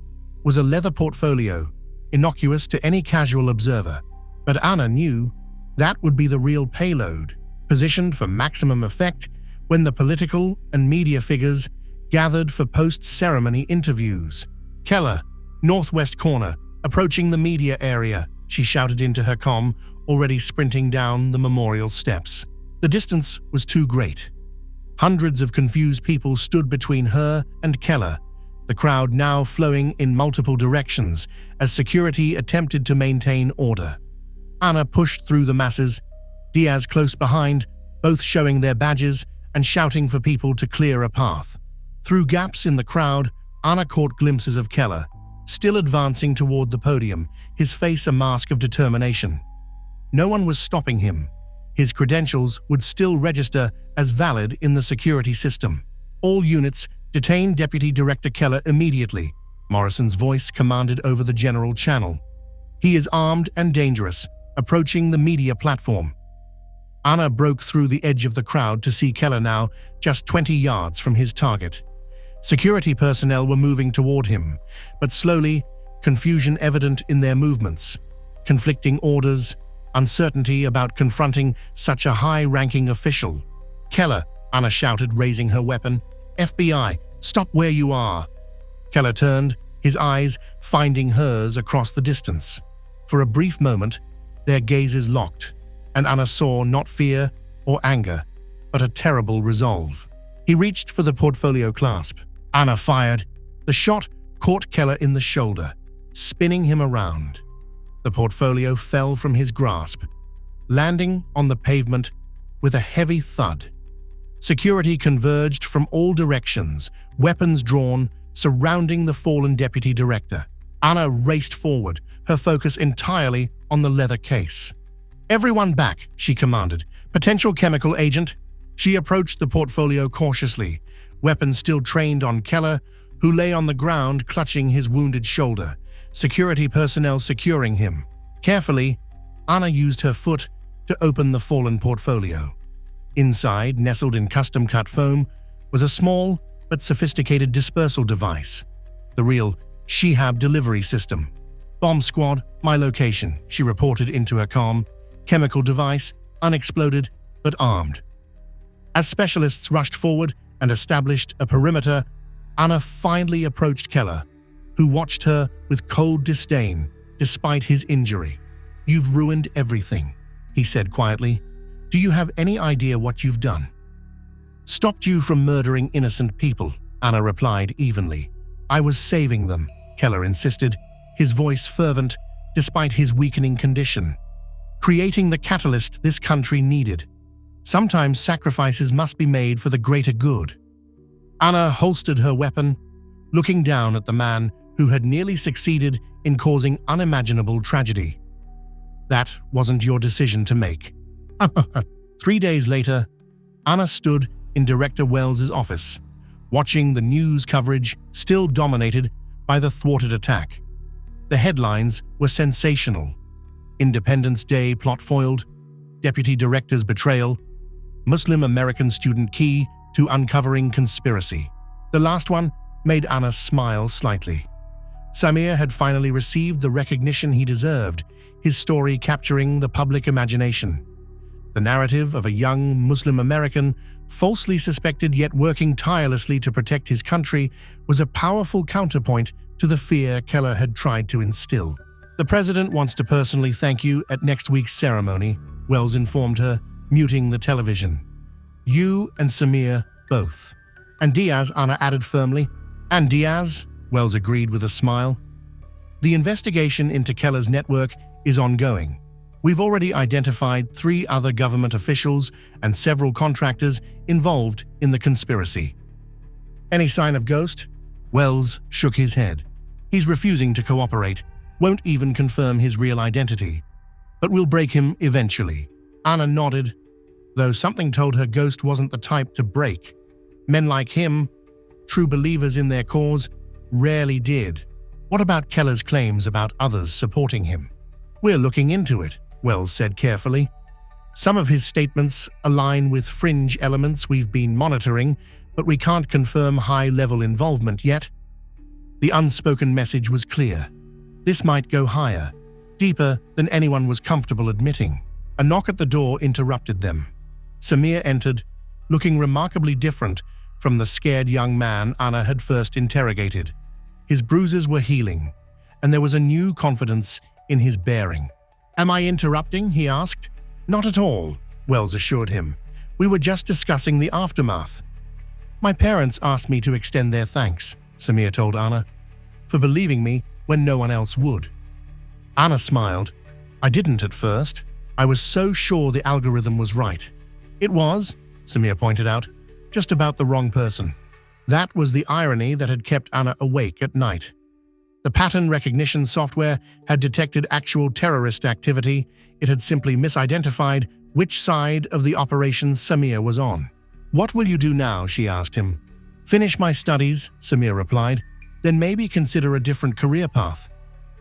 was a leather portfolio, innocuous to any casual observer, but Anna knew that would be the real payload, positioned for maximum effect when the political and media figures gathered for post-ceremony interviews. "Keller, northwest corner, approaching the media area," she shouted into her comm, already sprinting down the memorial steps. The distance was too great. Hundreds of confused people stood between her and Keller, the crowd now flowing in multiple directions as security attempted to maintain order. Anna pushed through the masses, Diaz close behind, both showing their badges and shouting for people to clear a path. Through gaps in the crowd, Anna caught glimpses of Keller, still advancing toward the podium, his face a mask of determination. No one was stopping him. His credentials would still register as valid in the security system. "All units, detain Deputy Director Keller immediately," Morrison's voice commanded over the general channel. "He is armed and dangerous, approaching the media platform." Anna broke through the edge of the crowd to see Keller now just 20 yards from his target. Security personnel were moving toward him, but slowly, confusion evident in their movements. Conflicting orders, uncertainty about confronting such a high-ranking official. "Keller," Anna shouted, raising her weapon. "FBI, stop where you are." Keller turned, his eyes finding hers across the distance. For a brief moment, their gazes locked, and Anna saw not fear or anger, but a terrible resolve. He reached for the portfolio clasp. Anna fired. The shot caught Keller in the shoulder, spinning him around. The portfolio fell from his grasp, landing on the pavement with a heavy thud. Security converged from all directions, weapons drawn, surrounding the fallen deputy director. Anna raced forward, her focus entirely on the leather case. "Everyone back," she commanded. "Potential chemical agent." She approached the portfolio cautiously, weapons still trained on Keller, who lay on the ground clutching his wounded shoulder, security personnel securing him. Carefully, Anna used her foot to open the fallen portfolio. Inside, nestled in custom-cut foam, was a small but sophisticated dispersal device, the real Shihab delivery system. "Bomb squad, my location," she reported into her comm. "Chemical device, unexploded but armed." As specialists rushed forward and established a perimeter, Anna finally approached Keller, who watched her with cold disdain despite his injury. "You've ruined everything," he said quietly. "Do you have any idea what you've done?" "Stopped you from murdering innocent people," Anna replied evenly. "I was saving them," Keller insisted, his voice fervent despite his weakening condition. "Creating the catalyst this country needed. Sometimes sacrifices must be made for the greater good." Anna holstered her weapon, looking down at the man who had nearly succeeded in causing unimaginable tragedy. "That wasn't your decision to make." 3 days later, Anna stood in Director Wells's office, watching the news coverage still dominated by the thwarted attack. The headlines were sensational. Independence Day plot foiled, Deputy Director's betrayal, Muslim American student key to uncovering conspiracy. The last one made Anna smile slightly. Samir had finally received the recognition he deserved, his story capturing the public imagination. The narrative of a young Muslim American, falsely suspected yet working tirelessly to protect his country, was a powerful counterpoint to the fear Keller had tried to instill. "The president wants to personally thank you at next week's ceremony," Wells informed her, muting the television. "You and Samir both." "And Diaz," Anna added firmly. "And Diaz," Wells agreed with a smile. "The investigation into Keller's network is ongoing. We've already identified 3 other government officials and several contractors involved in the conspiracy." "Any sign of Ghost?" Wells shook his head. "He's refusing to cooperate, won't even confirm his real identity. But we'll break him eventually." Anna nodded, though something told her Ghost wasn't the type to break. Men like him, true believers in their cause, rarely did. "What about Keller's claims about others supporting him?" "We're looking into it," Wells said carefully. "Some of his statements align with fringe elements we've been monitoring, but we can't confirm high-level involvement yet." The unspoken message was clear. This might go higher, deeper than anyone was comfortable admitting. A knock at the door interrupted them. Samir entered, looking remarkably different from the scared young man Anna had first interrogated. His bruises were healing, and there was a new confidence in his bearing. "Am I interrupting?" he asked. "Not at all," Wells assured him. "We were just discussing the aftermath." "My parents asked me to extend their thanks," Samir told Anna, "for believing me when no one else would." Anna smiled. "I didn't at first. I was so sure the algorithm was right." "It was," Samir pointed out, "just about the wrong person." That was the irony that had kept Anna awake at night. The pattern recognition software had detected actual terrorist activity. It had simply misidentified which side of the operation Samir was on. "What will you do now?" she asked him. "Finish my studies," Samir replied, "then maybe consider a different career path."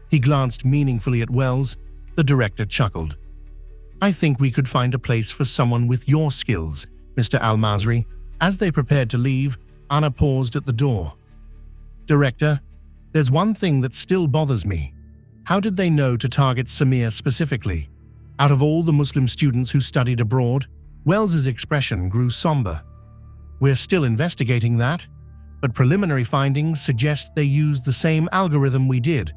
He glanced meaningfully at Wells. The director chuckled. "I think we could find a place for someone with your skills, Mr. Al-Masri." As they prepared to leave, Anna paused at the door. "Director, there's one thing that still bothers me. How did they know to target Samir specifically? Out of all the Muslim students who studied abroad?" Wells's expression grew somber. "We're still investigating that, but preliminary findings suggest they used the same algorithm we did,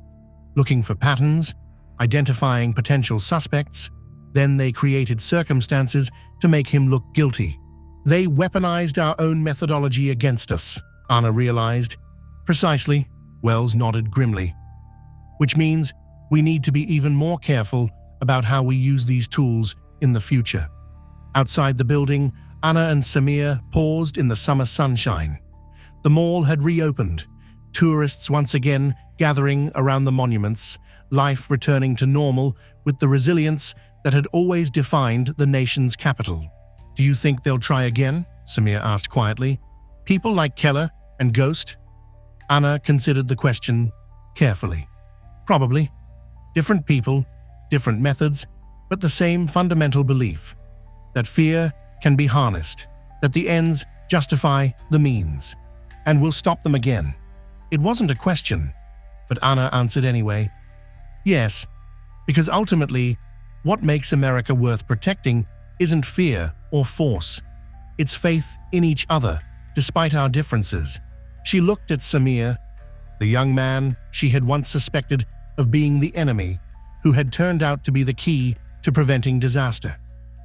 looking for patterns, identifying potential suspects. Then they created circumstances to make him look guilty. They weaponized our own methodology against us," Anna realized. "Precisely," Wells nodded grimly. "Which means we need to be even more careful about how we use these tools in the future." Outside the building, Anna and Samir paused in the summer sunshine. The mall had reopened, tourists once again gathering around the monuments, life returning to normal with the resilience that had always defined the nation's capital. "Do you think they'll try again?" Samir asked quietly. "People like Keller and Ghost?" Anna considered the question carefully. "Probably. Different people, different methods, but the same fundamental belief that fear can be harnessed, that the ends justify the means, and will stop them again. It wasn't a question, but Anna answered anyway. Yes, because ultimately, what makes America worth protecting isn't fear or force. It's faith in each other, despite our differences. She looked at Samir, the young man she had once suspected of being the enemy, who had turned out to be the key to preventing disaster.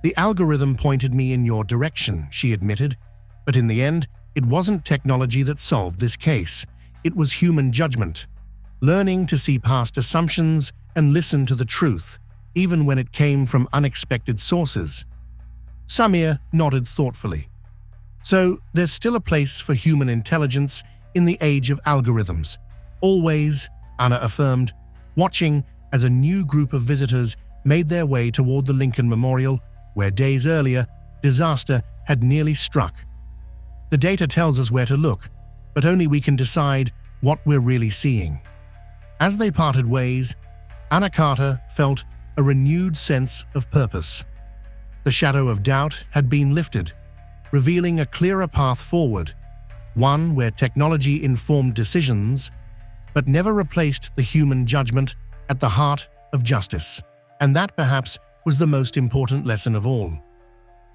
The algorithm pointed me in your direction, she admitted, but in the end, it wasn't technology that solved this case. It was human judgment, learning to see past assumptions and listen to the truth, even when it came from unexpected sources. Samir nodded thoughtfully. So there's still a place for human intelligence in the age of algorithms. Always, Anna affirmed, watching as a new group of visitors made their way toward the Lincoln Memorial, where days earlier, disaster had nearly struck. The data tells us where to look, but only we can decide what we're really seeing. As they parted ways, Anna Carter felt a renewed sense of purpose. The shadow of doubt had been lifted, revealing a clearer path forward, one where technology informed decisions, but never replaced the human judgment at the heart of justice. And that perhaps was the most important lesson of all.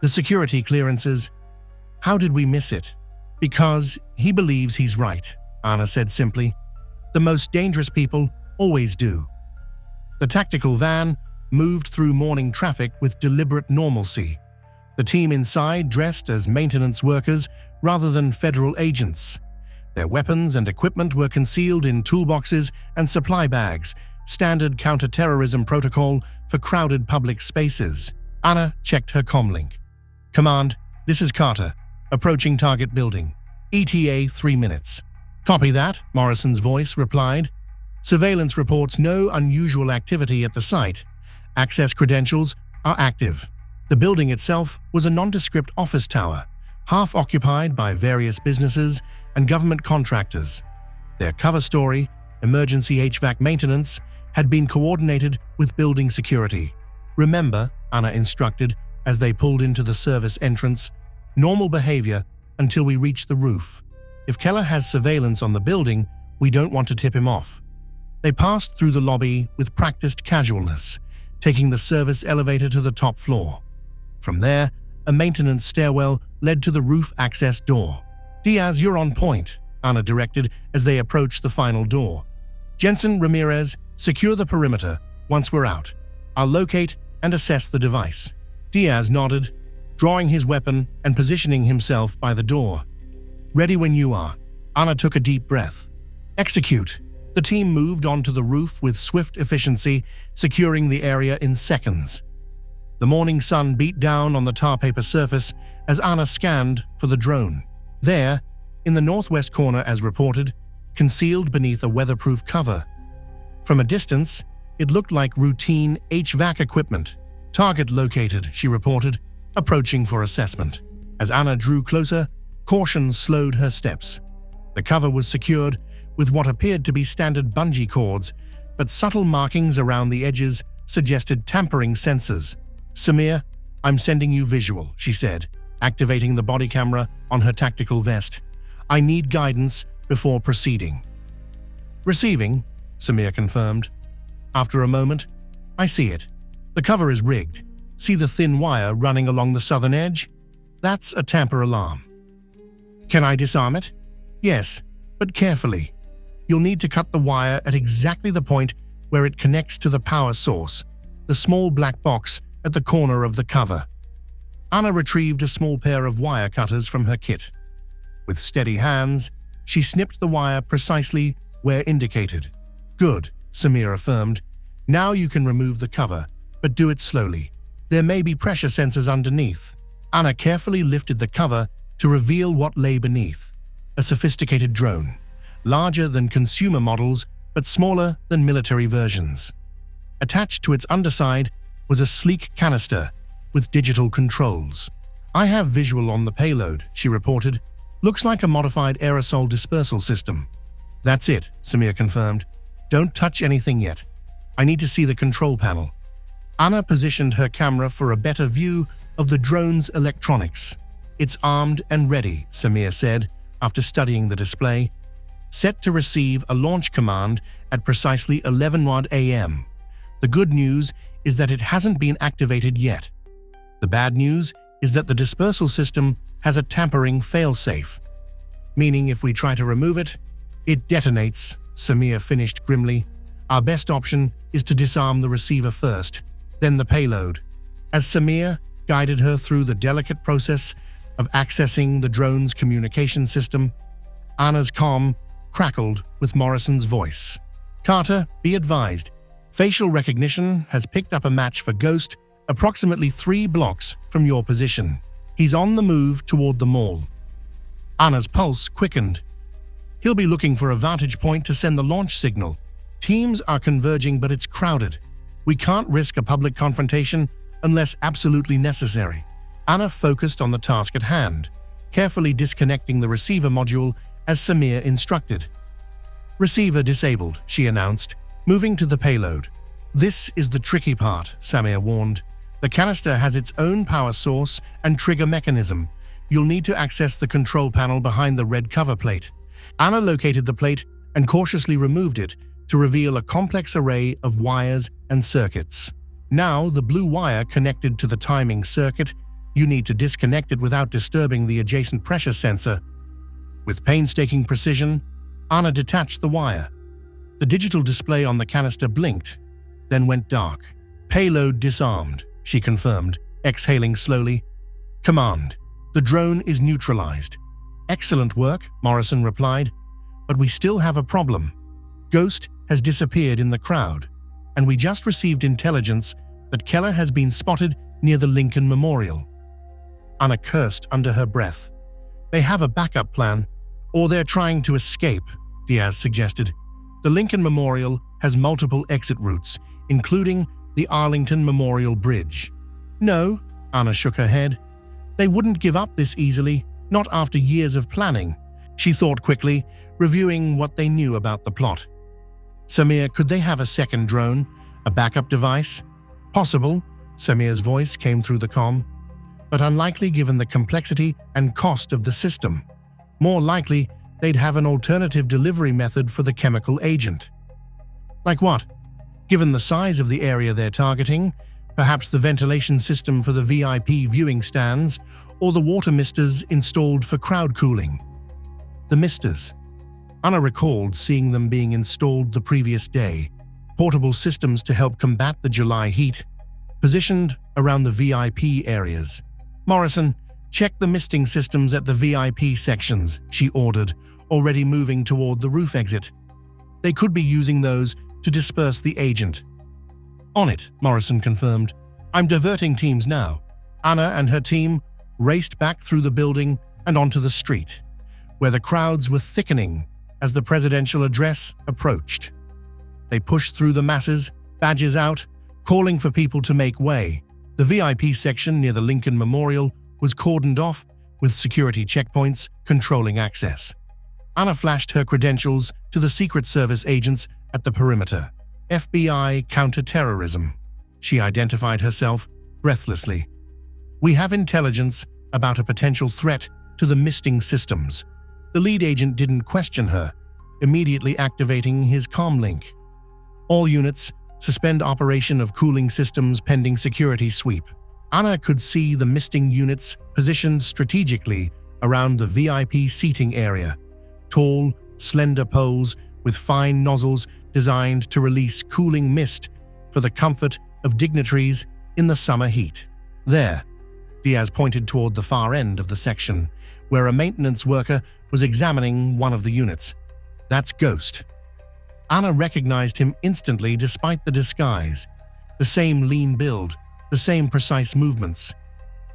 The security clearances. How did we miss it? Because he believes he's right, Anna said simply. The most dangerous people always do. The tactical van moved through morning traffic with deliberate normalcy. The team inside dressed as maintenance workers rather than federal agents. Their weapons and equipment were concealed in toolboxes and supply bags, standard counter-terrorism protocol for crowded public spaces. Anna checked her comlink. Command, this is Carter, approaching target building. ETA 3 minutes. Copy that, Morrison's voice replied. Surveillance reports no unusual activity at the site. Access credentials are active. The building itself was a nondescript office tower, half occupied by various businesses and government contractors. Their cover story, emergency HVAC maintenance, had been coordinated with building security. Remember, Anna instructed as they pulled into the service entrance, normal behavior until we reach the roof. If Keller has surveillance on the building, we don't want to tip him off. They passed through the lobby with practiced casualness, taking the service elevator to the top floor. From there, a maintenance stairwell led to the roof access door. Diaz, you're on point, Anna directed as they approached the final door. Jensen, Ramirez, secure the perimeter once we're out. I'll locate and assess the device. Diaz nodded, drawing his weapon and positioning himself by the door. Ready when you are. Anna took a deep breath. Execute. The team moved onto the roof with swift efficiency, securing the area in seconds. The morning sun beat down on the tar paper surface as Anna scanned for the drone. There, in the northwest corner as reported, concealed beneath a weatherproof cover. From a distance, it looked like routine HVAC equipment. Target located, she reported, approaching for assessment. As Anna drew closer, caution slowed her steps. The cover was secured with what appeared to be standard bungee cords, but subtle markings around the edges suggested tampering sensors. Samir, I'm sending you visual, she said, activating the body camera on her tactical vest. I need guidance before proceeding. Receiving, Samir confirmed. After a moment, I see it. The cover is rigged. See the thin wire running along the southern edge? That's a tamper alarm. Can I disarm it? Yes, but carefully. You'll need to cut the wire at exactly the point where it connects to the power source, the small black box at the corner of the cover. Anna retrieved a small pair of wire cutters from her kit. With steady hands, she snipped the wire precisely where indicated. Good, Samir affirmed. Now you can remove the cover, but do it slowly. There may be pressure sensors underneath. Anna carefully lifted the cover to reveal what lay beneath. A sophisticated drone, larger than consumer models but smaller than military versions. Attached to its underside was a sleek canister with digital controls. I have visual on the payload, she reported. Looks like a modified aerosol dispersal system. That's it, Samir confirmed. Don't touch anything yet. I need to see the control panel. Anna positioned her camera for a better view of the drone's electronics. "It's armed and ready," Samir said, after studying the display. "Set to receive a launch command at precisely 11 a.m. The good news is that it hasn't been activated yet. The bad news is that the dispersal system has a tampering failsafe, meaning if we try to remove it, it detonates," Samir finished grimly. "Our best option is to disarm the receiver first, then the payload." As Samir guided her through the delicate process of accessing the drone's communication system, Anna's comm crackled with Morrison's voice. "Carter, be advised. Facial recognition has picked up a match for Ghost approximately 3 blocks from your position. He's on the move toward the mall." Anna's pulse quickened. "He'll be looking for a vantage point to send the launch signal. Teams are converging, but it's crowded. We can't risk a public confrontation unless absolutely necessary." Anna focused on the task at hand, carefully disconnecting the receiver module as Samir instructed. "Receiver disabled," she announced, moving to the payload. "This is the tricky part," Samir warned. "The canister has its own power source and trigger mechanism. You'll need to access the control panel behind the red cover plate." Anna located the plate and cautiously removed it to reveal a complex array of wires and circuits. Now, the blue wire connected to the timing circuit. You need to disconnect it without disturbing the adjacent pressure sensor. With painstaking precision, Anna detached the wire. The digital display on the canister blinked, then went dark. "Payload disarmed," she confirmed, exhaling slowly. "Command, the drone is neutralized." "Excellent work," Morrison replied, "but we still have a problem. Ghost has disappeared in the crowd, and we just received intelligence that Keller has been spotted near the Lincoln Memorial." Anna cursed under her breath. "They have a backup plan, or they're trying to escape," Diaz suggested. "The Lincoln Memorial has multiple exit routes, including the Arlington Memorial Bridge." "No," Anna shook her head. "They wouldn't give up this easily, not after years of planning." She thought quickly, reviewing what they knew about the plot. "Samir, could they have a second drone, a backup device?" "Possible," Samir's voice came through the comm, "but unlikely given the complexity and cost of the system. More likely, they'd have an alternative delivery method for the chemical agent." "Like what?" "Given the size of the area they're targeting, perhaps the ventilation system for the VIP viewing stands or the water misters installed for crowd cooling." The misters. Anna recalled seeing them being installed the previous day, portable systems to help combat the July heat, positioned around the VIP areas. "Morrison, check the misting systems at the VIP sections," she ordered, already moving toward the roof exit. "They could be using those to disperse the agent." "On it," Morrison confirmed. "I'm diverting teams now." Anna and her team raced back through the building and onto the street, where the crowds were thickening as the presidential address approached. They pushed through the masses, badges out, calling for people to make way. The VIP section near the Lincoln Memorial was cordoned off, with security checkpoints controlling access. Anna flashed her credentials to the Secret Service agents at the perimeter. "FBI counterterrorism." She identified herself breathlessly. "We have intelligence about a potential threat to the misting systems." The lead agent didn't question her, immediately activating his comm link. "All units, suspend operation of cooling systems pending security sweep." Anna could see the misting units positioned strategically around the VIP seating area. Tall, slender poles with fine nozzles designed to release cooling mist for the comfort of dignitaries in the summer heat. "There," Diaz pointed toward the far end of the section, where a maintenance worker was examining one of the units. "That's Ghost." Anna recognized him instantly despite the disguise. The same lean build, the same precise movements.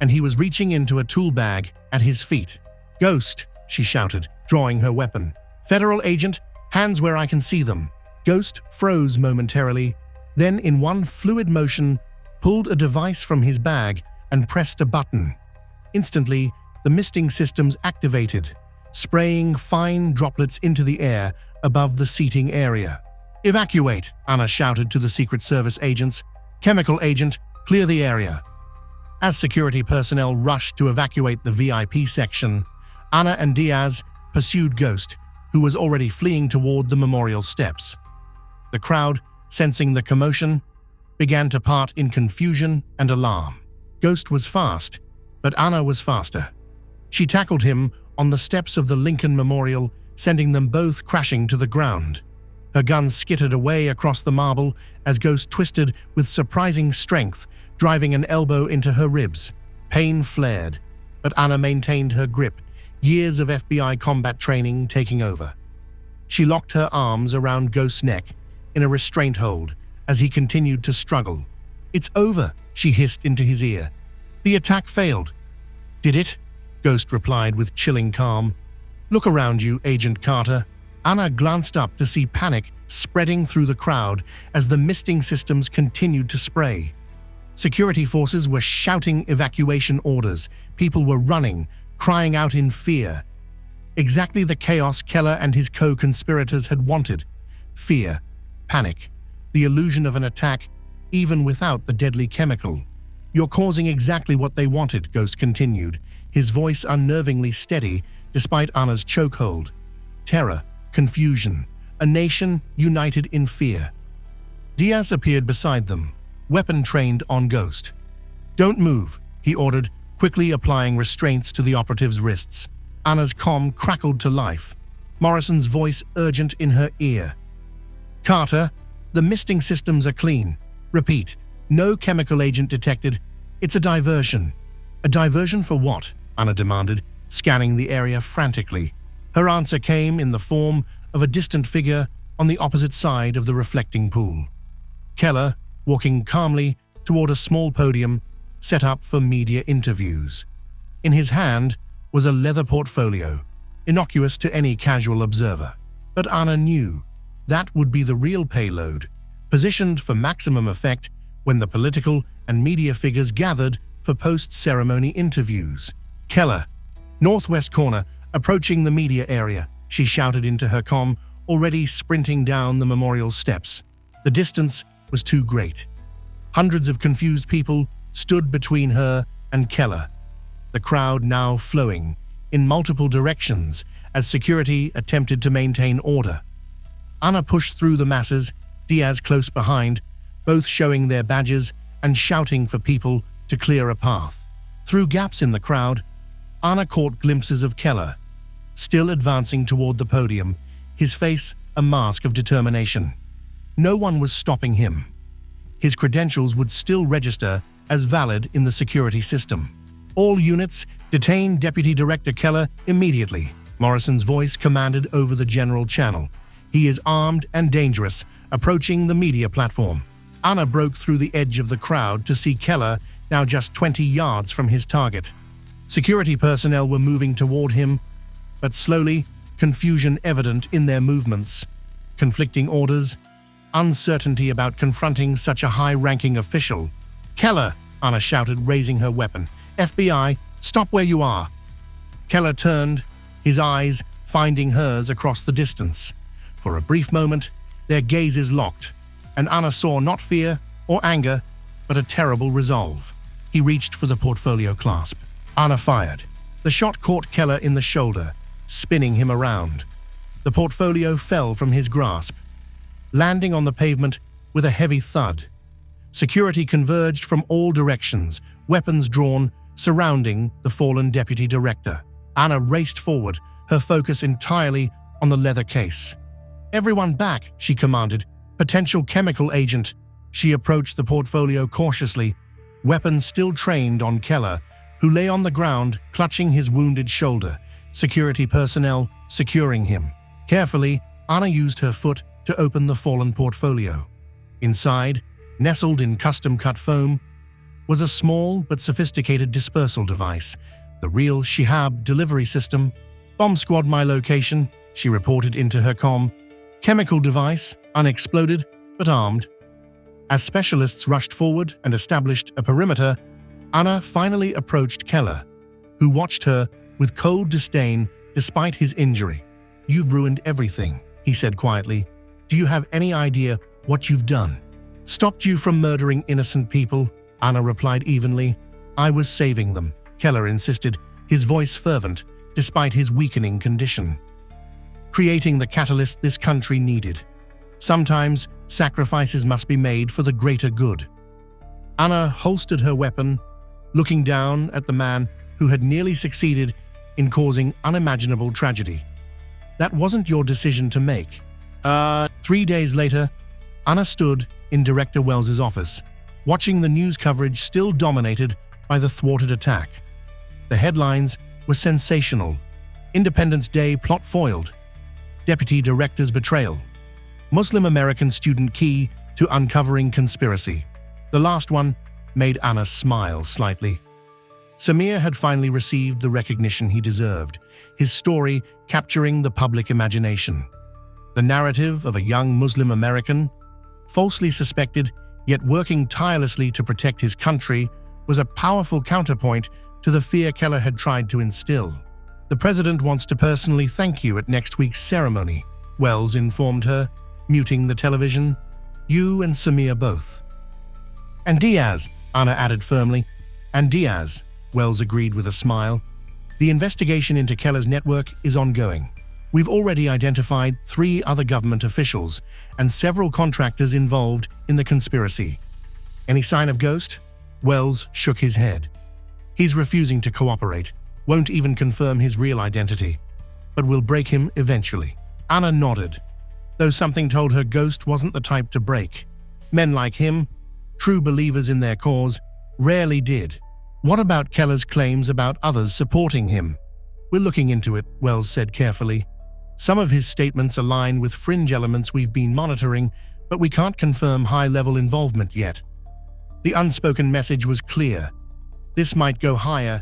And he was reaching into a tool bag at his feet. "Ghost," she shouted, drawing her weapon. "Federal agent, hands where I can see them." Ghost froze momentarily, then in one fluid motion pulled a device from his bag and pressed a button. Instantly, the misting systems activated, spraying fine droplets into the air above the seating area. "Evacuate," Anna shouted to the Secret Service agents, Chemical agent, clear the area. As security personnel rushed to evacuate the VIP section, Ana and Diaz pursued Ghost, who was already fleeing toward the memorial steps. The crowd, sensing the commotion, began to part in confusion and alarm. Ghost was fast, but Ana was faster. She tackled him on the steps of the Lincoln Memorial, sending them both crashing to the ground. Her gun skittered away across the marble as Ghost twisted with surprising strength, driving an elbow into her ribs. Pain flared, but Ana maintained her grip, years of FBI combat training taking over. She locked her arms around Ghost's neck in a restraint hold as he continued to struggle. "It's over," she hissed into his ear. "The attack failed." "Did it?" Ghost replied with chilling calm. "Look around you, Agent Carter." Ana glanced up to see panic spreading through the crowd as the misting systems continued to spray. Security forces were shouting evacuation orders. People were running, crying out in fear. Exactly the chaos Keller and his co-conspirators had wanted. Fear, panic, the illusion of an attack, even without the deadly chemical. "You're causing exactly what they wanted," Ghost continued, his voice unnervingly steady despite Ana's chokehold. Terror, confusion, a nation united in fear. Diaz appeared beside them, weapon trained on Ghost. "Don't move," he ordered, quickly applying restraints to the operative's wrists. Ana's comm crackled to life, Morrison's voice urgent in her ear. "Carter, the misting systems are clean. Repeat, no chemical agent detected. It's a diversion." "A diversion for what?" Ana demanded, scanning the area frantically. Her answer came in the form of a distant figure on the opposite side of the reflecting pool. Keller, walking calmly toward a small podium set up for media interviews. In his hand was a leather portfolio, innocuous to any casual observer. But Ana knew that would be the real payload, positioned for maximum effect when the political and media figures gathered for post-ceremony interviews. "Keller, northwest corner, approaching the media area," she shouted into her comm, already sprinting down the memorial steps. The distance was too great. Hundreds of confused people stood between her and Keller, the crowd now flowing in multiple directions as security attempted to maintain order. Ana pushed through the masses, Diaz close behind, both showing their badges and shouting for people to clear a path. Through gaps in the crowd, Ana caught glimpses of Keller, still advancing toward the podium, his face a mask of determination. No one was stopping him. His credentials would still register as valid in the security system. "All units, detain Deputy Director Keller immediately," Morrison's voice commanded over the general channel. "He is armed and dangerous, approaching the media platform." Ana broke through the edge of the crowd to see Keller now just 20 yards from his target. Security personnel were moving toward him, but slowly, confusion evident in their movements. Conflicting orders, uncertainty about confronting such a high-ranking official. "Keller," Ana shouted, raising her weapon. "FBI, stop where you are." Keller turned, his eyes finding hers across the distance. For a brief moment, their gazes locked, and Ana saw not fear or anger, but a terrible resolve. He reached for the portfolio clasp. Ana fired. The shot caught Keller in the shoulder, spinning him around. The portfolio fell from his grasp, landing on the pavement with a heavy thud. Security converged from all directions, weapons drawn, surrounding the fallen deputy director. Ana raced forward, her focus entirely on the leather case. "Everyone back," she commanded. "Potential chemical agent." She approached the portfolio cautiously, weapons still trained on Keller, who lay on the ground, clutching his wounded shoulder, security personnel securing him. Carefully, Ana used her foot to open the fallen portfolio. Inside, nestled in custom-cut foam, was a small but sophisticated dispersal device, the real Shihab delivery system. "Bomb squad my location," she reported into her comm. "Chemical device, unexploded, but armed." As specialists rushed forward and established a perimeter, Ana finally approached Keller, who watched her with cold disdain despite his injury. "You've ruined everything," he said quietly. "Do you have any idea what you've done?" "Stopped you from murdering innocent people," Anna replied evenly. "I was saving them," Keller insisted, his voice fervent despite his weakening condition. "Creating the catalyst this country needed. Sometimes sacrifices must be made for the greater good." Anna holstered her weapon, looking down at the man who had nearly succeeded in causing unimaginable tragedy. "That wasn't your decision to make." 3 days later, Anna stood in Director Wells's office, watching the news coverage still dominated by the thwarted attack. The headlines were sensational. Independence Day plot foiled. Deputy Director's betrayal. Muslim American student key to uncovering conspiracy. The last one made Anna smile slightly. Samir had finally received the recognition he deserved, his story capturing the public imagination. The narrative of a young Muslim American, falsely suspected yet working tirelessly to protect his country, was a powerful counterpoint to the fear Keller had tried to instill. "The president wants to personally thank you at next week's ceremony," Wells informed her, muting the television. "You and Samir both." "And Diaz," Anna added firmly. "And Diaz," Wells agreed with a smile. "The investigation into Keller's network is ongoing. We've already identified 3 other government officials and several contractors involved in the conspiracy." "Any sign of Ghost?" Wells shook his head. "He's refusing to cooperate, won't even confirm his real identity. But we'll break him eventually." Anna nodded, though something told her Ghost wasn't the type to break. Men like him, true believers in their cause, rarely did. "What about Keller's claims about others supporting him?" "We're looking into it," Wells said carefully. "Some of his statements align with fringe elements we've been monitoring, but we can't confirm high-level involvement yet." The unspoken message was clear. This might go higher,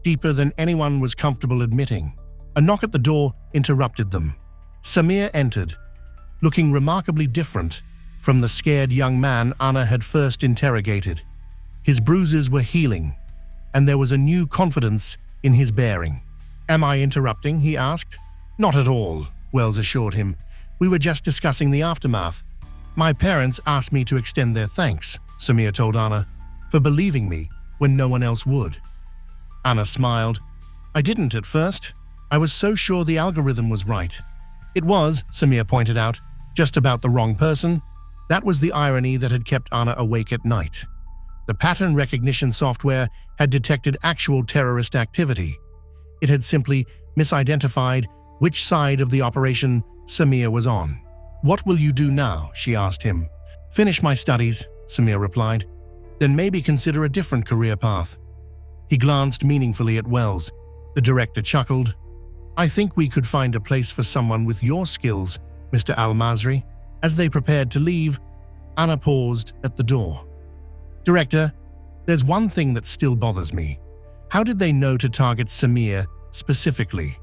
deeper than anyone was comfortable admitting. A knock at the door interrupted them. Samir entered, looking remarkably different from the scared young man Anna had first interrogated. His bruises were healing, and there was a new confidence in his bearing. "Am I interrupting?" he asked. "Not at all," Wells assured him. "We were just discussing the aftermath. My parents asked me to extend their thanks," Samir told Anna, "for believing me when no one else would." Anna smiled. "I didn't at first. I was so sure the algorithm was right." "It was," Samir pointed out, "just about the wrong person." That was the irony that had kept Anna awake at night. The pattern recognition software had detected actual terrorist activity. It had simply misidentified which side of the operation Samir was on. "What will you do now?" she asked him. "Finish my studies," Samir replied. "Then maybe consider a different career path." He glanced meaningfully at Wells. The director chuckled. "I think we could find a place for someone with your skills, Mr. Al-Masri." As they prepared to leave, Anna paused at the door. "Director, there's one thing that still bothers me. How did they know to target Samir specifically?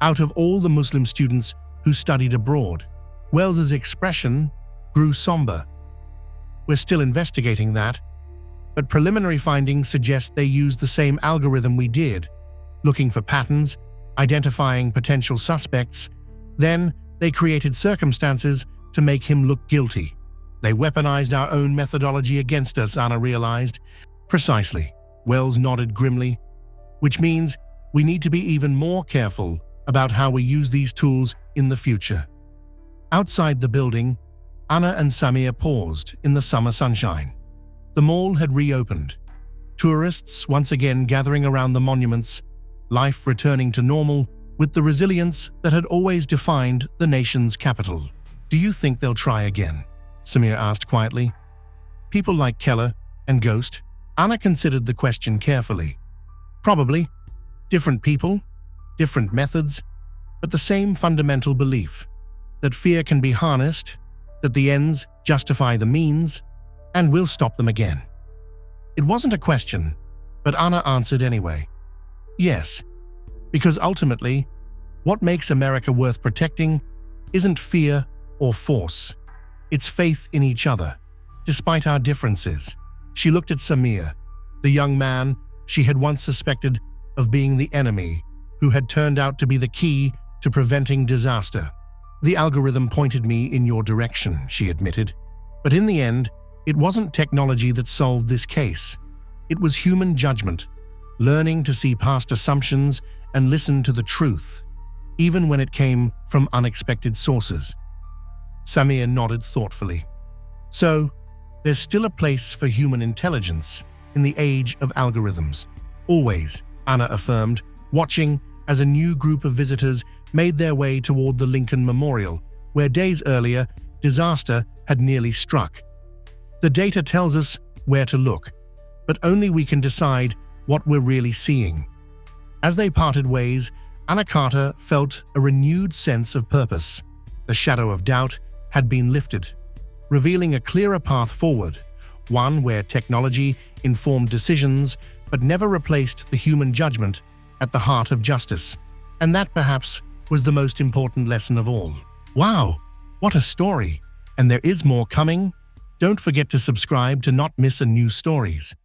Out of all the Muslim students who studied abroad?" Wells's expression grew somber. "We're still investigating that, but preliminary findings suggest they used the same algorithm we did, looking for patterns, identifying potential suspects. Then they created circumstances to make him look guilty. They weaponized our own methodology against us," Anna realized. "Precisely," Wells nodded grimly. "Which means we need to be even more careful about how we use these tools in the future." Outside the building, Anna and Samir paused in the summer sunshine. The mall had reopened. Tourists once again gathering around the monuments, life returning to normal with the resilience that had always defined the nation's capital. "Do you think they'll try again?" Samir asked quietly. "People like Keller and Ghost?" Anna considered the question carefully. "Probably. Different people, different methods, but the same fundamental belief that fear can be harnessed, that the ends justify the means, and we'll stop them again." It wasn't a question, but Anna answered anyway. "Yes, because ultimately, what makes America worth protecting isn't fear or force. It's faith in each other, despite our differences." She looked at Samir, the young man she had once suspected of being the enemy, who had turned out to be the key to preventing disaster. "The algorithm pointed me in your direction," she admitted. "But in the end, It wasn't technology that solved this case. It was human judgment, learning to see past assumptions and listen to the truth, even when it came from unexpected sources. Samir nodded thoughtfully. So, there's still a place for human intelligence in the age of algorithms. Always, Anna affirmed, watching as a new group of visitors made their way toward the Lincoln Memorial, where days earlier, disaster had nearly struck. The data tells us where to look, but only we can decide what we're really seeing. As they parted ways, Anna Carter felt a renewed sense of purpose. The shadow of doubt had been lifted, revealing a clearer path forward, one where technology informed decisions but never replaced the human judgment at the heart of justice. And that perhaps was the most important lesson of all. Wow, what a story! And there is more coming. Don't forget to subscribe to not miss a new stories.